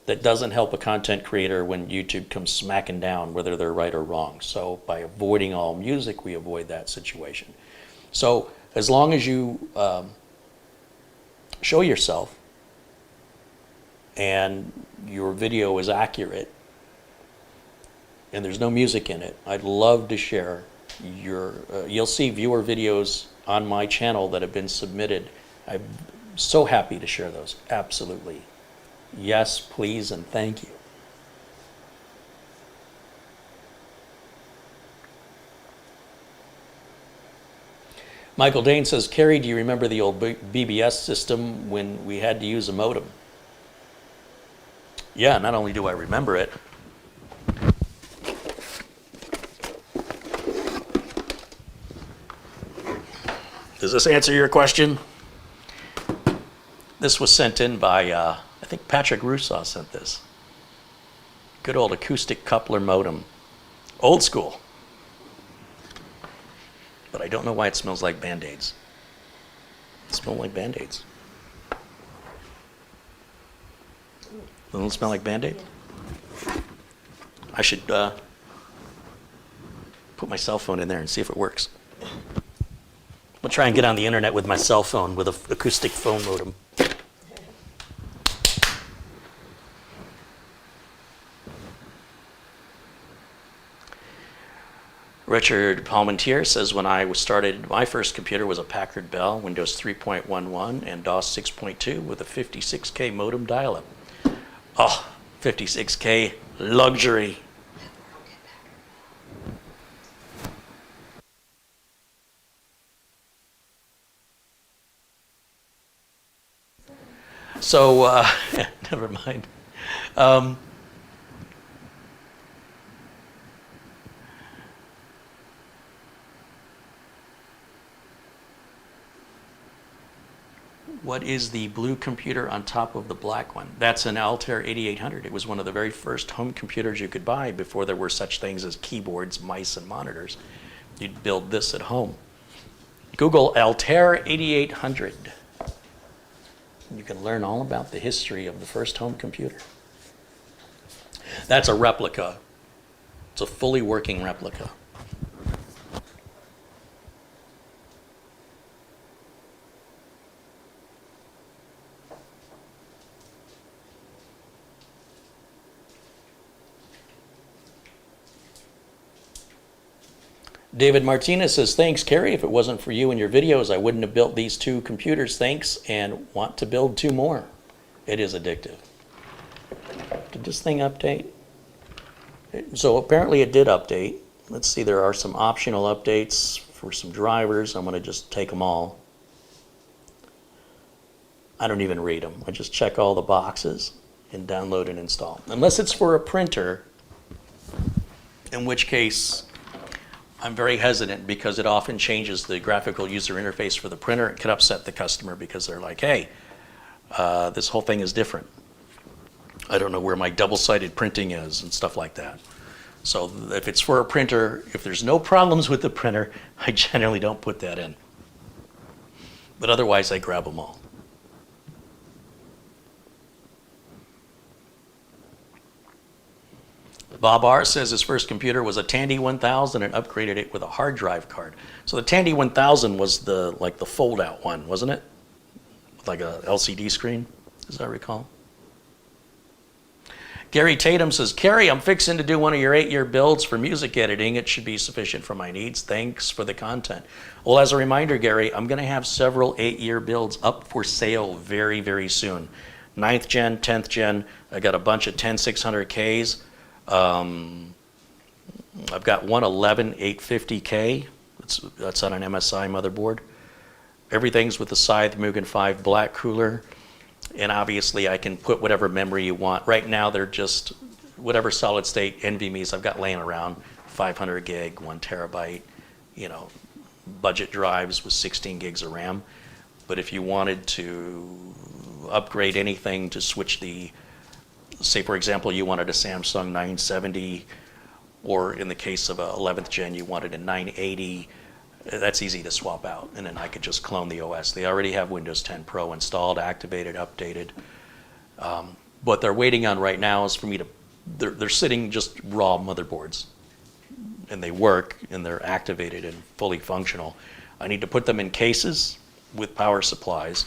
that doesn't help a content creator when YouTube comes smacking down whether they're right or wrong. So by avoiding all music, we avoid that situation. So as long as you show yourself and your video is accurate and there's no music in it, I'd love to share your, you'll see viewer videos on my channel that have been submitted. I'm so happy to share those, absolutely. Yes, please, and thank you. Michael Dane says, Carey, do you remember the old BBS system when we had to use a modem? Yeah, not only do I remember it, does this answer your question? This was sent in by, I think Patrick Rousseau sent this. Good old acoustic coupler modem. Old school. But I don't know why it smells like Band-Aids. It smells like Band-Aids. Doesn't it smell like Band-Aids? I should put my cell phone in there and see if it works. I'll try and get on the internet with my cell phone with an acoustic phone modem. Richard Palmentier says, when I started, my first computer was a Packard Bell, Windows 3.11 and DOS 6.2 with a 56K modem dial-up. Oh, 56K luxury. So, never mind. What is the blue computer on top of the black one? That's an Altair 8800. It was one of the very first home computers you could buy before there were such things as keyboards, mice, and monitors. You'd build this at home. Google Altair 8800. You can learn all about the history of the first home computer. That's a replica. It's a fully working replica. David Martinez says, thanks, Carey. If it wasn't for you and your videos, I wouldn't have built these 2 computers. Thanks, and want to build 2 more. It is addictive. Did this thing update? So apparently it did update. Let's see, there are some optional updates for some drivers. I'm going to just take them all. I don't even read them. I just check all the boxes and download and install. Unless it's for a printer, in which case I'm very hesitant because it often changes the graphical user interface for the printer. It could upset the customer because they're like, hey, this whole thing is different. I don't know where my double-sided printing is and stuff like that. So if it's for a printer, if there's no problems with the printer, I generally don't put that in. But otherwise, I grab them all. Bob R says his first computer was a Tandy 1000 and upgraded it with a hard drive card. So the Tandy 1000 was like the fold out one, wasn't it? With like a LCD screen, as I recall. Gary Tatum says, Carey, I'm fixing to do one of your 8-year builds for music editing. It should be sufficient for my needs. Thanks for the content. Well, as a reminder, Gary, I'm going to have several 8-year builds up for sale very, very soon. 9th gen, 10th gen. I got a bunch of 10600Ks. I've got one 11850K. That's on an MSI motherboard. Everything's with the Scythe Mugen 5 black cooler. And obviously I can put whatever memory you want. Right now they're just whatever solid state NVMe's I've got laying around, 500 gig, 1 terabyte, budget drives with 16 gigs of RAM. But if you wanted to upgrade anything to switch say for example you wanted a Samsung 970, or in the case of a 11th gen you wanted a 980, that's easy to swap out, and then I could just clone the OS. They already have Windows 10 Pro installed, activated, updated. What they're waiting on right now is for me to, they're sitting just raw motherboards, and they work, and they're activated and fully functional. I need to put them in cases with power supplies,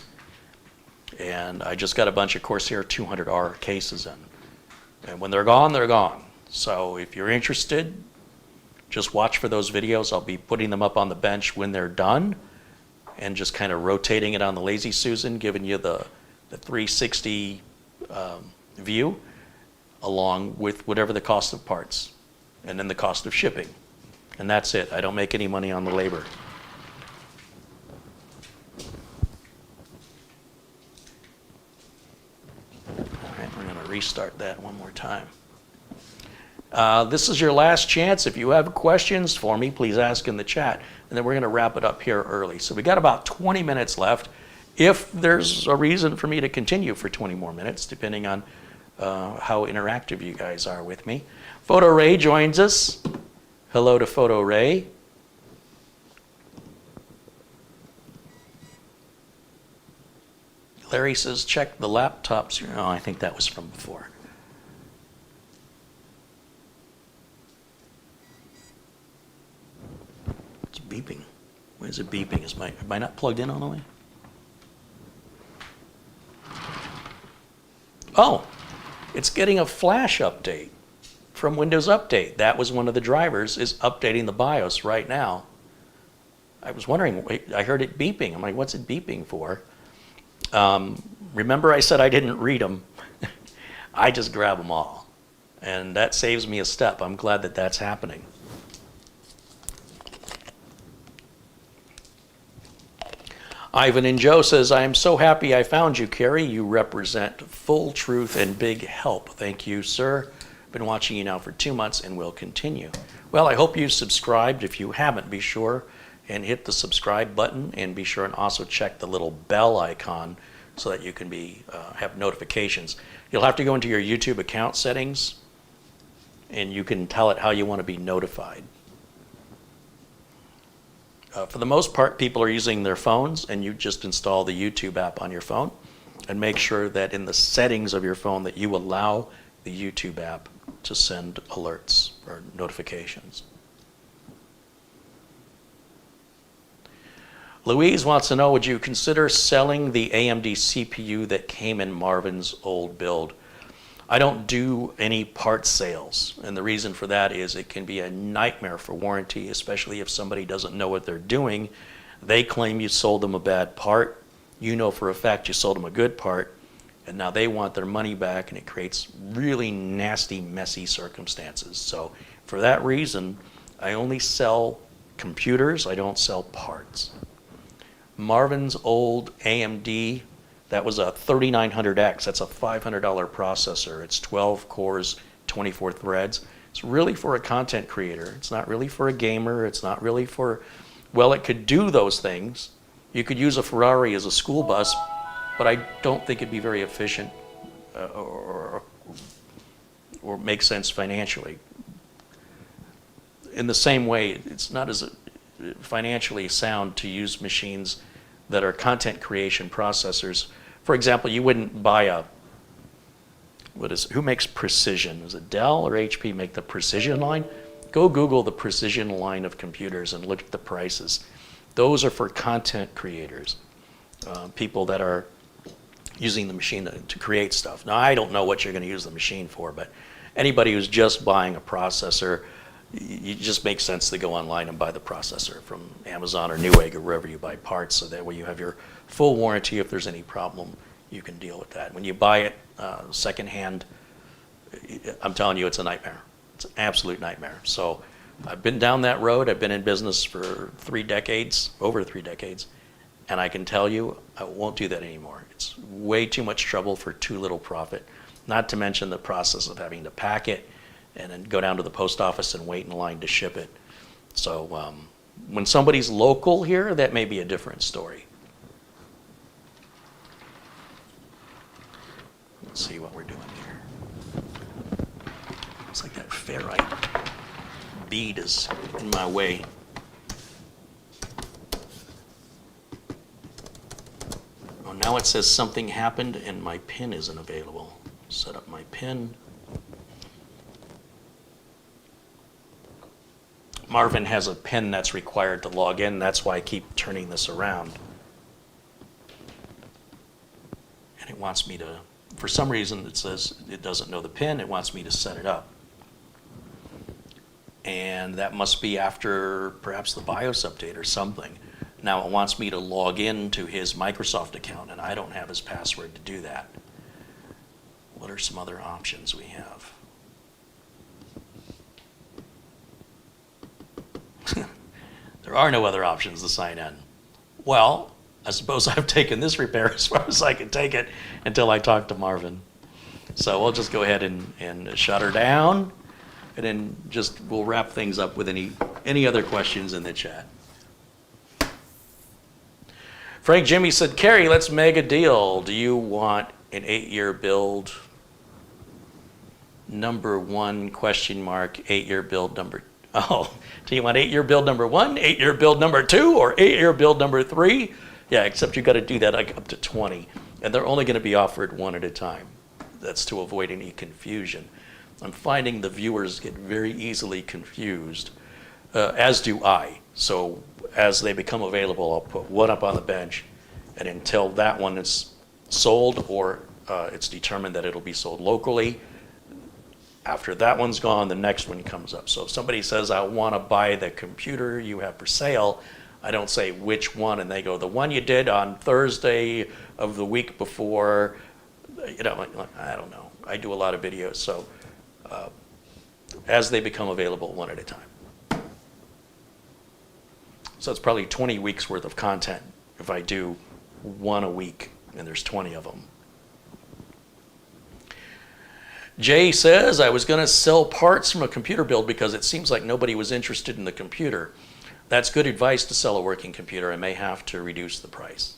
and I just got a bunch of Corsair 200R cases in. And when they're gone, they're gone. So if you're interested, just watch for those videos. I'll be putting them up on the bench when they're done and just kind of rotating it on the Lazy Susan, giving you the 360 view along with whatever the cost of parts and then the cost of shipping. And that's it. I don't make any money on the labor. All right, we're going to restart that one more time. This is your last chance. If you have questions for me, please ask in the chat. And then we're going to wrap it up here early. So we got about 20 minutes left. If there's a reason for me to continue for 20 more minutes, depending on how interactive you guys are with me. Photo Ray joins us. Hello to Photo Ray. Larry says, check the laptops. Oh, I think that was from before. Beeping. Why is it beeping? Am I not plugged in all the way? Oh, it's getting a flash update from Windows Update. That was one of the drivers, is updating the BIOS right now. I was wondering, I heard it beeping. I'm like, what's it beeping for? Remember I said I didn't read them. I just grab them all. And that saves me a step. I'm glad that that's happening. Ivan and Joe says, I am so happy I found you, Carey. You represent full truth and big help. Thank you, sir. Been watching you now for 2 months and will continue. Well, I hope you subscribed. If you haven't, be sure and hit the subscribe button, and be sure and also check the little bell icon so that you can have notifications. You'll have to go into your YouTube account settings, and you can tell it how you want to be notified. For the most part, people are using their phones, and you just install the YouTube app on your phone and make sure that in the settings of your phone that you allow the YouTube app to send alerts or notifications. Louise wants to know, would you consider selling the AMD CPU that came in Marvin's old build? I don't do any part sales, and the reason for that is it can be a nightmare for warranty, especially if somebody doesn't know what they're doing. They claim you sold them a bad part. You know for a fact you sold them a good part, and now they want their money back, and it creates really nasty, messy circumstances. So for that reason, I only sell computers. I don't sell parts. Marvin's old AMD, that was a 3900X. That's a $500 processor. It's 12 cores, 24 threads. It's really for a content creator. It's not really for a gamer. It's not really for, well, it could do those things. You could use a Ferrari as a school bus, but I don't think it'd be very efficient or make sense financially. In the same way, it's not as financially sound to use machines that are content creation processors. For example, you wouldn't buy who makes Precision? Is it Dell or HP make the Precision line? Go Google the Precision line of computers and look at the prices. Those are for content creators, people that are using the machine to create stuff. Now, I don't know what you're going to use the machine for, but anybody who's just buying a processor, it just makes sense to go online and buy the processor from Amazon or Newegg or wherever you buy parts, so that way you have your full warranty. If there's any problem, you can deal with that. When you buy it secondhand, I'm telling you, it's a nightmare. It's an absolute nightmare. So I've been down that road. I've been in business for 3 decades, over 3 decades, and I can tell you I won't do that anymore. It's way too much trouble for too little profit, not to mention the process of having to pack it and then go down to the post office and wait in line to ship it. So when somebody's local here, that may be a different story. Let's see what we're doing here. Looks like that ferrite bead is in my way. Oh, now it says something happened and my PIN isn't available. Set up my PIN. Marvin has a PIN that's required to log in. That's why I keep turning this around. And it wants me to, for some reason it says it doesn't know the PIN. It wants me to set it up. And that must be after perhaps the BIOS update or something. Now it wants me to log in to his Microsoft account, and I don't have his password to do that. What are some other options we have? There are no other options to sign in. Well, I suppose I've taken this repair as far as I can take it until I talk to Marvin. So we'll just go ahead and shut her down, and then we'll wrap things up with any other questions in the chat. Frank Jimmy said, Carey, let's make a deal. Do you want an 8-year build number 1 question mark, 8-year build number, oh, do you want 8-year build number 1, 8-year build number 2, or 8-year build number 3? Yeah, except you got to do that like up to 20, and they're only going to be offered one at a time. That's to avoid any confusion. I'm finding the viewers get very easily confused, as do I. So as they become available, I'll put one up on the bench, and until that one is sold or it's determined that it'll be sold locally, after that one's gone, the next one comes up. So if somebody says, I want to buy the computer you have for sale, I don't say which one, and they go, the one you did on Thursday of the week before. You know, I don't know. I do a lot of videos, so as they become available, one at a time. So it's probably 20 weeks worth of content if I do one a week, and there's 20 of them. Jay says, I was going to sell parts from a computer build because it seems like nobody was interested in the computer. That's good advice to sell a working computer. I may have to reduce the price.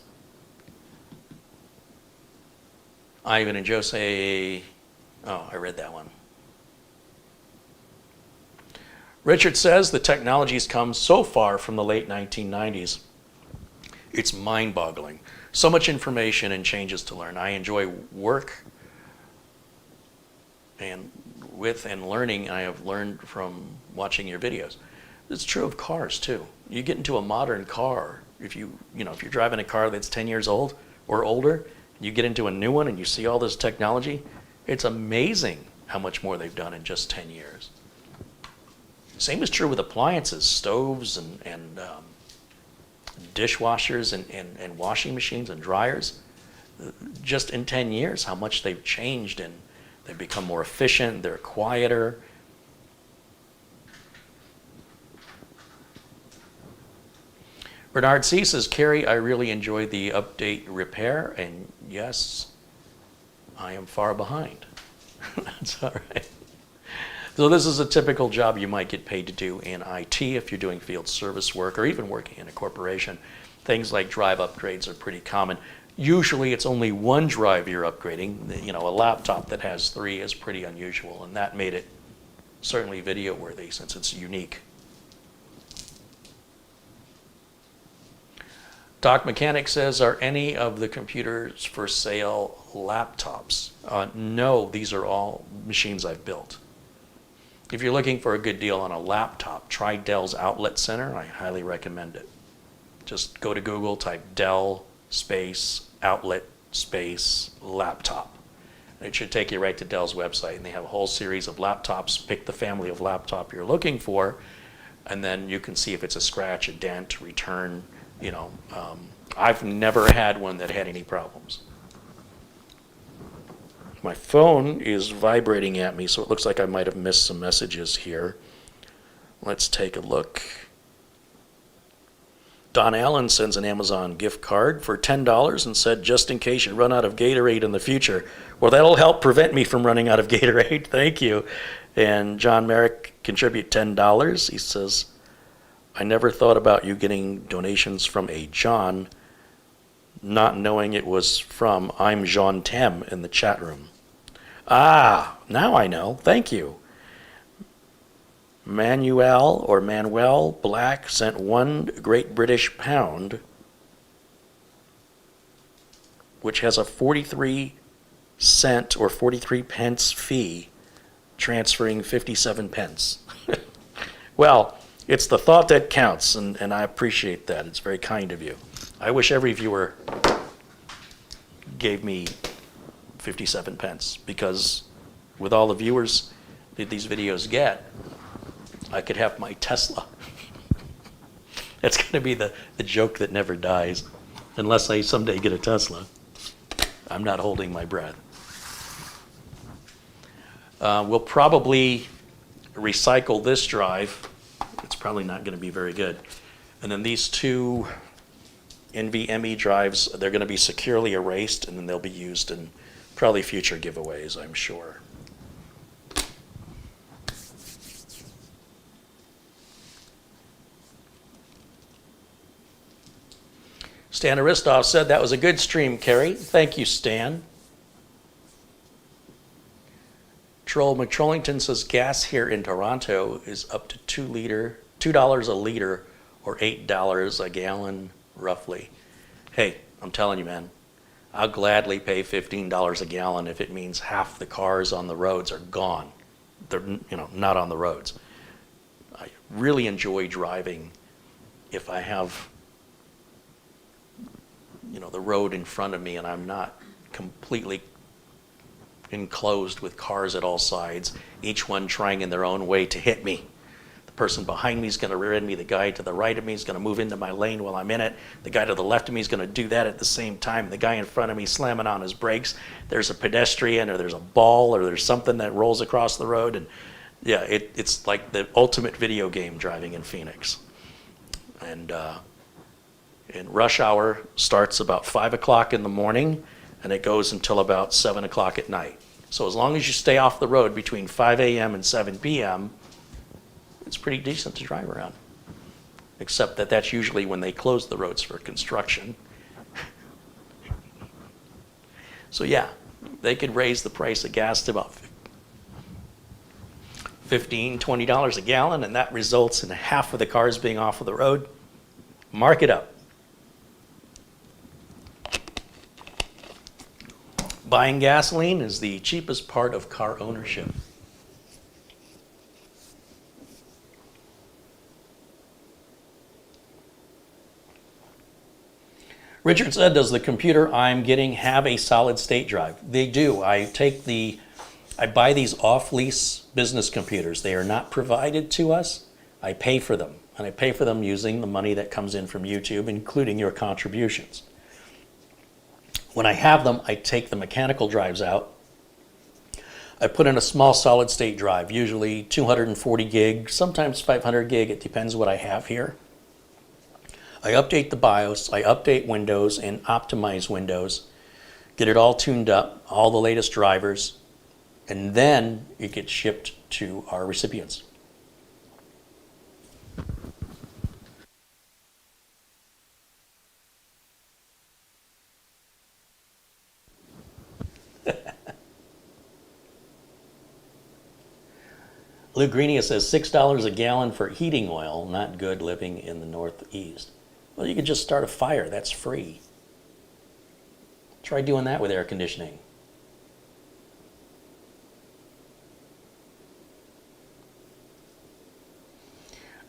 Ivan and Joe say, oh, I read that one. Richard says, the technology's come so far from the late 1990s. It's mind-boggling. So much information and changes to learn. I enjoy work. And with and learning, I have learned from watching your videos. It's true of cars too. You get into a modern car, if you're driving a car that's 10 years old or older, you get into a new one and you see all this technology, it's amazing how much more they've done in just 10 years. Same is true with appliances, stoves and dishwashers and washing machines and dryers. Just in 10 years, how much they've changed, and they've become more efficient, they're quieter. Bernard C. says, Carey, I really enjoy the update repair, and yes, I am far behind. That's all right. So this is a typical job you might get paid to do in IT if you're doing field service work or even working in a corporation. Things like drive upgrades are pretty common. Usually it's only one drive you're upgrading. You know, a laptop that has 3 is pretty unusual, and that made it certainly video worthy since it's unique. Doc Mechanic says, are any of the computers for sale laptops? No, these are all machines I've built. If you're looking for a good deal on a laptop, try Dell's Outlet Center. I highly recommend it. Just go to Google, type Dell space outlet space laptop. It should take you right to Dell's website, and they have a whole series of laptops. Pick the family of laptop you're looking for, and then you can see if it's a scratch, a dent, return. I've never had one that had any problems. My phone is vibrating at me, so it looks like I might have missed some messages here. Let's take a look. Don Allen sends an Amazon gift card for $10 and said, just in case you run out of Gatorade in the future. Well, that'll help prevent me from running out of Gatorade. Thank you. And John Merrick contribute $10. He says, I never thought about you getting donations from a John, not knowing it was from I'm Jean Tem in the chat room. Ah, now I know. Thank you. Manuel Black sent £1 Great British pound, which has a 43 cent or 43 pence fee, transferring 57 pence. Well, it's the thought that counts, and I appreciate that. It's very kind of you. I wish every viewer gave me 57 pence, because with all the viewers that these videos get, I could have my Tesla. That's going to be the joke that never dies. Unless I someday get a Tesla, I'm not holding my breath. We'll probably recycle this drive. It's probably not going to be very good. And then these two NVMe drives, they're going to be securely erased, and then they'll be used in probably future giveaways, I'm sure. Stan Aristov said that was a good stream, Carey. Thank you, Stan. Troll McTrollington says gas here in Toronto is up to $2 a liter, or $8 a gallon, roughly. Hey, I'm telling you, man, I'll gladly pay $15 a gallon if it means half the cars on the roads are gone. They're not on the roads. I really enjoy driving if I have the road in front of me and I'm not completely enclosed with cars at all sides, each one trying in their own way to hit me. The person behind me is going to rear end me. The guy to the right of me is going to move into my lane while I'm in it. The guy to the left of me is going to do that at the same time. The guy in front of me slamming on his brakes. There's a pedestrian, or there's a ball, or there's something that rolls across the road. And yeah, it's like the ultimate video game driving in Phoenix. And rush hour starts about 5 o'clock in the morning, and it goes until about 7 o'clock at night. So as long as you stay off the road between 5 a.m. and 7 p.m., it's pretty decent to drive around. Except that that's usually when they close the roads for construction. So yeah, they could raise the price of gas to about $15, $20 a gallon, and that results in half of the cars being off of the road. Mark it up. Buying gasoline is the cheapest part of car ownership. Richard said, does the computer I'm getting have a solid state drive? They do. I buy these off-lease business computers. They are not provided to us. I pay for them, and I pay for them using the money that comes in from YouTube, including your contributions. When I have them, I take the mechanical drives out. I put in a small solid state drive, usually 240 gig, sometimes 500 gig. It depends what I have here. I update the BIOS, I update Windows and optimize Windows, get it all tuned up, all the latest drivers, and then it gets shipped to our recipients. Lou Greenia says $6 a gallon for heating oil, not good living in the Northeast. Well, you could just start a fire. That's free. Try doing that with air conditioning.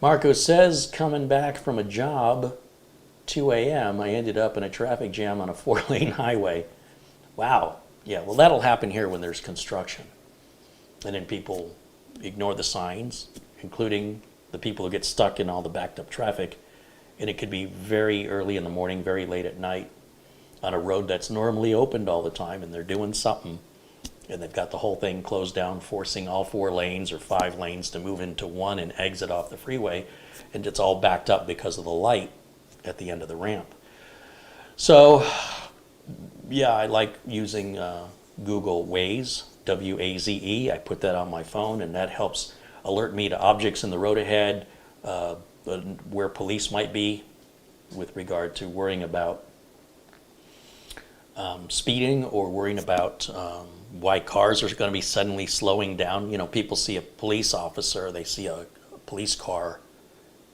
Marco says, coming back from a job, 2 a.m., I ended up in a traffic jam on a 4-lane highway. Wow. Yeah, well, that'll happen here when there's construction. And then people ignore the signs, including the people who get stuck in all the backed up traffic. And it could be very early in the morning, very late at night on a road that's normally opened all the time, and they're doing something. And they've got the whole thing closed down, forcing all 4 lanes or 5 lanes to move into one and exit off the freeway. And it's all backed up because of the light at the end of the ramp. So, yeah, I like using Google Waze, W-A-Z-E. I put that on my phone, and that helps alert me to objects in the road ahead, where police might be with regard to worrying about speeding or worrying about why cars are going to be suddenly slowing down. You know, people see a police officer, they see a police car,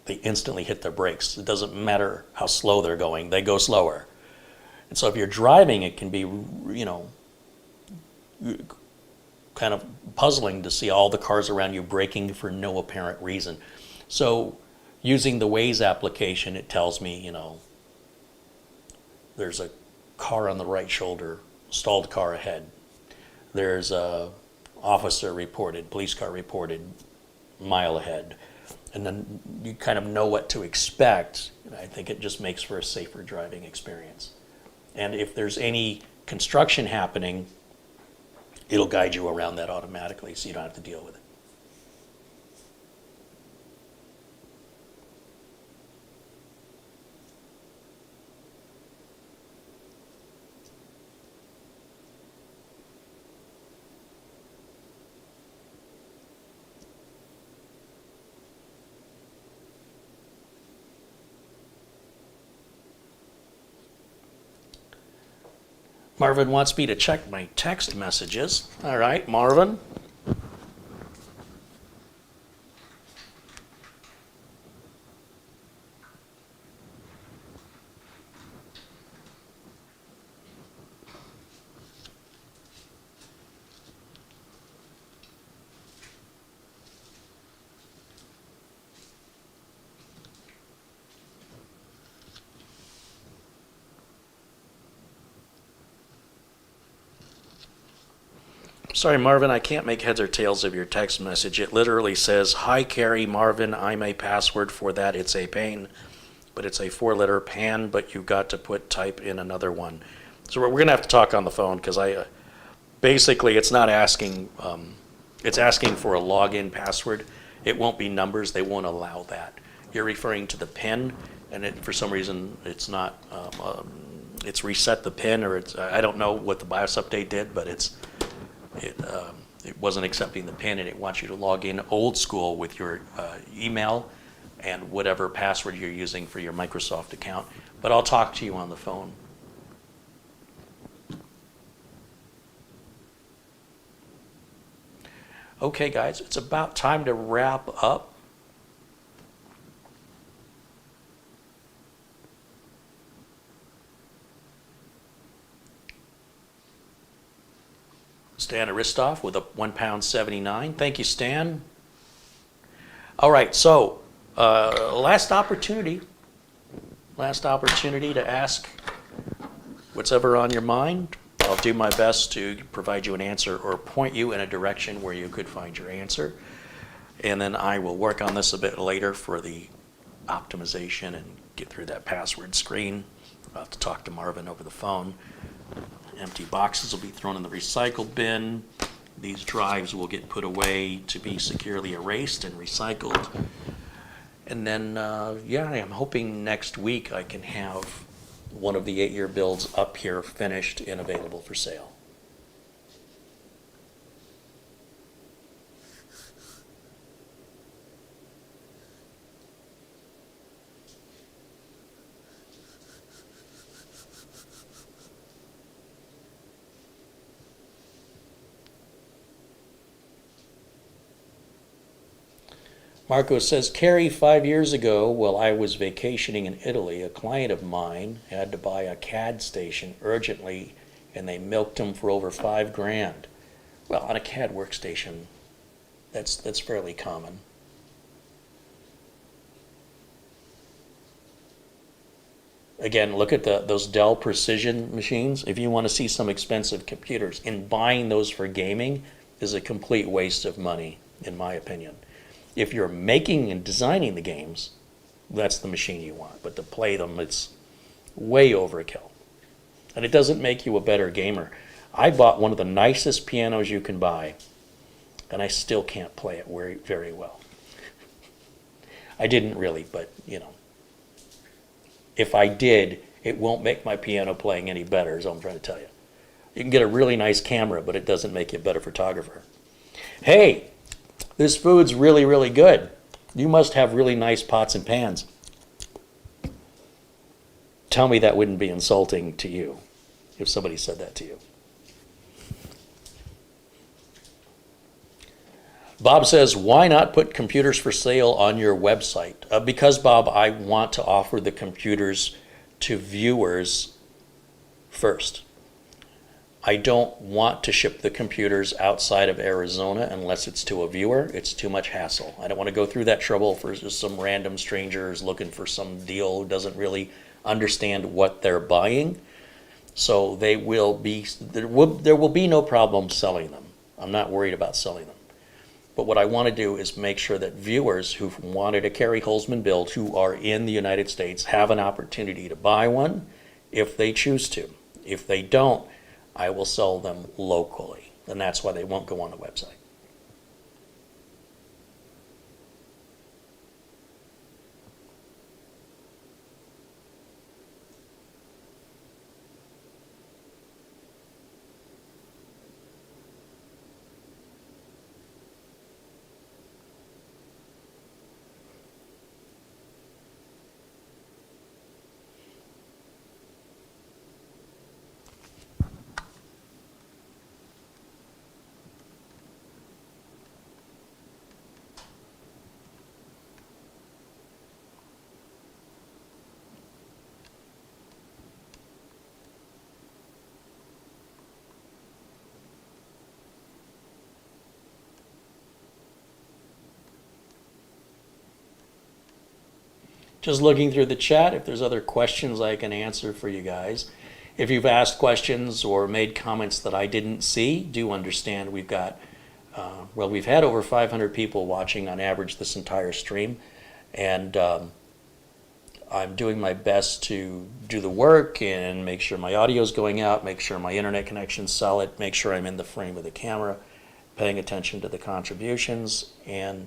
they instantly hit their brakes. It doesn't matter how slow they're going, they go slower. And so if you're driving, it can be, you know, kind of puzzling to see all the cars around you braking for no apparent reason. So using the Waze application, it tells me, you know, there's a car on the right shoulder, stalled car ahead. There's a officer reported, police car reported, mile ahead. And then you kind of know what to expect. And I think it just makes for a safer driving experience. And if there's any construction happening, it'll guide you around that automatically so you don't have to deal with it. Marvin wants me to check my text messages. All right, Marvin. Sorry, Marvin, I can't make heads or tails of your text message. It literally says, "Hi, Carey, Marvin, I'm a password for that. It's a pain." But it's a 4-letter pan, but you've got to type in another one. So we're going to have to talk on the phone because basically it's not asking, it's asking for a login password. It won't be numbers. They won't allow that. You're referring to the PIN, and for some reason it's not, it's reset the PIN, or I don't know what the BIOS update did, but it wasn't accepting the PIN, and it wants you to log in old school with your email and whatever password you're using for your Microsoft account. But I'll talk to you on the phone. Okay, guys, it's about time to wrap up. Stan Aristoff with a £1.79. Thank you, Stan. All right, so last opportunity to ask what's ever on your mind. I'll do my best to provide you an answer or point you in a direction where you could find your answer. And then I will work on this a bit later for the optimization and get through that password screen. I'll have to talk to Marvin over the phone. Empty boxes will be thrown in the recycle bin. These drives will get put away to be securely erased and recycled. And then, yeah, I'm hoping next week I can have one of the 8-year builds up here finished and available for sale. Marco says, Carey, 5 years ago, while I was vacationing in Italy, a client of mine had to buy a CAD station urgently, and they milked him for over $5,000. Well, on a CAD workstation, that's fairly common. Again, look at those Dell Precision machines. If you want to see some expensive computers, and buying those for gaming is a complete waste of money, in my opinion. If you're making and designing the games, that's the machine you want. But to play them, it's way overkill. And it doesn't make you a better gamer. I bought one of the nicest pianos you can buy, and I still can't play it very well. I didn't really, but you know. If I did, it won't make my piano playing any better, is all I'm trying to tell you. You can get a really nice camera, but it doesn't make you a better photographer. Hey, this food's really, really good. You must have really nice pots and pans. Tell me that wouldn't be insulting to you if somebody said that to you. Bob says, why not put computers for sale on your website? Because, Bob, I want to offer the computers to viewers first. I don't want to ship the computers outside of Arizona unless it's to a viewer. It's too much hassle. I don't want to go through that trouble for just some random strangers looking for some deal who doesn't really understand what they're buying. So there will be no problem selling them. I'm not worried about selling them. But what I want to do is make sure that viewers who've wanted a Carey Holzman build, who are in the United States, have an opportunity to buy one if they choose to. If they don't, I will sell them locally, and that's why they won't go on the website. Just looking through the chat, if there's other questions I can answer for you guys. If you've asked questions or made comments that I didn't see, do understand we've got, we've had over 500 people watching on average this entire stream, and I'm doing my best to do the work and make sure my audio is going out, make sure my internet connection's solid, make sure I'm in the frame of the camera, paying attention to the contributions, and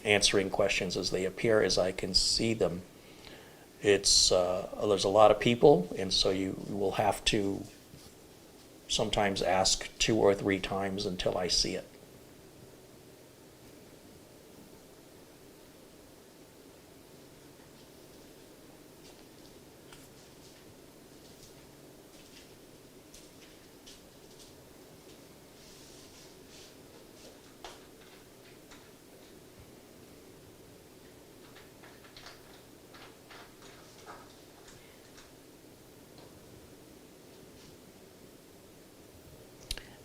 answering questions as they appear, as I can see them. There's a lot of people, and so you will have to sometimes ask 2 or 3 times until I see it.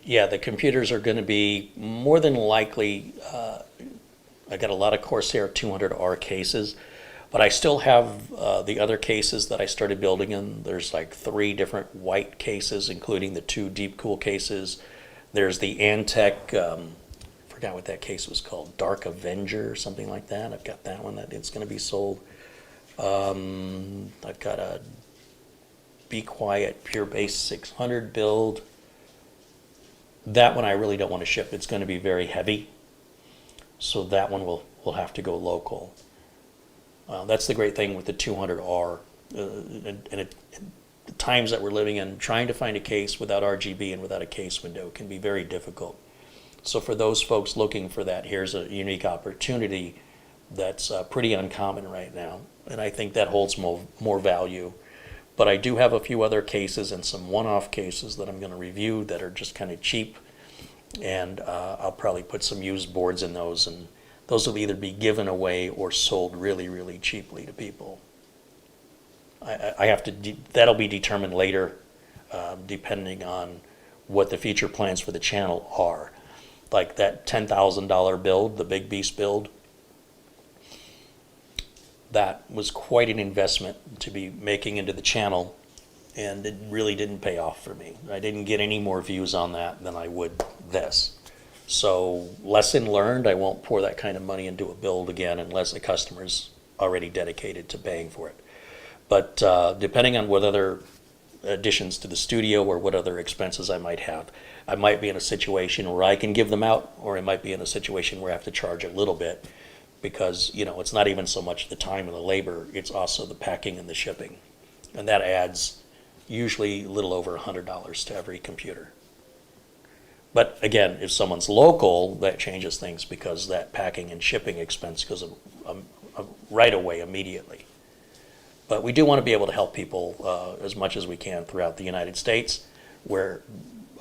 Yeah, the computers are going to be more than likely, I got a lot of Corsair 200R cases, but I still have the other cases that I started building in. There's like 3 different white cases, including the 2 deep cool cases. There's the Antec, forgot what that case was called, Dark Avenger or something like that. I've got that one that it's going to be sold. I've got a Be Quiet Pure Base 600 build. That one I really don't want to ship. It's going to be very heavy, so that one will have to go local. That's the great thing with the 200R. The times that we're living in, trying to find a case without RGB and without a case window can be very difficult. So for those folks looking for that, here's a unique opportunity that's pretty uncommon right now, and I think that holds more value. But I do have a few other cases and some one-off cases that I'm going to review that are just kind of cheap, and I'll probably put some used boards in those, and those will either be given away or sold really, really cheaply to people. I have to, that'll be determined later, depending on what the future plans for the channel are. Like that $10,000 build, the Big Beast build, that was quite an investment to be making into the channel, and it really didn't pay off for me. I didn't get any more views on that than I would this. So lesson learned, I won't pour that kind of money into a build again unless the customer's already dedicated to paying for it. But depending on what other additions to the studio or what other expenses I might have, I might be in a situation where I can give them out, or I might be in a situation where I have to charge a little bit, because it's not even so much the time and the labor, it's also the packing and the shipping. And that adds usually a little over $100 to every computer. But again, if someone's local, that changes things, because that packing and shipping expense goes right away immediately. But we do want to be able to help people as much as we can throughout the United States, where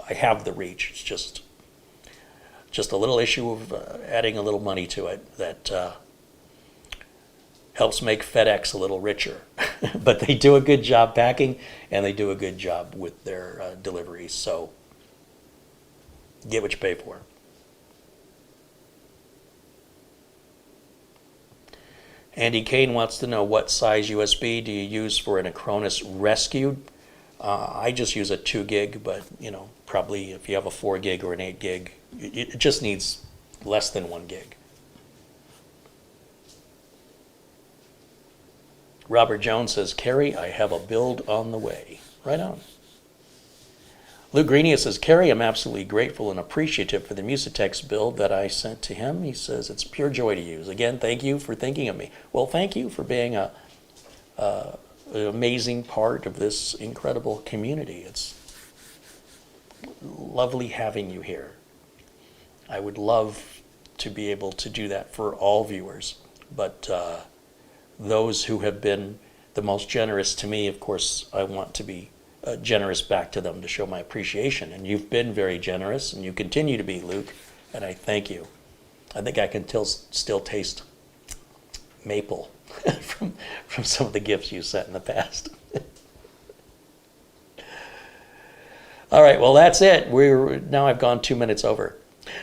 I have the reach. It's just a little issue of adding a little money to it that helps make FedEx a little richer. But they do a good job packing, and they do a good job with their deliveries. So get what you pay for. Andy Kane wants to know, what size USB do you use for an Acronis Rescued? I just use a 2 gig, but probably if you have a 4 gig or an 8 gig, it just needs less than 1 gig. Robert Jones says, Carey, I have a build on the way. Right on. Luke Greenia says, Carey, I'm absolutely grateful and appreciative for the Musatex build that I sent to him. He says, it's pure joy to use. Again, thank you for thinking of me. Well, thank you for being an amazing part of this incredible community. It's lovely having you here. I would love to be able to do that for all viewers, but those who have been the most generous to me, of course, I want to be generous back to them to show my appreciation. And you've been very generous, and you continue to be, Luke, and I thank you. I think I can still taste maple from some of the gifts you sent in the past. All right, well, that's it. Now I've gone 2 minutes over.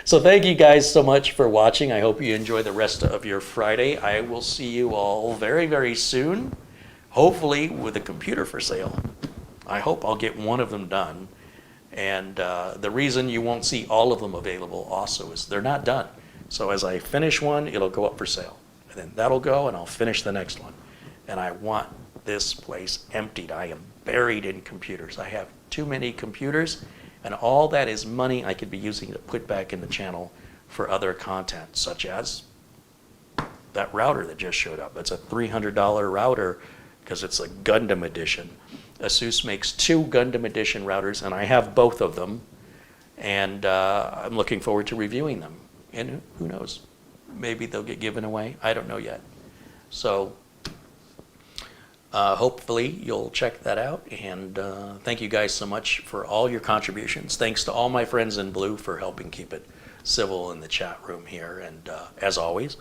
So thank you guys so much for watching. I hope you enjoy the rest of your Friday. I will see you all very, very soon, hopefully with a computer for sale. I hope I'll get one of them done. And the reason you won't see all of them available also is they're not done. So as I finish one, it'll go up for sale. And then that'll go, and I'll finish the next one. And I want this place emptied. I am buried in computers. I have too many computers, and all that is money I could be using to put back in the channel for other content, such as that router that just showed up. It's a $300 router because it's a Gundam edition. Asus makes 2 Gundam edition routers, and I have both of them, and I'm looking forward to reviewing them. And who knows, maybe they'll get given away. I don't know yet. So hopefully you'll check that out, and thank you guys so much for all your contributions. Thanks to all my friends in blue for helping keep it civil in the chat room here, and as always,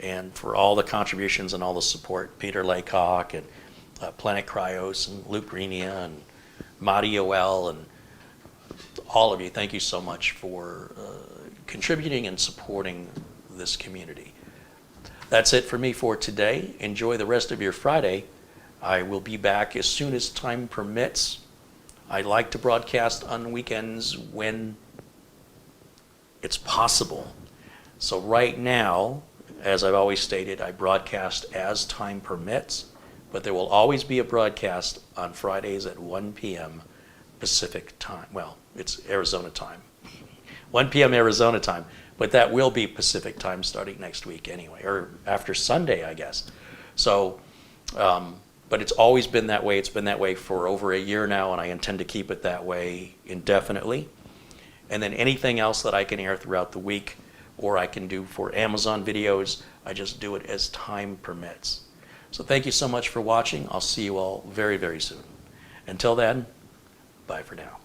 and for all the contributions and all the support, Peter Laycock and Planet Cryos and Luke Greenia and Madi OL and all of you. Thank you so much for contributing and supporting this community. That's it for me for today. Enjoy the rest of your Friday. I will be back as soon as time permits. I like to broadcast on weekends when it's possible. So right now, as I've always stated, I broadcast as time permits, but there will always be a broadcast on Fridays at 1 p.m. Pacific time. Well, it's Arizona time. 1 p.m. Arizona time, but that will be Pacific time starting next week anyway, or after Sunday, I guess. So, but it's always been that way. It's been that way for over a year now, and I intend to keep it that way indefinitely. And then anything else that I can air throughout the week, or I can do for Amazon videos, I just do it as time permits. So thank you so much for watching. I'll see you all very, very soon. Until then, bye for now.